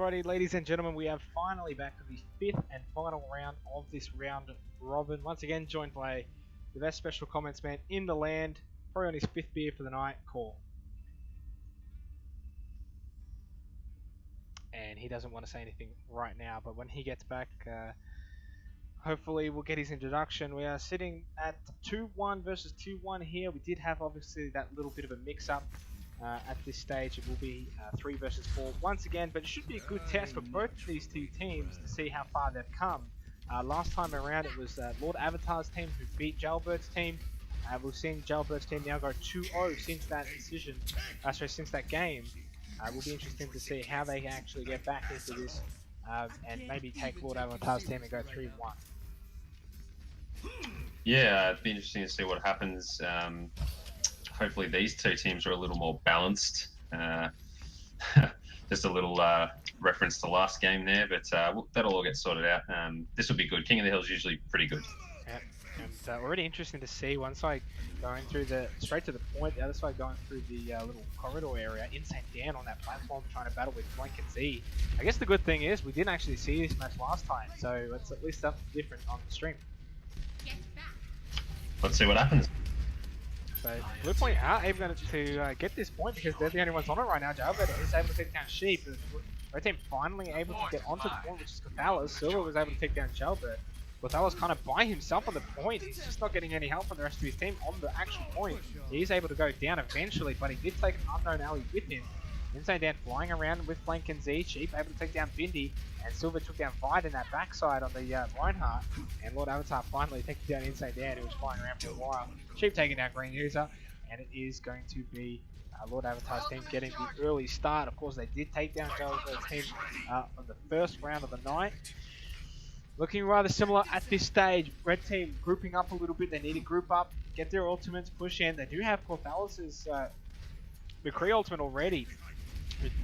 Alrighty, ladies and gentlemen, we are finally back to the 5th and final round of this round robin. Once again, joined by the best special comments man in the land, probably on his 5th beer for the night, Call. And he doesn't want to say anything right now, but when he gets back, hopefully we'll get his introduction. We are sitting at 2-1 versus 2-1 here. We did have obviously that little bit of a mix-up at this stage. It will be 3 versus 4 once again, but it should be a good test for both of these two teams to see how far they've come. Last time around it was Lord Avatar's team who beat Jailbird's team. We've seen Jailbird's team now go 2-0 since that decision, since that game. It will be interesting to see how they can actually get back into this and maybe take Lord Avatar's team and go 3-1. Yeah, it'd be interesting to see what happens. Hopefully these two teams are a little more balanced. Just a little reference to last game there, but that'll all get sorted out. This will be good. King of the Hill is usually pretty good. Yep. And already interesting to see one side going through straight to the point, the other side going through the little corridor area. Insane Dan on that platform trying to battle with Blank and Z. I guess the good thing is we didn't actually see this match last time, so it's at least something different on the stream. Let's see what happens. So Bluepoint are able to get this point because they're the only ones on it right now. Jailbird is able to take down Sheep. Red team finally able to get onto the point, which is Cathalas. Silver was able to take down Jailbird. Cathalas kind of by himself on the point. He's just not getting any help from the rest of his team on the actual point. He's able to go down eventually, but he did take an unknown alley with him. Insane Dan flying around with Flank and Z. Sheep able to take down Bindi, and Silver took down Vide in that backside on the Reinhardt. And Lord Avatar finally taking down Insane Dan, who was flying around for a while. Sheep taking down Green User, and it is going to be Lord Avatar's team getting the early start. Of course, they did take down Jailbird's team on the first round of the night. Looking rather similar at this stage. Red team grouping up a little bit. They need to group up, get their ultimates, push in. They do have Corthalis' McCree ultimate already.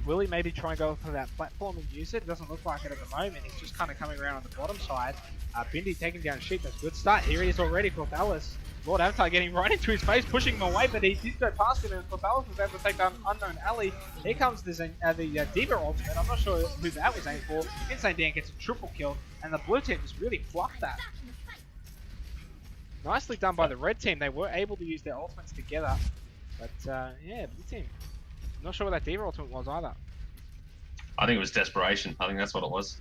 Will he maybe try and go for that platform and use it? It doesn't look like it at the moment. He's just kind of coming around on the bottom side. Bindi taking down Sheep. That's a good start. Here he is already, Corthalis. Lord Avatar getting right into his face, pushing him away, but he did go past him, and Corthalis was able to take down Unknown Alley. Here comes the Diva ultimate. I'm not sure who that was aimed for. Insane Dan gets a triple kill, and the blue team just really fluffed that. Nicely done by the red team. They were able to use their ultimates together, but yeah, blue team. Not sure what that Diva ultimate was either. I think it was desperation. I think that's what it was.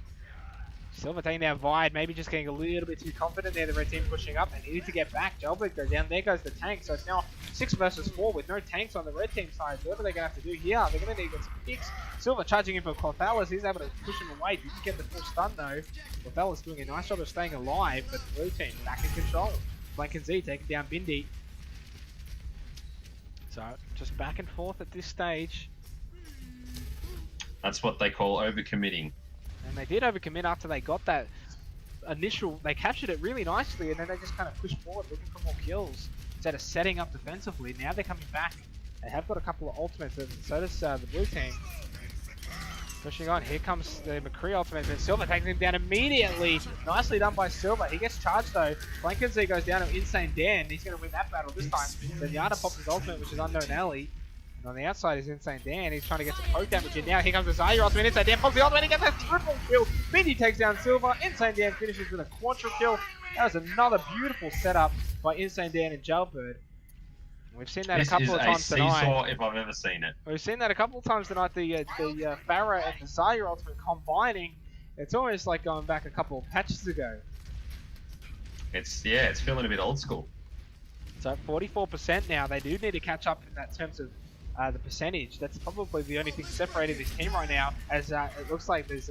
Silver taking down Vide, maybe just getting a little bit too confident there. The red team pushing up and needed to get back. Jailbird goes down. There goes the tank. So it's now 6 versus 4 with no tanks on the red team side. Whatever they're going to have to do here, they're going to need to get some picks. Silver charging in for Corthalis. He's able to push him away. Didn't get the full stun though. Corthalis doing a nice job of staying alive, but the blue team back in control. Blank and Z taking down Bindi. So just back and forth at this stage. That's what they call overcommitting. And they did overcommit after they got that initial, they captured it really nicely, and then they just kind of pushed forward looking for more kills instead of setting up defensively. Now they're coming back. They have got a couple of ultimates, and so does the blue team. Pushing on, here comes the McCree ultimate, but Silver takes him down immediately. Nicely done by Silver. He gets charged though. Blankenzy goes down to Insane Dan. He's going to win that battle this time. Then Yada pops his ultimate, which is Unknown Alley. On the outside is Insane Dan. He's trying to get some poke damage in now. Here comes the Zarya ultimate. Insane Dan pops the ultimate. He gets a triple kill. Bindi takes down Silver. Insane Dan finishes with a quadra kill. That was another beautiful setup by Insane Dan and Jailbird. We've seen that a couple of times tonight. This is a seesaw if I've ever seen it. We've seen that a couple of times tonight. The Pharah and the Zarya ultimate combining. It's almost like going back a couple of patches ago. It's feeling a bit old school. So at 44% now, they do need to catch up in that terms of the percentage. That's probably the only thing separating this team right now, as it looks like there's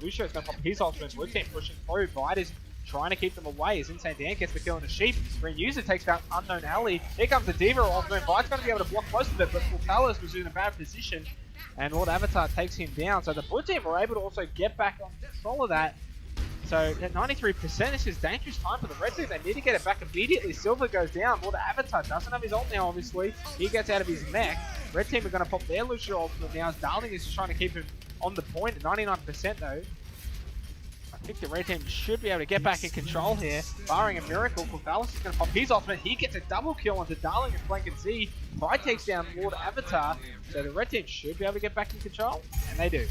Lucio's going to pop his ultimate. Blue team pushing through. Vide is trying to keep them away as Insane Dan gets the kill on the Sheep. Green User takes down Unknown Alley. Here comes the Diva ultimate. Vide's going to be able to block most of it, but Corthalis was in a bad position, and Lord Avatar takes him down. So the blue team were able to also get back on control of that. So at 93%, this is dangerous time for the red team. They need to get it back immediately. Silver goes down. Lord Avatar doesn't have his ult now, obviously. He gets out of his mech. Red team are going to pop their Lucio ultimate now. Darling is just trying to keep him on the point at 99% though. I think the red team should be able to get back in control here. Barring a miracle, Corthalis is going to pop his ultimate. He gets a double kill onto Darling and Flank and Z. Pride takes down Lord Avatar. So the red team should be able to get back in control, and they do.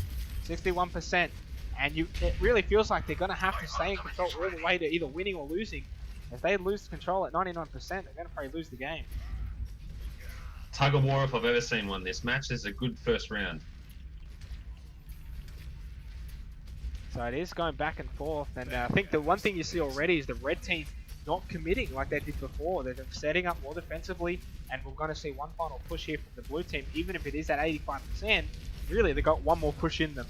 61%. And it really feels like they're going to have to stay in control all the way to either winning or losing. If they lose control at 99%, they're going to probably lose the game. Tug of war if I've ever seen one. This match is a good first round. So it is going back and forth, and I think the one thing you see already is the red team not committing like they did before. They're setting up more defensively, and we're going to see one final push here from the blue team, even if it is at 85%. Really, they've got one more push in them.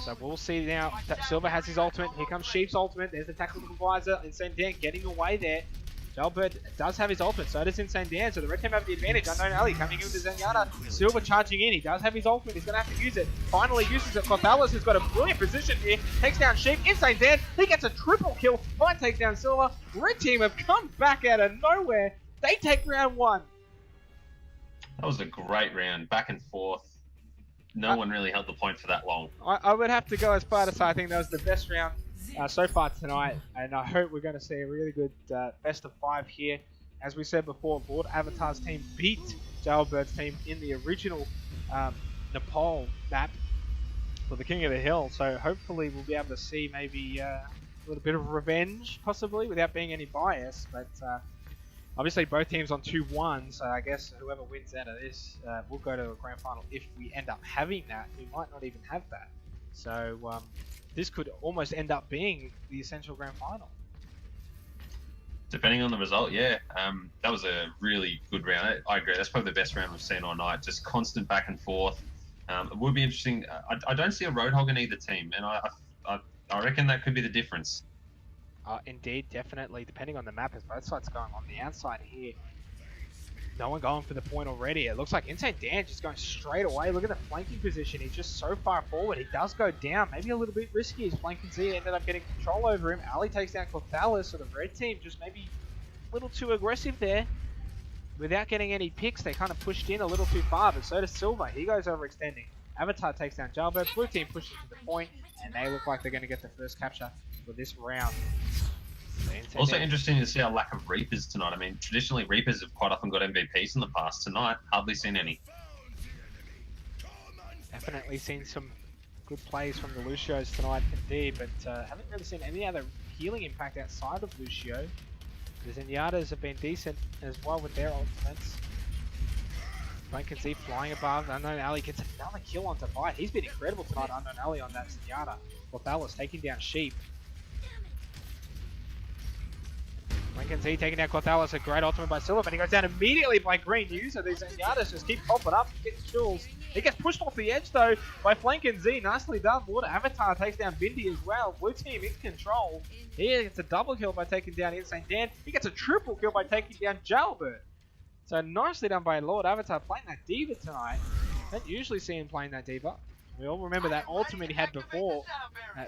So we'll see now that Silver has his ultimate. Here comes Sheep's ultimate. There's the tactical advisor. Insane Dan getting away there. Jalbert does have his ultimate, so does Insane Dan. So the red team have the advantage. Unknown Ali coming in with the Zenyatta. Silver charging in. He does have his ultimate. He's going to have to use it. Finally uses it. Cothalis has got a brilliant position here. Takes down Sheep. Insane Dan. He gets a triple kill. Fine takes down Silver. Red team have come back out of nowhere. They take round 1. That was a great round. Back and forth. No one really held the point for that long. I would have to go as far to say I think that was the best round so far tonight, and I hope we're going to see a really good best of 5 here. As we said before, Lord Avatar's team beat Jailbird's team in the original Nepal map for the King of the Hill, so hopefully we'll be able to see maybe a little bit of revenge, possibly, without being any bias, but obviously both teams on 2-1, so I guess whoever wins out of this will go to a grand final if we end up having that. We might not even have that. So this could almost end up being the essential grand final. Depending on the result, yeah. That was a really good round. I agree. That's probably the best round we've seen all night. Just constant back and forth. It would be interesting. I don't see a Roadhog in either team, and I reckon that could be the difference. Indeed, definitely. Depending on the map, as both sides going on the outside here. No one going for the point already. It looks like Insane Dan just going straight away. Look at the flanking position. He's just so far forward. He does go down. Maybe a little bit risky. His flanking Z ended up getting control over him. Ali takes down Cothalis, so the red team just maybe a little too aggressive there. Without getting any picks, they kind of pushed in a little too far, but so does Silver. He goes overextending. Avatar takes down Jalbert. Blue team pushes to the point, and they look like they're going to get the first capture for this round. Also interesting to see our lack of Reapers tonight. I mean, traditionally Reapers have quite often got MVPs in the past. Tonight, hardly seen any. Definitely seen some good plays from the Lucios tonight indeed, but haven't really seen any other healing impact outside of Lucio. The Zenyatas have been decent as well with their ultimates. One can see flying above. Unknown Ali gets another kill onto Bite. He's been incredible tonight, Unknown Ali on that Zenyatta. Cothalis taking down Sheep. Lincoln Z taking down Cothalis, a great ultimate by Silver, but he goes down immediately by Green User. These Zenyatas just keep popping up, getting kills. He gets pushed off the edge though by Flankin' Z. Nicely done. Lord Avatar takes down Bindi as well. Blue team in control. He gets a double kill by taking down Insane Dan. He gets a triple kill by taking down Jalbert. So nicely done by Lord Avatar playing that D.Va tonight. Don't usually see him playing that D.Va. We all remember that ultimate he had before.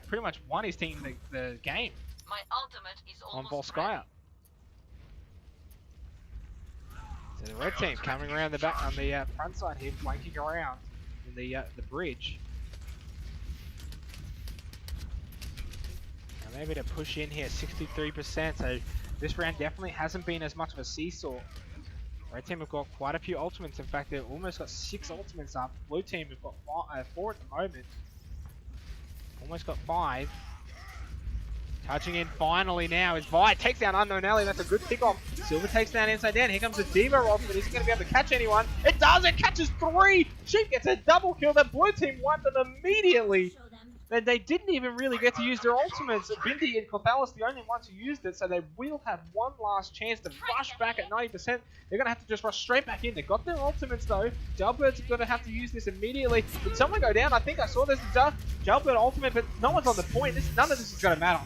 Pretty much won his team the game My ultimate is on almost Volskaya. So the red team coming around the back on the front side here, flanking around in the bridge. Now maybe to push in here, 63%. So this round definitely hasn't been as much of a seesaw. Red team have got quite a few ultimates. In fact, they've almost got 6 ultimates up. Blue team have got 4 at the moment. Almost got 5. Touching in finally now is Vi. Takes down Unknown Ali. That's a good pick off. Silver takes down Inside Dan. Here comes the D.Va ultimate. Is he going to be able to catch anyone? It does. It catches 3. Sheep gets a double kill. The blue team won them immediately. And they didn't even really get to use their ultimates. Bindi and Cothalis the only ones who used it, so they will have one last chance to rush back at 90%. They're going to have to just rush straight back in. They got their ultimates though. Jalbert's going to have to use this immediately. Did someone go down? I think I saw this Jalbert ultimate, but no one's on the point. None of this is going to matter.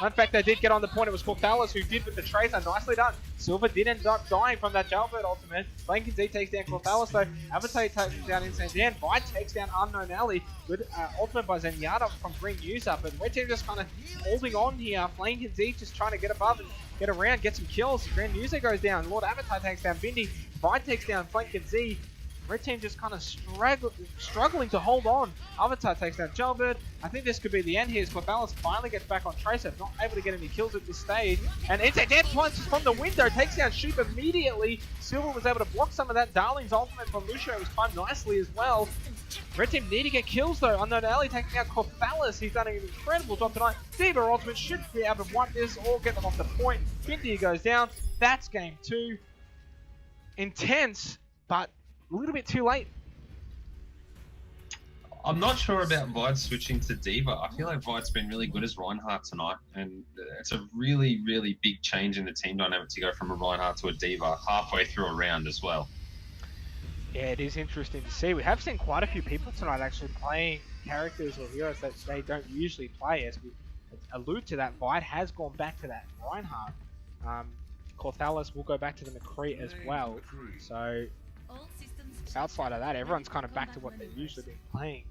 In fact, they did get on the point. It was Cothalis who did with the Tracer. Nicely done. Silver did end up dying from that Jalbert ultimate. Blankin Z takes down Cothalis though. Avatar takes down Insane Dan. Vi takes down Unknown Ali. Good ultimate by Zenyatta from Green User, but Red team just kind of holding on here. Flankin' Z just trying to get above and get around, get some kills. Green User goes down. Lord Avatar takes down Bindi. Vi takes down Flankin' Z. Red team just kind of struggling to hold on. Avatar takes down Gelbird. I think this could be the end here as Clothalis finally gets back on Tracer, not able to get any kills at this stage. And Insane Dan punches from the window, takes down Sheep immediately. Silver was able to block some of that. Darling's ultimate from Lucio was timed nicely as well. Red team need to get kills though. Unknown Alley taking out Clothalis. He's done an incredible job tonight. Diva ultimate should be able to wipe this or get them off the point. Bindi goes down. That's game 2. Intense, but a little bit too late. I'm not sure about Vide switching to Diva. I feel like Vide's been really good as Reinhardt tonight, and it's a really, really big change in the team dynamic to go from a Reinhardt to a Diva halfway through a round as well. Yeah, it is interesting to see. We have seen quite a few people tonight actually playing characters or heroes that they don't usually play. As we allude to that, Vide has gone back to that Reinhardt. Clothalis will go back to the McCree as well. So outside of that, everyone's kind of back to what they've usually been playing.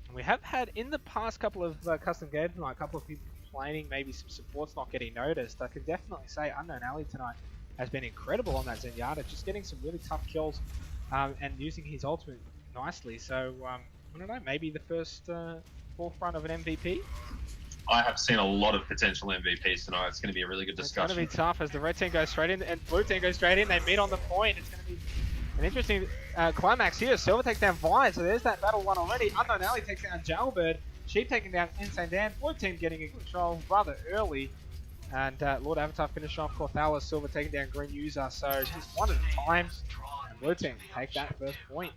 And we have had in the past couple of custom games tonight, a couple of people complaining maybe some support's not getting noticed. I can definitely say Unknown Alley tonight has been incredible on that Zenyatta, just getting some really tough kills and using his ultimate nicely. So I don't know, maybe the first forefront of an MVP. I have seen a lot of potential MVPs tonight. It's going to be a really good discussion. It's going to be tough as the red team goes straight in and blue team goes straight in. They meet on the point. It's going to be an interesting climax here. Silver takes down Vine, so there's that battle won already. Unknown Alley takes down Jailbird. Sheep taking down Insane Dan. Blue team getting in control rather early. And Lord Avatar finished off Clothalis. Silver taking down Green User. So just one at a time. And blue team take that first point.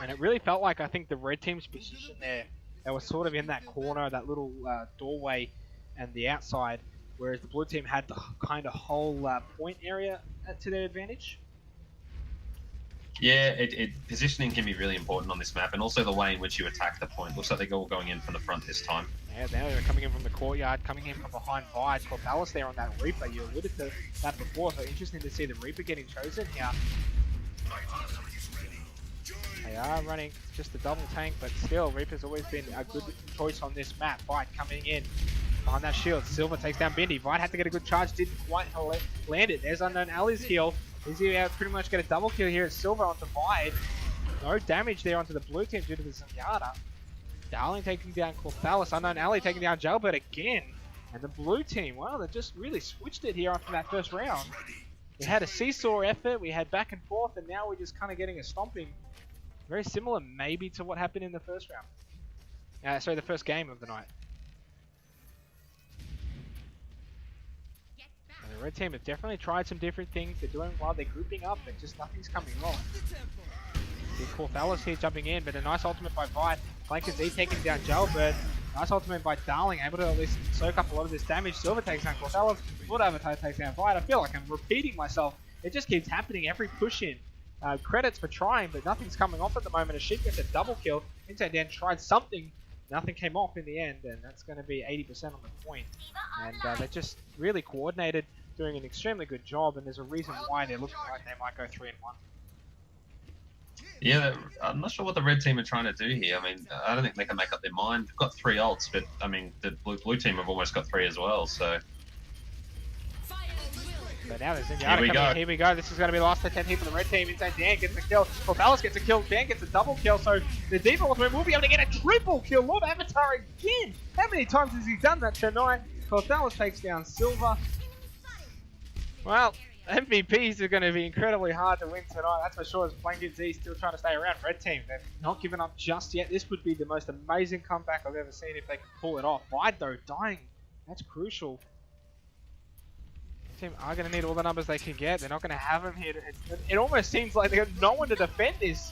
And it really felt like, I think, the red team's position there, they were sort of in that corner, that little doorway and the outside, whereas the blue team had the kind of whole point area to their advantage. Yeah, positioning can be really important on this map, and also the way in which you attack the point. Looks like they're all going in from the front this time. Yeah, now they're coming in from the courtyard, coming in from behind Vide. Clothalis there on that Reaper. You alluded to that before, so interesting to see the Reaper getting chosen here. They are running just a double tank, but still, Reaper's always been a good choice on this map. Vide coming in behind that shield. Silver takes down Bindi. Vide had to get a good charge, didn't quite land it. There's Unknown Alley's heal. He's going to pretty much get a double kill here at Silver onto Vide. No damage there onto the blue team due to the Zenyatta. Darling taking down Clothalis. Unknown Alley taking down Jailbird again. And the blue team, wow, they just really switched it here after that first round. We had a seesaw effort, we had back and forth, and now we're just kind of getting a stomping. Very similar maybe to what happened in the first round. Sorry, the first game of the night. And the red team have definitely tried some different things. They're doing well, they're grouping up, but just nothing's coming wrong. See Clothalis here jumping in, but a nice ultimate by Vide. Flankers Z taking down Jailbird. Nice ultimate by Darling, able to at least soak up a lot of this damage. Silver takes down Clothalis. Lord Avatar takes down Vide. I feel like I'm repeating myself. It just keeps happening every push in. Credits for trying, but nothing's coming off at the moment. A Sheep gets a double kill. Insane Dan tried something. Nothing came off in the end, and that's going to be 80% on the point. And they're just really coordinated, doing an extremely good job, and there's a reason why they're looking like they might go 3-1. Yeah, I'm not sure what the red team are trying to do here. I mean, I don't think they can make up their mind. They've got 3 ults, but I mean, the blue team have almost got 3 as well, so... So now there's Zenyatta coming in. Here we go. This is going to be the last attempt here for the red team. Insane Dan gets a kill. Clothalis gets a kill. Dan gets a double kill. So the Diva ultimate will be able to get a triple kill. Lord Avatar again. How many times has he done that tonight? Clothalis takes down Silver. Well, MVPs are going to be incredibly hard to win tonight. That's for sure. As Blanket Z still trying to stay around. Red team, they've not given up just yet. This would be the most amazing comeback I've ever seen if they can pull it off. Vide though, dying. That's crucial. Team are going to need all the numbers they can get. They're not going to have them here. It almost seems like they've got no one to defend this.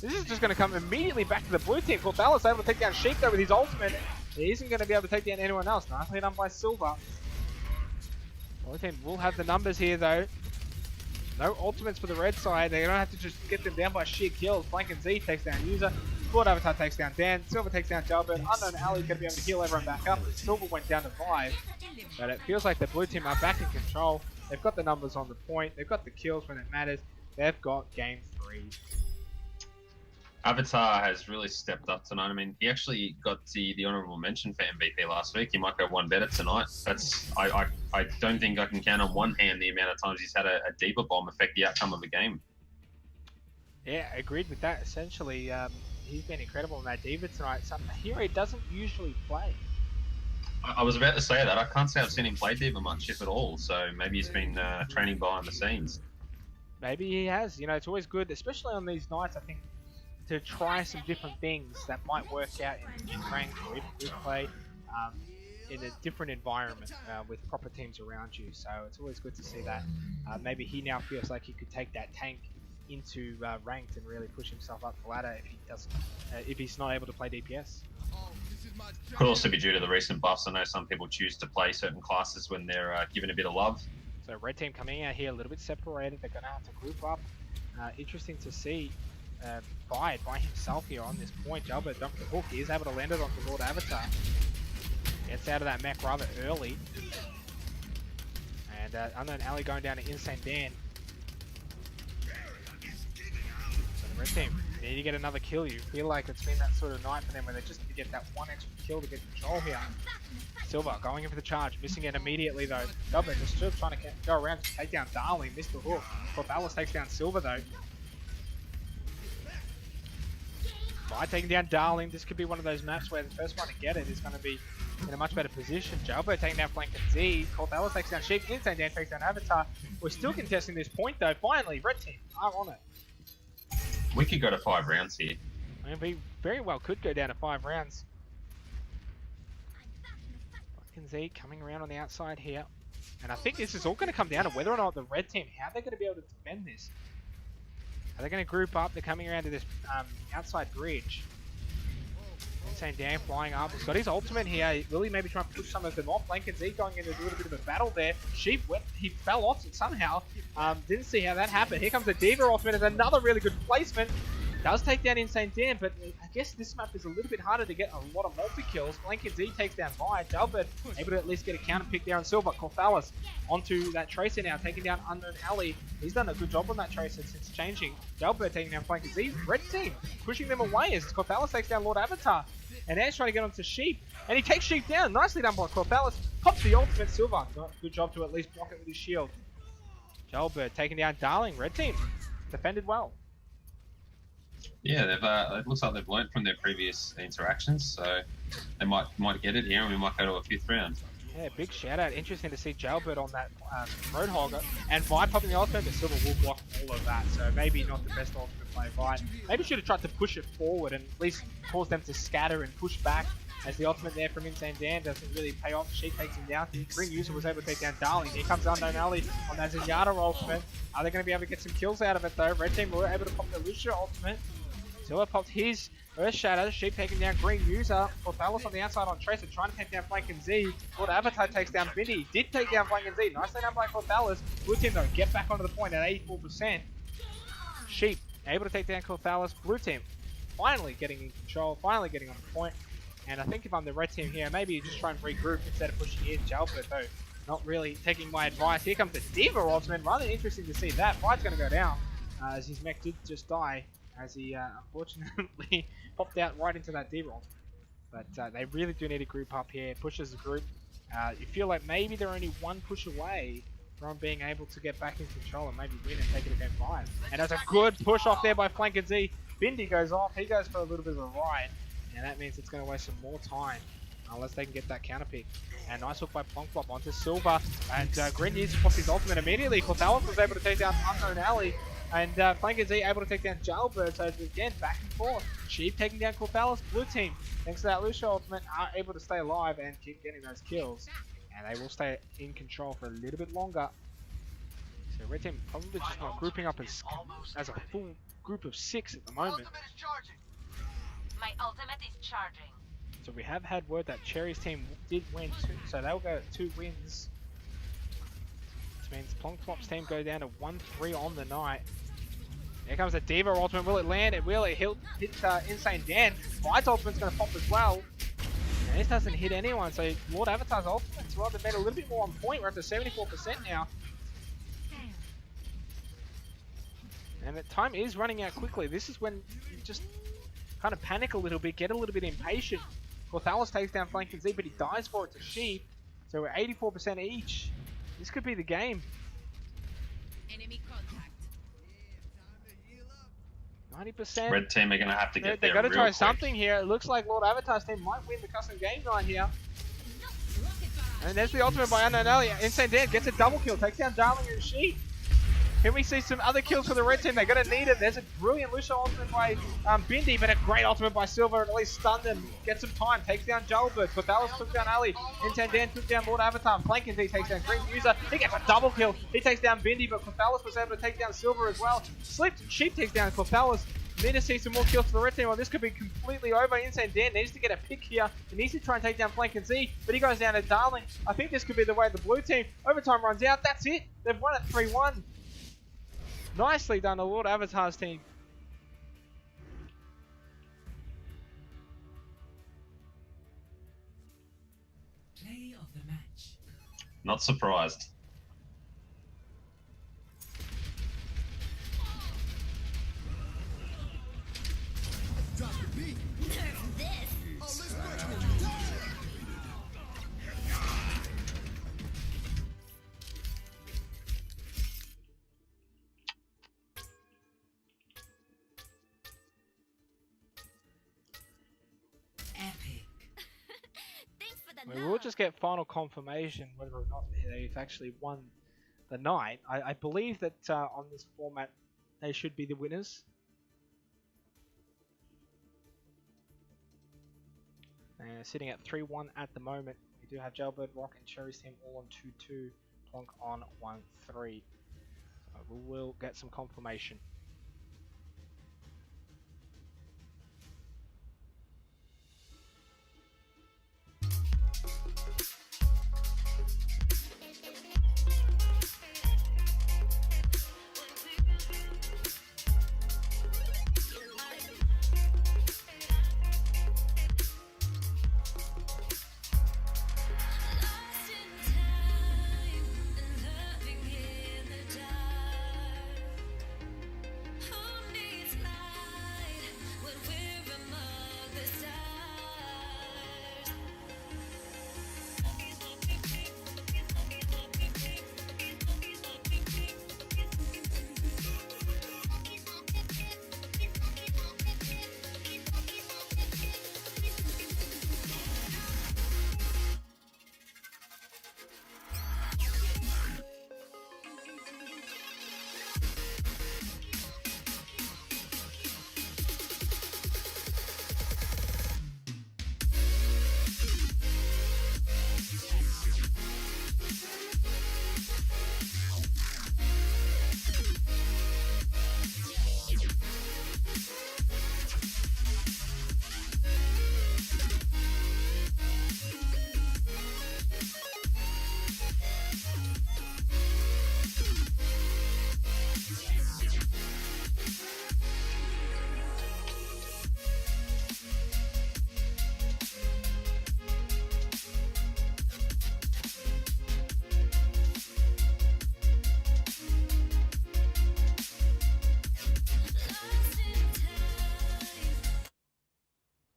This is just going to come immediately back to the blue team. Clothalis able to take down Sheep though with his ultimate. He isn't going to be able to take down anyone else. Nicely done by Silver. Blue team will have the numbers here though. No ultimates for the red side. They don't have to just get them down by sheer kills. Blank and Z takes down User. Lord Avatar takes down Dan. Silver takes down Jailbird. Unknown Alley's going to be able to heal everyone back up. Silver went down to 5. But it feels like the blue team are back in control. They've got the numbers on the point. They've got the kills when it matters. They've got game 3. Avatar has really stepped up tonight. I mean, he actually got the honourable mention for MVP last week. He might go one better tonight. I don't think I can count on one hand the amount of times he's had a deeper bomb affect the outcome of a game. Yeah, agreed with that. Essentially, he's been incredible in that Diva tonight. Something a hero he doesn't usually play. I was about to say that. I can't say I've seen him play Diva much, if at all. So maybe he's been training behind the scenes. Maybe he has. You know, it's always good, especially on these nights, I think, to try some different things that might work out in ranked or even group play in a different environment with proper teams around you. So it's always good to see that. Maybe he now feels like he could take that tank into ranked and really push himself up the ladder if he doesn't, if he's not able to play DPS. Could also be due to the recent buffs. I know some people choose to play certain classes when they're given a bit of love. So red team coming out here a little bit separated. They're going to have to group up. Interesting to see by himself here on this point. Jalbert dumped the hook. He is able to land it onto Lord Avatar. Gets out of that mech rather early. And Unknown Alley going down to Insane Dan. So the red team, they need to get another kill. You feel like it's been that sort of night for them where they just need to get that one extra kill to get control here. Silver going in for the charge, missing it immediately though. Jalbert just still trying to go around to take down Darling, missed the hook. Corvallis takes down Silver though. By taking down Darling, this could be one of those maps where the first one to get it is going to be in a much better position. Jalbert taking down Flank and Z. Corvallis takes down Sheep. Insane Dan takes down Avatar. We're still contesting this point though. Finally, red team are on it. We could go to 5 rounds here. And we very well could go down to 5 rounds. Flank and Z coming around on the outside here. And I think this is all going to come down to whether or not the red team, how they're going to be able to defend this. Are they going to group up? They're coming around to this outside bridge. Insane Dan flying up. He's got his ultimate here. Will he maybe try and push some of them off? Link and Z going into a little bit of a battle there. Sheep, he fell off it somehow. Didn't see how that happened. Here comes the Diva ultimate. It's another really good placement. Does take down Insane Dan, but I guess this map is a little bit harder to get a lot of multi-kills. Blank and Z takes down Vi. Jalbert able to at least get a counter pick there on Silver. Corvallis onto that Tracer now, taking down Unknown Alley. He's done a good job on that Tracer since changing. Jalbert taking down Flank and Z. Red team pushing them away as Corvallis takes down Lord Avatar. And now he's trying to get onto Sheep. And he takes Sheep down. Nicely done by Corvallis. Pops the ultimate. Silver. Good job to at least block it with his shield. Jalbert taking down Darling. Red team defended well. Yeah, it looks like they've learned from their previous interactions, so they might get it here, and we might go to a 5th round. Yeah, big shout out. Interesting to see Jalbert on that Roadhogger, and Vi popping the ultimate, but Silver will block all of that, so maybe not the best ultimate play Vi. Maybe should have tried to push it forward and at least cause them to scatter and push back, as the ultimate there from Insane Dan doesn't really pay off. Sheep takes him down. Ring User was able to take down Darling. Here comes Unknown Alley on that Zenyatta ultimate. Are they going to be able to get some kills out of it though? Red team were able to pop the Lucia ultimate. Silver popped his Earth Shadow. Sheep taking down Green User. Corvallis on the outside on Tracer, trying to take down Flank and Z. Lord Avatar takes down Bindi. Did take down Flank and Z. Nicely done by Corvallis. Blue team though, get back onto the point at 84%. Sheep able to take down Corvallis. Blue team finally getting in control, finally getting on the point. And I think if I'm the red team here, maybe you just try and regroup instead of pushing in. Jalbert though, not really taking my advice. Here comes the Diva ultimate. Rather interesting to see that. Fight's going to go down as his mech did just die, as he unfortunately popped out right into that Diva ultimate. But they really do need to group up here, push as a group. You feel like maybe they're only one push away from being able to get back in control and maybe win and take it again 5. And that's a good push off there by Flank and Z. Bindi goes off, he goes for a little bit of a ride, and that means it's going to waste some more time unless they can get that counter pick. And nice hook by Plonklop onto Silver, and Green needs to pop his ultimate immediately. Corvallis was able to take down Unknown Alley, and Flank and Z able to take down Jalbert, so again, back and forth. Sheep taking down Corvallis. Blue team, thanks to that Lucia ultimate, are able to stay alive and keep getting those kills. And they will stay in control for a little bit longer. So red team probably just not grouping up as a full group of 6 at the moment. Ultimate is charging. My ultimate is charging. So we have had word that Cherry's team did win 2, so they'll go 2 wins. This means Plonklop's team go down to 1-3 on the night. Here comes the Diva ultimate. Will it land? It will. It hit Insane Dan. Fight's ultimate's going to pop as well. And this doesn't hit anyone, so Lord Avatar's ultimate's rather been a little bit more on point. We're up to 74% now. And the time is running out quickly. This is when you just kind of panic a little bit, get a little bit impatient. Corthalis takes down Flanking Z, but he dies for it to Sheep. So we're 84% each. This could be the game. Enemy contact. 90%. Red team are going to have to get They've there got to real try quick. something here. It looks like Lord Avatar's team might win the custom game night here. And there's the ultimate by Unknown Earlier. Insane Dan gets a double kill, takes down Darling and Sheep. Can we see some other kills for the red team? They're going to need it. There's a brilliant Lucio ultimate by Bindi, but a great ultimate by Silver. At least stun them, get some time, takes down Jalbert. Corthalis took down Ali. Insane Dan took down Lord Avatar. Flanking Z takes down Green User. He gets a double kill. He takes down Bindi, but Corthalis was able to take down Silver as well. Slipped. Sheep takes down Corthalis. Need to see some more kills for the red team. Well, this could be completely over. Insane Dan needs to get a pick here. He needs to try and take down Flanking Z, but he goes down to Darling. I think this could be the way of the blue team. Overtime runs out. That's it. They've won it 3-1. Nicely done to Lord Avatar's team. Play of the match. Not surprised. Epic. Thanks for the We will just get final confirmation whether or not they've actually won the night. I believe that on this format they should be the winners. Sitting at 3-1 at the moment. We do have Jailbird, Rock, and Cherry's team all on 2-2. Plonk on 1-3. So we will get some confirmation.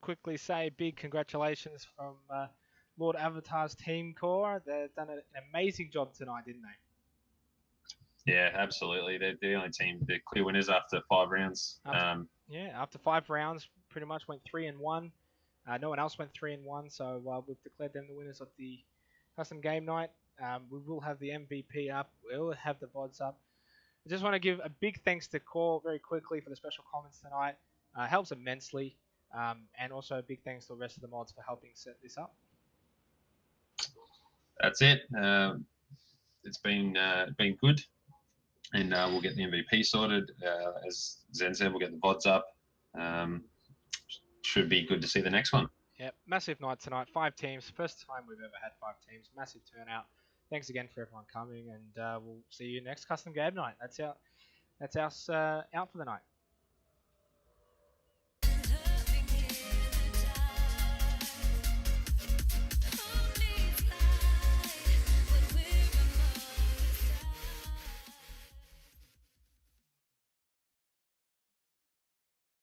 Quickly say big congratulations from Lord Avatar's team core. They've done an amazing job tonight, didn't they? Yeah, absolutely. They're the only team, they're clear winners after 5 rounds. After 5 rounds, pretty much went 3-1. No one else went 3-1, so we've declared them the winners of the custom game night. We will have the MVP up. We'll have the VODs up. I just want to give a big thanks to Core very quickly for the special comments tonight. Helps immensely. And also a big thanks to the rest of the mods for helping set this up. That's it. It's been good, and we'll get the MVP sorted. As Zen said, we'll get the VODs up. Should be good to see the next one. Yep, massive night tonight. 5 teams. First time we've ever had 5 teams. Massive turnout. Thanks again for everyone coming, and we'll see you next custom game night. That's us out for the night.